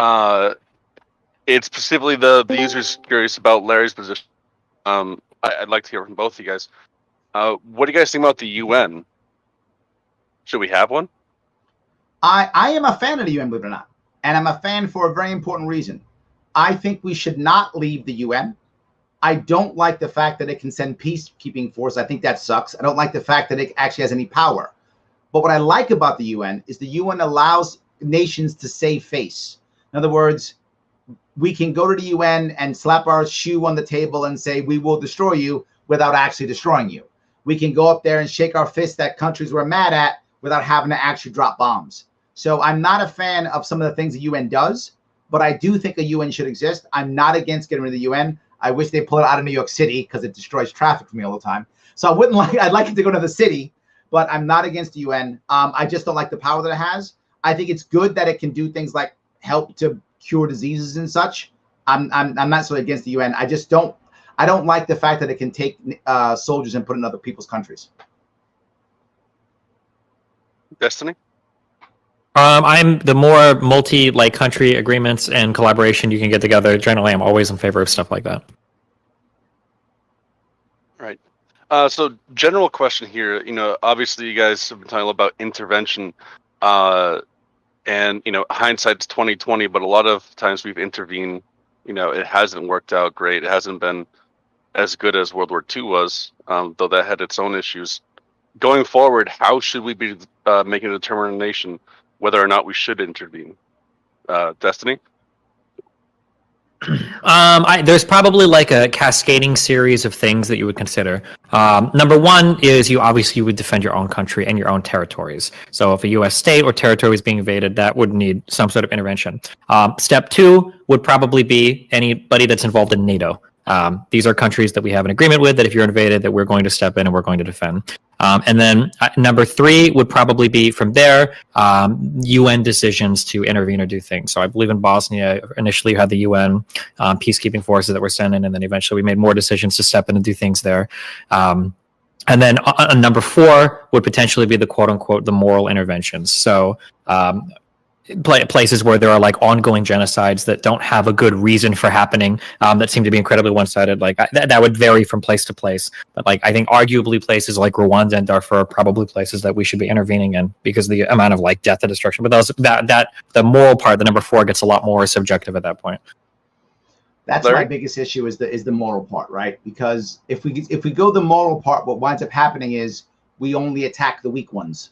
it's specifically the user's curious about Larry's position. I'd like to hear from both of you guys. What do you guys think about the UN? Should we have one? I am a fan of the UN, believe it or not. And I'm a fan for a very important reason. I think we should not leave the UN. I don't like the fact that it can send peacekeeping force. I think that sucks. I don't like the fact that it actually has any power. But what I like about the UN is the UN allows nations to save face. In other words, we can go to the UN and slap our shoe on the table and say, we will destroy you without actually destroying you. we can go up there and shake our fists at countries we're mad at without having to actually drop bombs. So I'm not a fan of some of the things the UN does, but I do think a UN should exist. I'm not against getting rid of the UN. I wish they pull it out of New York City because it destroys traffic for me all the time. So I'd like it to go to the city, but I'm not against the UN. I just don't like the power that it has. I think it's good that it can do things like help to cure diseases and such. I'm not so against the UN. I don't like the fact that it can take soldiers and put in other people's countries. Destiny? I'm the more country agreements and collaboration you can get together. Generally, I'm always in favor of stuff like that. Right. So general question here, obviously you guys have been talking about intervention, and hindsight's 2020, but a lot of times we've intervened, it hasn't worked out great. It hasn't been as good as World War II was, though that had its own issues. Going forward, how should we be making a determination whether or not we should intervene? Destiny? There's probably like a cascading series of things that you would consider. Number one is you would defend your own country and your own territories. So if a U.S. state or territory is being invaded, that would need some sort of intervention. Step two would probably be anybody that's involved in NATO. These are countries that we have an agreement with that if you're invaded, that we're going to step in and we're going to defend. And then number three would probably be from there, UN decisions to intervene or do things. So I believe in Bosnia, initially you had the UN peacekeeping forces that were sent in, and then eventually we made more decisions to step in and do things there. And then number four would potentially be the quote unquote, the moral interventions. So places where there are like ongoing genocides that don't have a good reason for happening, that seem to be incredibly one-sided. Like that would vary from place to place, but like I think arguably places like Rwanda and Darfur are probably places that we should be intervening in because the amount of like death and destruction. But the moral part, the number four, gets a lot more subjective at that point. That's Larry? my biggest issue is the moral part, right? Because if we go the moral part, what winds up happening is we only attack the weak ones.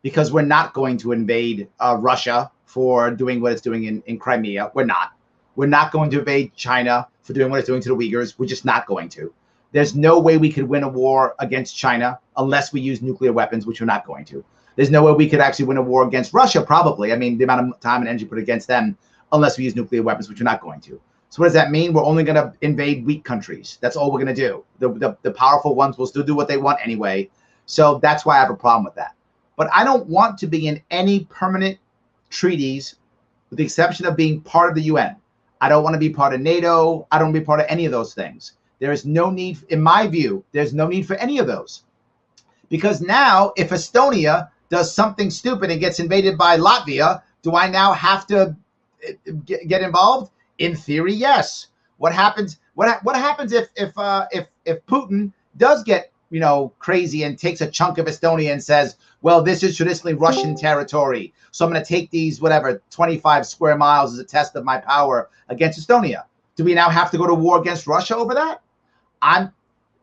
Because we're not going to invade Russia for doing what it's doing in Crimea. We're not. We're not going to invade China for doing what it's doing to the Uyghurs. We're just not going to. There's no way we could win a war against China unless we use nuclear weapons, which we're not going to. There's no way we could actually win a war against Russia, probably. I mean, the amount of time and energy put against them, unless we use nuclear weapons, which we're not going to. So what does that mean? We're only going to invade weak countries. That's all we're going to do. The powerful ones will still do what they want anyway. So that's why I have a problem with that. But I don't want to be in any permanent treaties with the exception of being part of the UN. I don't want to be part of NATO. I don't want to be part of any of those things. There is no need, in my view, there's no need for any of those. Because now, if Estonia does something stupid and gets invaded by Latvia, do I now have to get involved? In theory, yes. What happens? What happens if Putin does get crazy and takes a chunk of Estonia and says, well, this is traditionally Russian territory, so I'm going to take these 25 square miles as a test of my power against Estonia. Do we now have to go to war against Russia over that?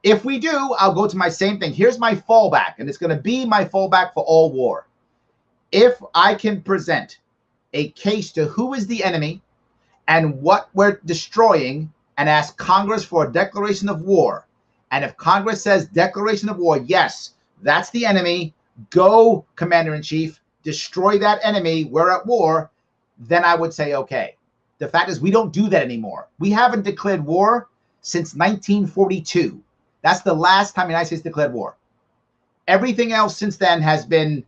If we do, I'll go to my same thing. Here's my fallback, and it's going to be my fallback for all war. If I can present a case to who is the enemy and what we're destroying and ask Congress for a declaration of war, and if Congress says declaration of war, yes, that's the enemy, go, Commander-in-Chief, destroy that enemy, we're at war, then I would say, okay. The fact is we don't do that anymore. We haven't declared war since 1942. That's the last time the United States declared war. Everything else since then has been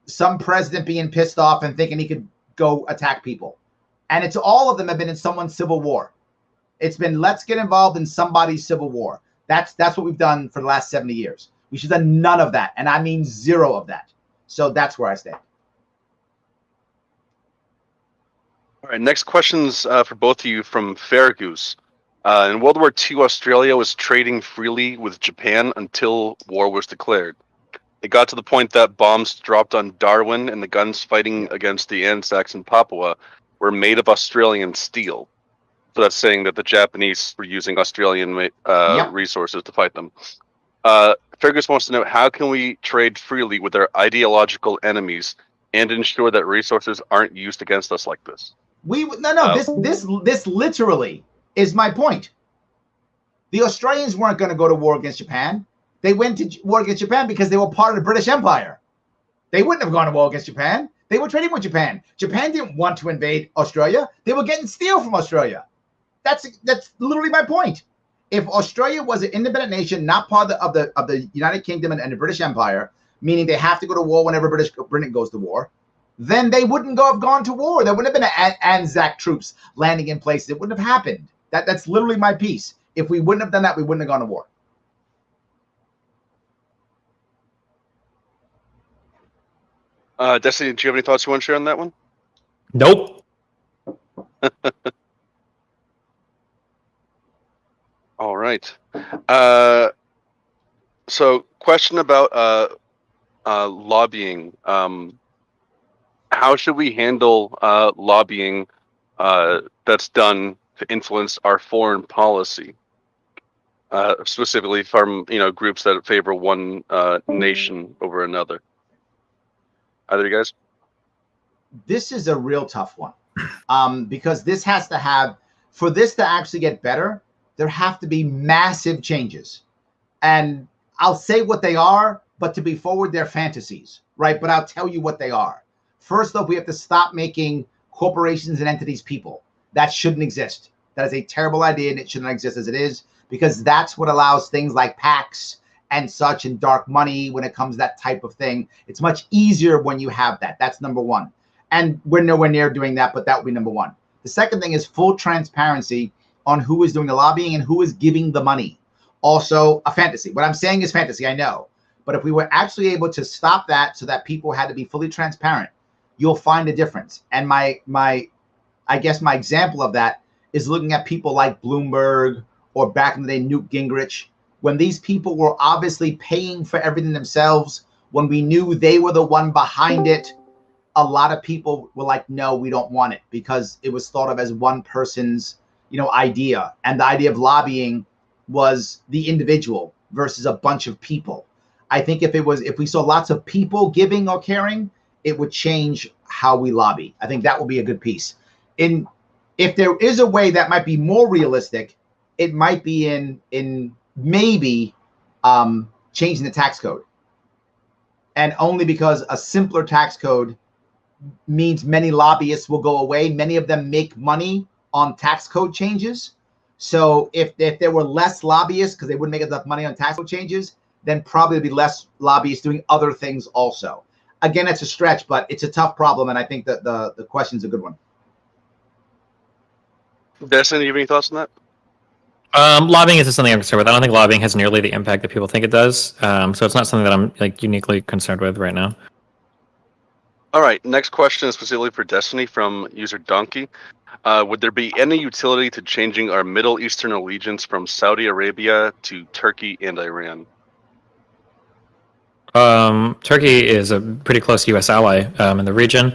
some president being pissed off and thinking he could go attack people. And it's all of them have been in someone's civil war. It's been, let's get involved in somebody's civil war. That's what we've done for the last 70 years. We should have done none of that. And I mean zero of that. So that's where I stand. All right, next question's for both of you from Fairgoose. In World War II, Australia was trading freely with Japan until war was declared. It got to the point that bombs dropped on Darwin and the guns fighting against the Anzacs in Papua were made of Australian steel. So that's saying that the Japanese were using Australian resources to fight them. Fergus wants to know, how can we trade freely with our ideological enemies and ensure that resources aren't used against us like this? This literally is my point. The Australians weren't going to go to war against Japan. They went to war against Japan because they were part of the British Empire. They wouldn't have gone to war against Japan. They were trading with Japan. Japan didn't want to invade Australia. They were getting steel from Australia. That's literally my point. If Australia was an independent nation, not part of the United Kingdom and the British Empire, meaning they have to go to war whenever Britain goes to war, then they wouldn't have gone to war. There wouldn't have been Anzac troops landing in places. It wouldn't have happened. That's literally my piece. If we wouldn't have done that, we wouldn't have gone to war. Destiny, do you have any thoughts you want to share on that one? Nope. All right. So, question about lobbying. How should we handle lobbying that's done to influence our foreign policy, specifically from groups that favor one nation over another? Either of you guys? This is a real tough one, because this has to have, for this to actually get better, there have to be massive changes. And I'll say what they are, but to be forward, they're fantasies, right? But I'll tell you what they are. First off, we have to stop making corporations and entities people. That shouldn't exist. That is a terrible idea, and it should not exist as it is, because that's what allows things like PACs and such and dark money when it comes to that type of thing. It's much easier when you have that. That's number one. And we're nowhere near doing that, but that would be number one. The second thing is full transparency on who is doing the lobbying and who is giving the money. Also a fantasy. What I'm saying is fantasy, I know. But if we were actually able to stop that so that people had to be fully transparent, you'll find a difference. And I guess my example of that is looking at people like Bloomberg or back in the day, Newt Gingrich, when these people were obviously paying for everything themselves, when we knew they were the one behind it, a lot of people were like, no, we don't want it, because it was thought of as one person's, idea. And the idea of lobbying was the individual versus a bunch of people. I think if we saw lots of people giving or caring, it would change how we lobby. I think that will be a good piece. If there is a way that might be more realistic, it might be in maybe changing the tax code. And only because a simpler tax code means many lobbyists will go away. Many of them make money on tax code changes. So if there were less lobbyists because they wouldn't make enough money on tax code changes, then probably there'd be less lobbyists doing other things also. Again, it's a stretch, but it's a tough problem, and I think that the question's a good one. Destiny, do you have any thoughts on that? Lobbying isn't something I'm concerned with. I don't think lobbying has nearly the impact that people think it does. So it's not something that I'm uniquely concerned with right now. All right. Next question is specifically for Destiny from user Donkey. Would there be any utility to changing our Middle Eastern allegiance from Saudi Arabia to Turkey and Iran? Turkey is a pretty close U.S. ally in the region.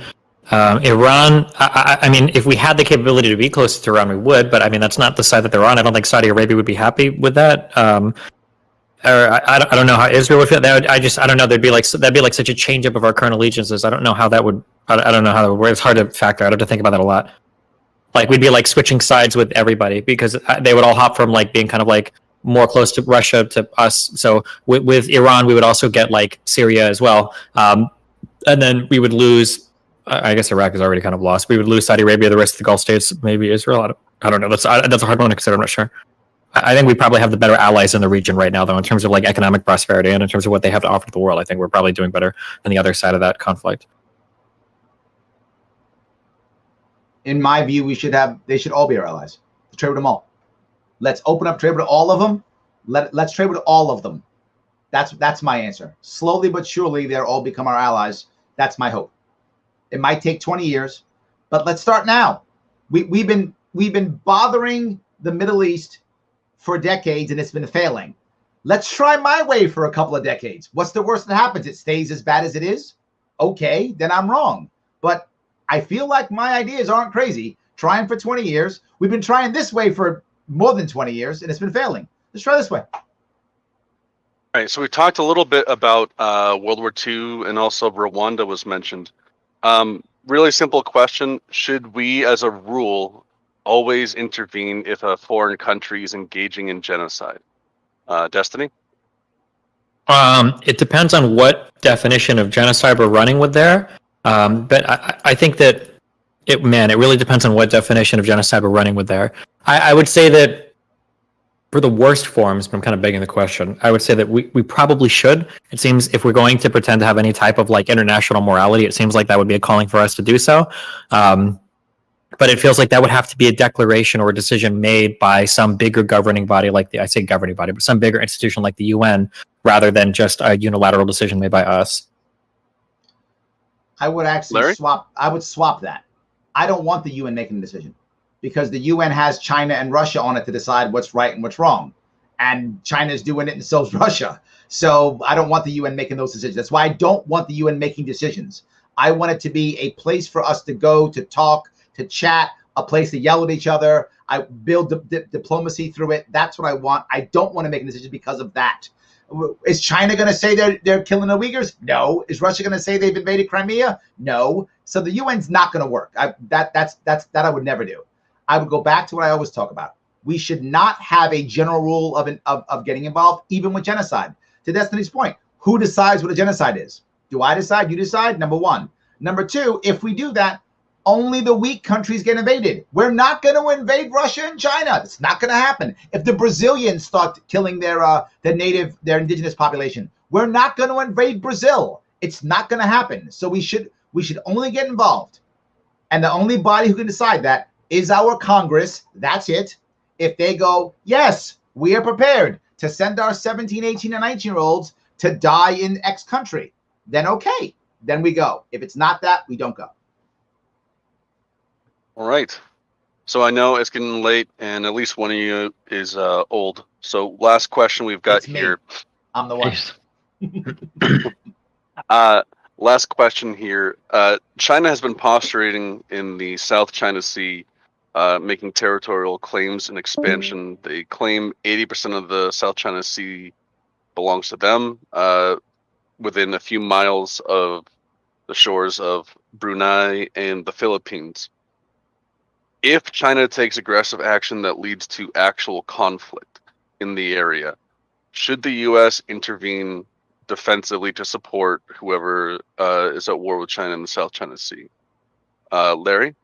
Iran, I mean, if we had the capability to be close to Iran, we would, but I mean, that's not the side that they're on. I don't think Saudi Arabia would be happy with that. I don't know how Israel would feel. I don't know. That'd be like such a change up of our current allegiances. I don't know how that would. I don't know how that would work. It's hard to factor. I'd have to think about that a lot. Like we'd be like switching sides with everybody because they would all hop from like being kind of like more close to Russia to us. So with Iran, we would also get like Syria as well, and then we would lose. I guess Iraq is already kind of lost. We would lose Saudi Arabia, the rest of the Gulf states, maybe Israel. I don't know. That's a hard one to consider. I'm not sure. I think we probably have the better allies in the region right now, though, in terms of like economic prosperity and in terms of what they have to offer to the world. I think we're probably doing better than the other side of that conflict. In my view, they should all be our allies. Trade with them all. Let's open up trade with all of them. Let's trade with all of them. That's my answer. Slowly but surely, they'll all become our allies. That's my hope. It might take 20 years, but let's start now. We've been bothering the Middle East for decades, and it's been failing. Let's try my way for a couple of decades. What's the worst that happens? It stays as bad as it is? Okay, then I'm wrong. But I feel like my ideas aren't crazy. Trying for 20 years. We've been trying this way for more than 20 years, and it's been failing. Let's try this way. All right, so we talked a little bit about World War II, and also Rwanda was mentioned. Really simple question. Should we, as a rule, always intervene if a foreign country is engaging in genocide? Destiny? It depends on what definition of genocide we're running with there. But I think that it really depends on what definition of genocide we're running with there. I would say that for the worst forms, but I'm kind of begging the question, I would say that we probably should. It seems if we're going to pretend to have any type of like international morality, it seems like that would be a calling for us to do so. But it feels like that would have to be a declaration or a decision made by some bigger governing body, but some bigger institution like the UN, rather than just a unilateral decision made by us. I would actually Larry? swap that. I don't want the UN making the decision, because the UN has China and Russia on it to decide what's right and what's wrong. And China's doing it, and so's Russia. So I don't want the UN making those decisions. That's why I don't want the UN making decisions. I want it to be a place for us to go, to talk, to chat, a place to yell at each other. I build diplomacy through it. That's what I want. I don't want to make a decision because of that. Is China going to say they're killing the Uyghurs? No. Is Russia going to say they've invaded Crimea? No. So the UN's not going to work. That I would never do. I would go back to what I always talk about. We should not have a general rule of getting involved, even with genocide. To Destiny's point, who decides what a genocide is? Do I decide? You decide? Number one. Number two, if we do that, only the weak countries get invaded. We're not going to invade Russia and China. It's not going to happen. If the Brazilians start killing their indigenous population, we're not going to invade Brazil. It's not going to happen. So we should only get involved. And the only body who can decide that is our Congress. That's it. If they go, yes, we are prepared to send our 17, 18, and 19-year-olds to die in X country, then okay. Then we go. If it's not that, we don't go. All right. So I know it's getting late, and at least one of you is old. So last question we've got here. I'm the one. Last question here. China has been postulating in the South China Sea, making territorial claims and expansion. They claim 80% of the South China Sea belongs to them, within a few miles of the shores of Brunei and the Philippines. If China takes aggressive action that leads to actual conflict in the area, should the U.S. intervene defensively to support whoever is at war with China in the South China Sea? Larry?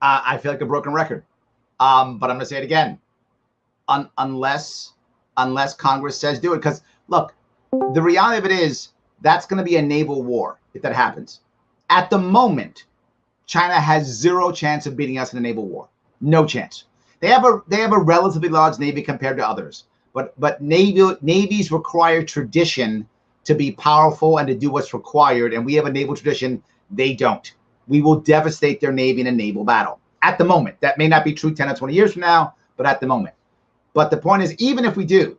I feel like a broken record, but I'm going to say it again. Unless Congress says do it. Because, look, the reality of it is that's going to be a naval war if that happens. At the moment, China has zero chance of beating us in a naval war. No chance. They have a relatively large navy compared to others, but navies require tradition to be powerful and to do what's required, and we have a naval tradition. They don't. We will devastate their navy in a naval battle. At the moment, that may not be true 10 or 20 years from now, but at the moment. But the point is, even if we do,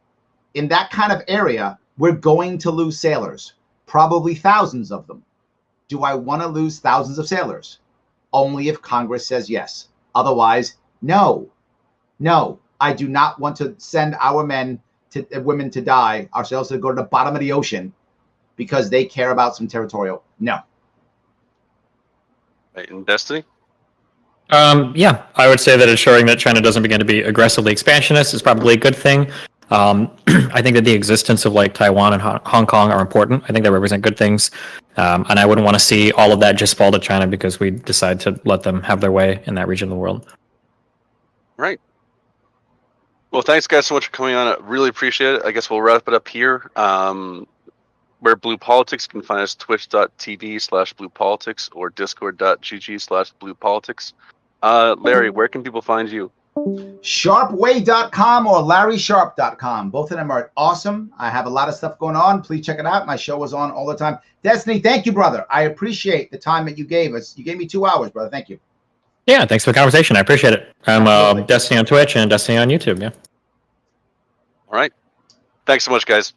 in that kind of area, we're going to lose sailors, probably thousands of them. Do I want to lose thousands of sailors? Only if Congress says yes. Otherwise, no. No, I do not want to send our women to die, ourselves to go to the bottom of the ocean because they care about some territorial. No. In Destiny? Yeah, I would say that ensuring that China doesn't begin to be aggressively expansionist is probably a good thing. I think that the existence of like Taiwan and Hong Kong are important. I think they represent good things. And I wouldn't want to see all of that just fall to China because we decide to let them have their way in that region of the world. Right. Well, thanks guys so much for coming on. I really appreciate it. I guess we'll wrap it up here. We're Blue Politics. You can find us twitch.tv/bluepolitics or discord.gg/bluepolitics. Larry, where can people find you? SharpeWay.com or LarrySharpe.com. Both of them are awesome. I have a lot of stuff going on. Please check it out. My show is on all the time. Destiny, thank you, brother. I appreciate the time that you gave us. You gave me 2 hours, brother. Thank you. Yeah, thanks for the conversation. I appreciate it. I'm Destiny on Twitch and Destiny on YouTube. Yeah. All right. Thanks so much, guys.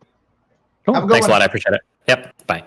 Cool. Thanks a lot. I appreciate it. Yep. Bye.